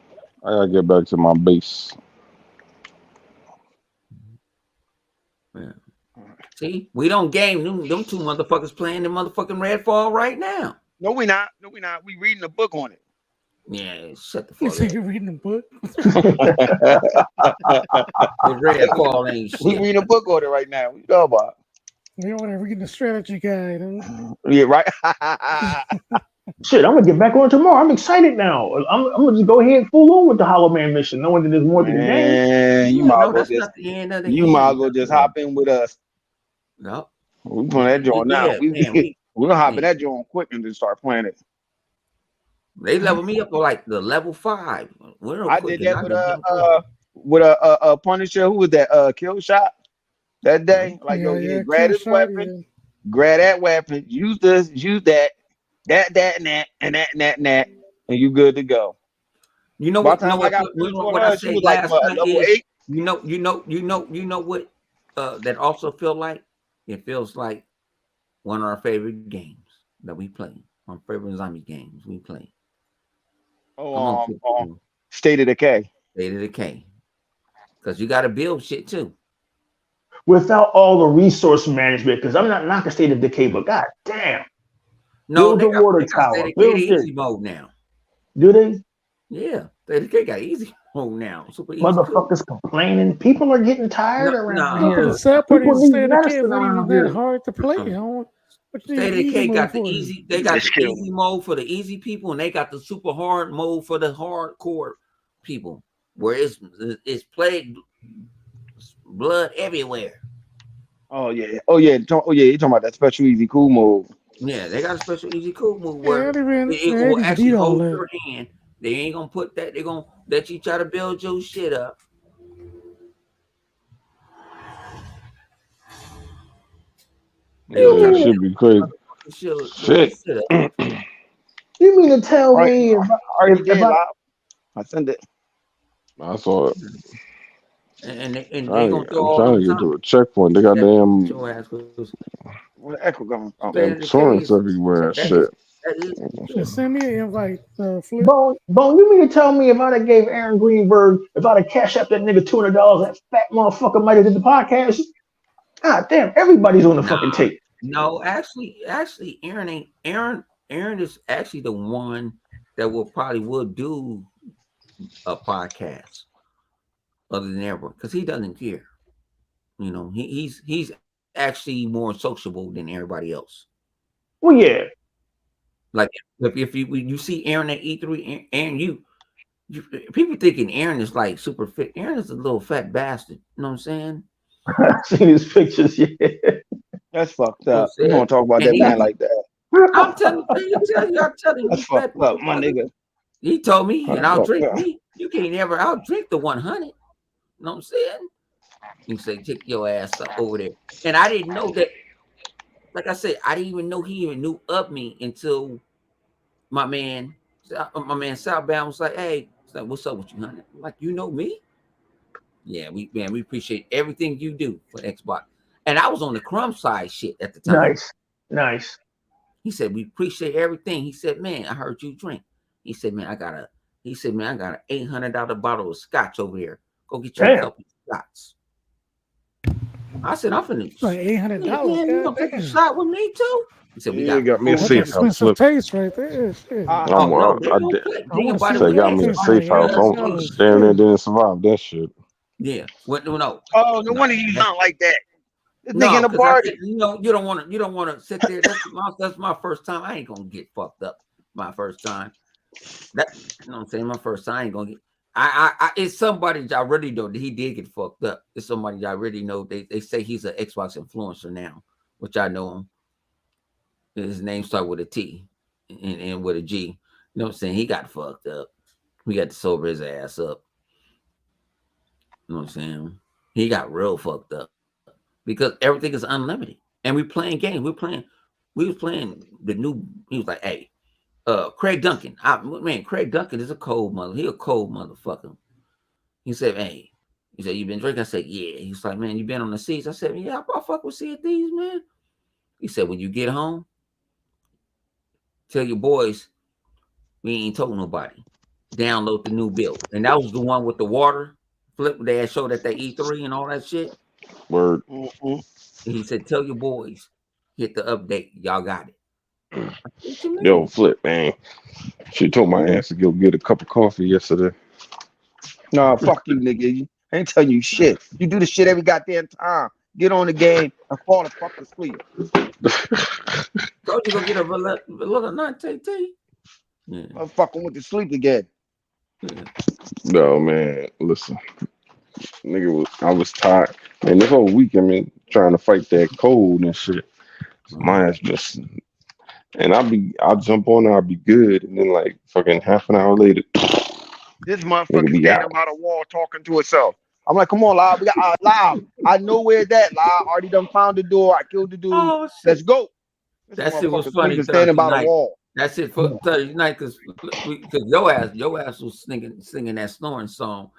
I gotta get back to my base. Yeah. See, we don't game them two motherfuckers playing the motherfucking Redfall right now. No, we not. No, we not. We reading a book on it. Yeah, shut the You fuck say up. you're reading a book? The Redfall ain't We shit. reading a book on it right now. What you know about? You want to read the strategy guide? Huh? Yeah, right. Shit, I'm gonna get back on tomorrow. I'm excited now. I'm gonna just go ahead full on with the Hollow Man mission, knowing that there's more to the game. Man, you Yeah, might no, as well that's just not the end of the you might game. as well just hop in with us. No. We playing that joint now. Yeah, man, We're gonna hop in that joint quick and just start playing it. they level me up to like the level 5. We're no I quick, did and that I just jump in. with a Punisher. Who was that? Kill shot that day. Like yo, Yeah, grab kill his shot. weapon, grab that weapon, use this, use that, and that, and you good to go. You know By what? the time I got finished with What I her, she said was like last what, night level is, 8. you know what? That also feel like it feels like one of our favorite games that we play. Our favorite zombie games we play. Oh, State of Decay. State of Decay, because you got to build shit too. Without all the resource management, because I'm not knocking State of Decay, but god damn, No, build they the got water State tower, of Decay build the this. easy mode now. Do they? Yeah, State of Decay got easy mode now. Super easy too. Motherfuckers complaining. People are getting tired around Yeah, but here. the sad part People is need State of Decay is medicine not even around that here. hard to play. What you need State of easy Decay mode got the for? easy. They got It's the true. easy mode for the easy people, and they got the super hard mode for the hardcore people, where it's plague blood everywhere. Oh yeah. You're talking about that special easy cool mode. Yeah, they got a special easy cool move Yeah, where it they will didn't actually need all hold that. your hand. They ain't gonna put that. They're gonna let you try to build your shit up. They gonna try Yeah, it to should be crazy. build your Shit. shit up. You mean to tell All right, me already if did. I I send it. I saw it. and they gonna throw I'm all trying them to get to a topics checkpoint. They got at damn your ass. Because Where the echo going from? state damn of decay tourists is everywhere. that Shit. is that is for Just sure. send me an invite, Flip. Bone, you mean to tell me if I'd have gave Aaron Greenberg, if I'd have cashed up that nigga $200, that fat motherfucker might have did the podcast? God damn, everybody's on the Nah, fucking tape. no, actually, Aaron ain't Aaron. Aaron is actually the one that will probably will do a podcast other than everyone because he doesn't care. You know, he's actually more sociable than everybody else. Well, yeah. Like if you when you see Aaron at E3, Aaron, you people thinking Aaron is like super fit. Aaron is a little fat bastard. You know what I'm saying? I've seen his pictures, yeah. That's fucked You know what up. You I'm saying? don't talk about And that man like that. I'm telling That's you, fucked fat up, my motherfucker. nigga. He told me, and That's I'll fucked drink up. me. You can't ever I'll drink the 100. You know what I'm saying? You say, take your ass up over there. And I didn't know that, like I said, I didn't even know he even knew of me until my man Southbound was like, hey, it's like, what's up with you, honey? I'm like, you know me? Yeah, we appreciate everything you do for Xbox. And I was on the crumb side shit at the time. Nice. Nice. He said, we appreciate everything. He said, man, I heard you drink. He said, man, I got an $800 bottle of scotch over there. Go get you a Damn. couple of shots. I said, I'm finna, Like $800. man, you God gonna take a damn. shot with me too? He said, we Yeah, got got me a food. That's safe house expensive flip. taste right there. Shit. Oh no, they I don't did. play. I Think want to about see it Say what with got that me a tastes like. safe house. Xbox. I'm $800. damn near Shit. didn't survive that shit. Yeah. What no. Oh, no No. wonder you sound like that. This nigga No, in the because I party. said, you don't want to sit there. That's my first time. I ain't gonna get fucked up my first time. That you know what I'm saying? My first time I ain't gonna get it's somebody that I really know that he did get fucked up. It's somebody that I really know. They say he's an Xbox influencer now, which I know him. His name started with a T and with a G. You know what I'm saying? He got fucked up. We got to sober his ass up. You know what I'm saying? He got real fucked up because everything is unlimited. And we playing games. We was playing the new, he was like, hey, Craig Duncan. Man, Craig Duncan is a cold mother. He a cold motherfucker. He said, hey, he said, you been drinking? I said, yeah. He's like, man, you been on the seats? I said, yeah, I fuck with Sea of Thieves, man. He said, when you get home, tell your boys we ain't told nobody. Download the new build. And that was the one with the water flip. They had showed at the E3 and all that shit. Word. Mm-hmm. And he said, tell your boys, hit the update. Y'all got it. What you Yo, mean? flip, man. She told my ass to go get a cup of coffee yesterday. Nah, fuck you, nigga. I ain't telling you shit. You do the shit every goddamn time. Get on the game and fall the fuck asleep. Told you go get a little Nante tea. Yeah. Motherfucker went to sleep again. Yeah. No, man. Listen, I was tired. Man, this whole week, I mean, trying to fight that cold and shit. My ass just, and I'll jump on and I'll be good. And then, like, fucking half an hour later, This nigga motherfucker be standing out. by the wall talking to herself. I'm like, come on, Loud. We got Loud. I know where that. Loud. Already done found the door. I killed the dude. Oh Let's shit. go. This That shit was motherfucker funny sleeping standing Thursday by the night. wall. That's it for Thursday night because your ass was singing that snoring song.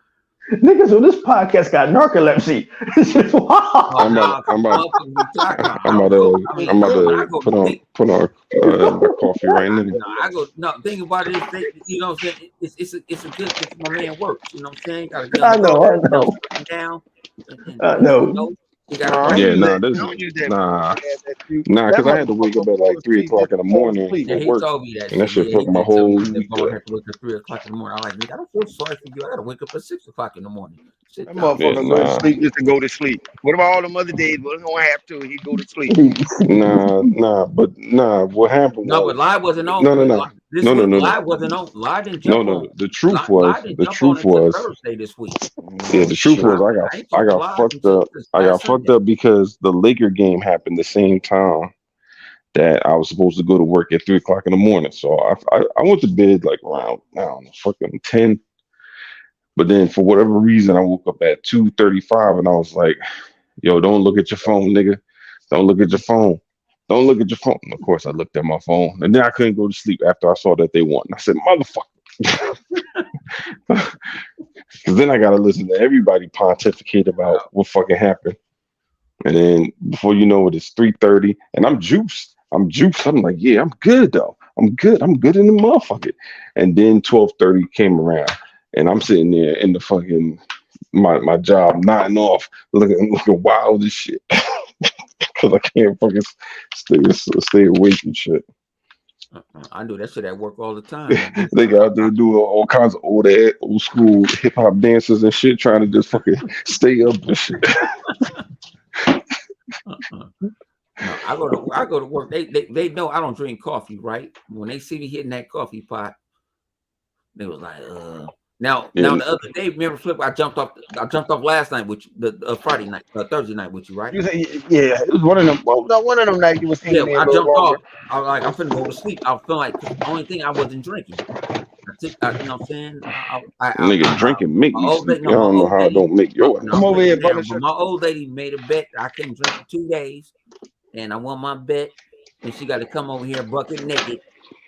Niggas on this podcast got narcolepsy. It's just Oh wow. I'm about, no, I'm because about, motherfuckers be talking. I'm I about go. to, I mean, I'm about when I to go to sleep, put on my coffee right now. no, I go. No, think about it. You know what I'm saying? It's a good because my man works. You know what I'm saying? Got a young I know, daughter. I You know, know, sitting down, and I you know. know he got to No, I bring. Yeah, use nah, that. this, I don't use that nah, bullshit ass that you. nah, That because I had to motherfucker wake up at fall like three asleep o'clock just in to the fall morning asleep. Yeah, for he work, told me that and that shit. shit Yeah, fucked he my did tell whole me that week Vaughn up. had to wake up 3 o'clock in the morning. I like, nigga, I don't feel sorry for you. I got to wake up at 6 o'clock in the morning. Sit That down. Yeah, motherfucker go to nah, sleep just to go to sleep. What about all them other days? Well, he don't have to. He go to sleep. nah. What happened No, but was, live wasn't on. no, no, no, This no, no, week, no, no, live wasn't on. Live didn't no, jump no, on. no. The truth Live was, didn't the jump on truth until was, Thursday this week. yeah, Oh the truth shit. was, I ain't I talked to got Live fucked up. since I last got fucked Sunday. up because the Laker game happened the same time that I was supposed to go to work at 3 o'clock in the morning. So I went to bed like around, I don't know, fucking 10. But then for whatever reason, I woke up at 2:35 and I was like, yo, don't look at your phone, nigga. Don't look at your phone. Don't look at your phone. And of course, I looked at my phone and then I couldn't go to sleep after I saw that they won. I said, motherfucker. Because then I gotta listen to everybody pontificate about what fucking happened. And then before you know it, it's 3:30, and I'm juiced. I'm juiced. I'm like, yeah, I'm good though. I'm good. I'm good in the motherfucker. And then 12:30 came around, and I'm sitting there in the fucking my job, nodding off, looking wild as shit, because I can't fucking stay awake and shit. I do that shit at work all the time. They got there doing all kinds of old school hip hop dances and shit, trying to just fucking stay up and shit. No, I go to work. They know I don't drink coffee, right? When they see me hitting that coffee pot, they was like, Now Yeah. the other day, remember Flip? I jumped off last night with you, the Friday night, Thursday night with you, right? You say, yeah, it was one of them. Well, no, one of them nights you was Yeah, hanging there a I little jumped longer. off. I was like, I'm finna go to sleep. I feel like the only thing I wasn't drinking. You know what I'm saying? Nigga drinking make my me old sleep. lady, I no, my don't know old how it lady. don't make your No, ass. Come over here, down, brother. but my old lady made a bet I couldn't drink for 2 days, and I won my bet, and she got to come over here bucket naked,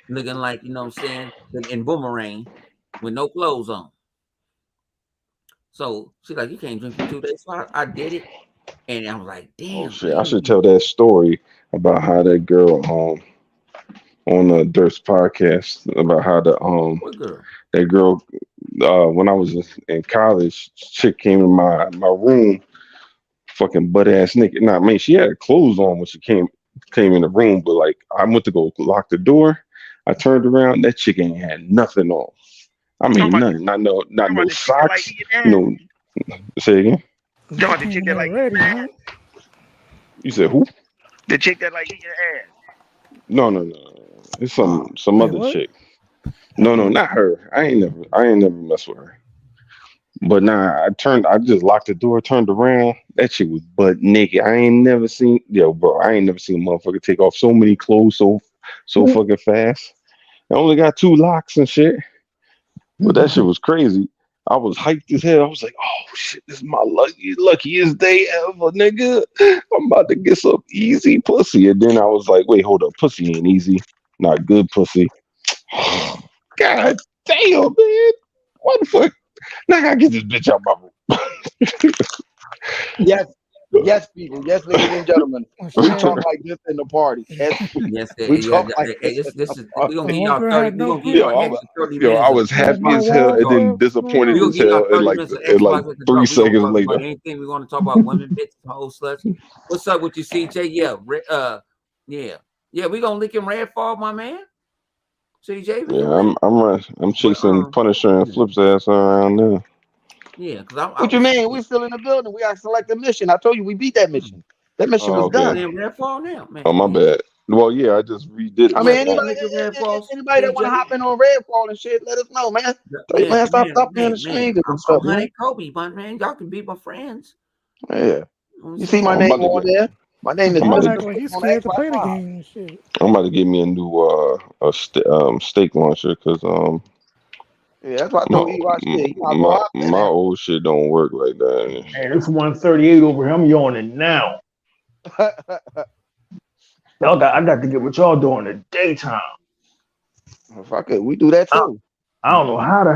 looking like, you know what I'm saying, in boomerang, with no clothes on. So she's like, you can't drink for 2 days. So I did it, and I was like, Oh damn. shit! I should tell that story about how that girl on the Dirt's podcast about how What girl? that girl when I was in college, chick came in my room, fucking butt ass naked. Nah, man, she had clothes on when she came in the room, but like I went to go lock the door. I turned around, that chick ain't had nothing on. I mean, nothing. Not no socks. No. Say again. Talking about the Came chick in that there like ready, huh? You said who? the chick that like eat your ass. No. It's some Wait, other what? chick. No, not her. I ain't never messed with her. But nah, I just locked the door, turned around. That chick was butt naked. I ain't never seen, yo, bro. I ain't never seen a motherfucker take off so many clothes so fucking fast. I only got 2 locks and shit, but that shit was crazy. I was hyped as hell. I was like, oh shit, this is my luckiest day ever, nigga. I'm about to get some easy pussy. And then I was like, wait, hold up, pussy ain't easy. Not good pussy. God damn, man. What the fuck? Now I gotta get this bitch out my room. Yes, people. Yes, ladies and gentlemen. Oh, she We had, talk like this in the party. Yes, Yes, we talk like this is party. we're gonna give one y'all girl 30. had We're no gonna give y'all Yo, pussy. I an was, extra 30 yo, I minutes of was She had happy no as hell and walls talk. then up. disappointed We're gonna as give y'all hell 30 minutes of in extra like life at the 3 drop. We're gonna seconds talk later. about anything. We're gonna talk about women, bitches, hoes, sluts. What's up with you, CJ? Yeah, we're gonna lick him Redfall, my man. CJ, we Yeah, gonna lick him. I'm But chasing Punisher and Flip's ass around there. yeah, because I What you was mean? We still in the building. We got to select a mission. I told you we beat that mission. That mission Oh, was we okay. done. in Redfall now, Oh, man. my Yeah. bad. Well, yeah, I just redid it I Yeah, mean, right we now. gonna lick him Redfall, anybody that want to CJ. hop in on Redfall and shit, let us know, man. Man, stop being a stranger and I'm stuff, man. Honey Kobe, my man. Y'all can be my friends. Yeah. You know what I'm You see saying? my I'm name about to on get. there. My name is I'm about Ball to. Mr. act like Flip he's on scared to Xbox play the Live. game and shit. I'm about to get me a new steak launcher because Yeah, that's why I my, told EY shit. You might as well hop in my there. old shit don't work like that. And it's 138 over here. I'm yawning now. I got to get what y'all doing in the daytime. Fuck it, we do that I, too. I don't know how the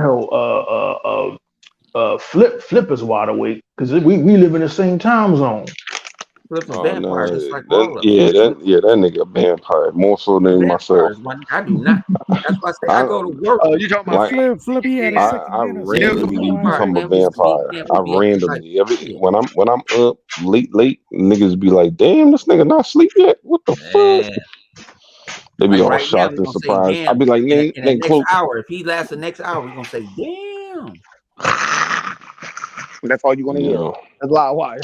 hell Flip is wide awake because we live in the same time zone. Flip a Oh vampire, no, just like all of us. that nigga a vampire more so than myself. Vampires, man. I do not. That's why I say I I go to work. You talking about like me? Flip, he had a Yeah. second I dentist. He Yeah, was we randomly wide vampires, become a awake. man. We just be, vampire. man, I we be acting like randomly every shit. when I'm up late, niggas be like, "Damn, this nigga not asleep yet. What the fuck?" Yeah. They be Like all right now, shocked we're and gonna say, surprised. I damn, be like, in the "Nigga, next close." hour. If he lasts the next hour, we're gonna say, damn. That's all you want to You hear. know, That's live wire.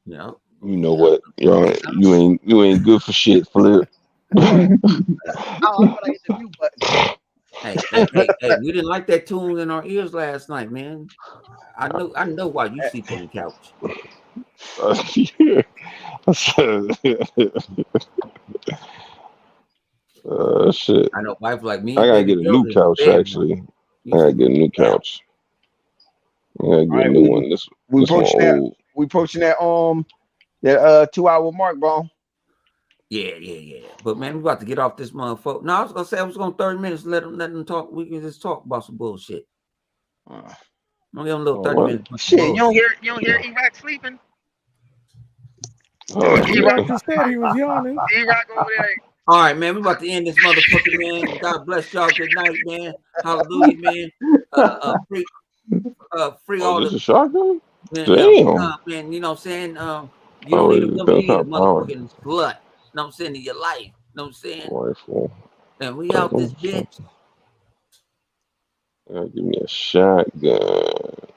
You know, you know uh, what? You ain't good for shit, Flip. I thought I hit the mute button. hey, we didn't like that tune in our ears last night, man. I know why you sleep on the couch. Yeah. Shit. I know wife like me I and gotta baby get a girl new is in couch. bed now. Actually, I You gotta sleep get on a new the couch. couch. I gotta All get a right, new one. we This one approaching that. old. We approaching that 2 hour mark, bro. Yeah. But man, we about to get off this motherfucker. No, I was gonna say I was gonna 30 minutes. Let them talk. We can just talk about some bullshit. I'm gonna give him a little Oh, 30 what? minutes. Shit, you don't hear Iraq sleeping? Oh, Iraq just said he was yawning. Iraq over there. All right, man. We're about to end this motherfucker, man. God bless y'all. Good night, man. Hallelujah, man. Free oh, all this the is shotgun? man, Damn. man. You know what I'm saying? You Oh, don't it's even want got me kind a of power. motherfucking slut. You know what I'm saying? In your life. You know what I'm saying? Rifle. And we out this bitch. Give me a shotgun.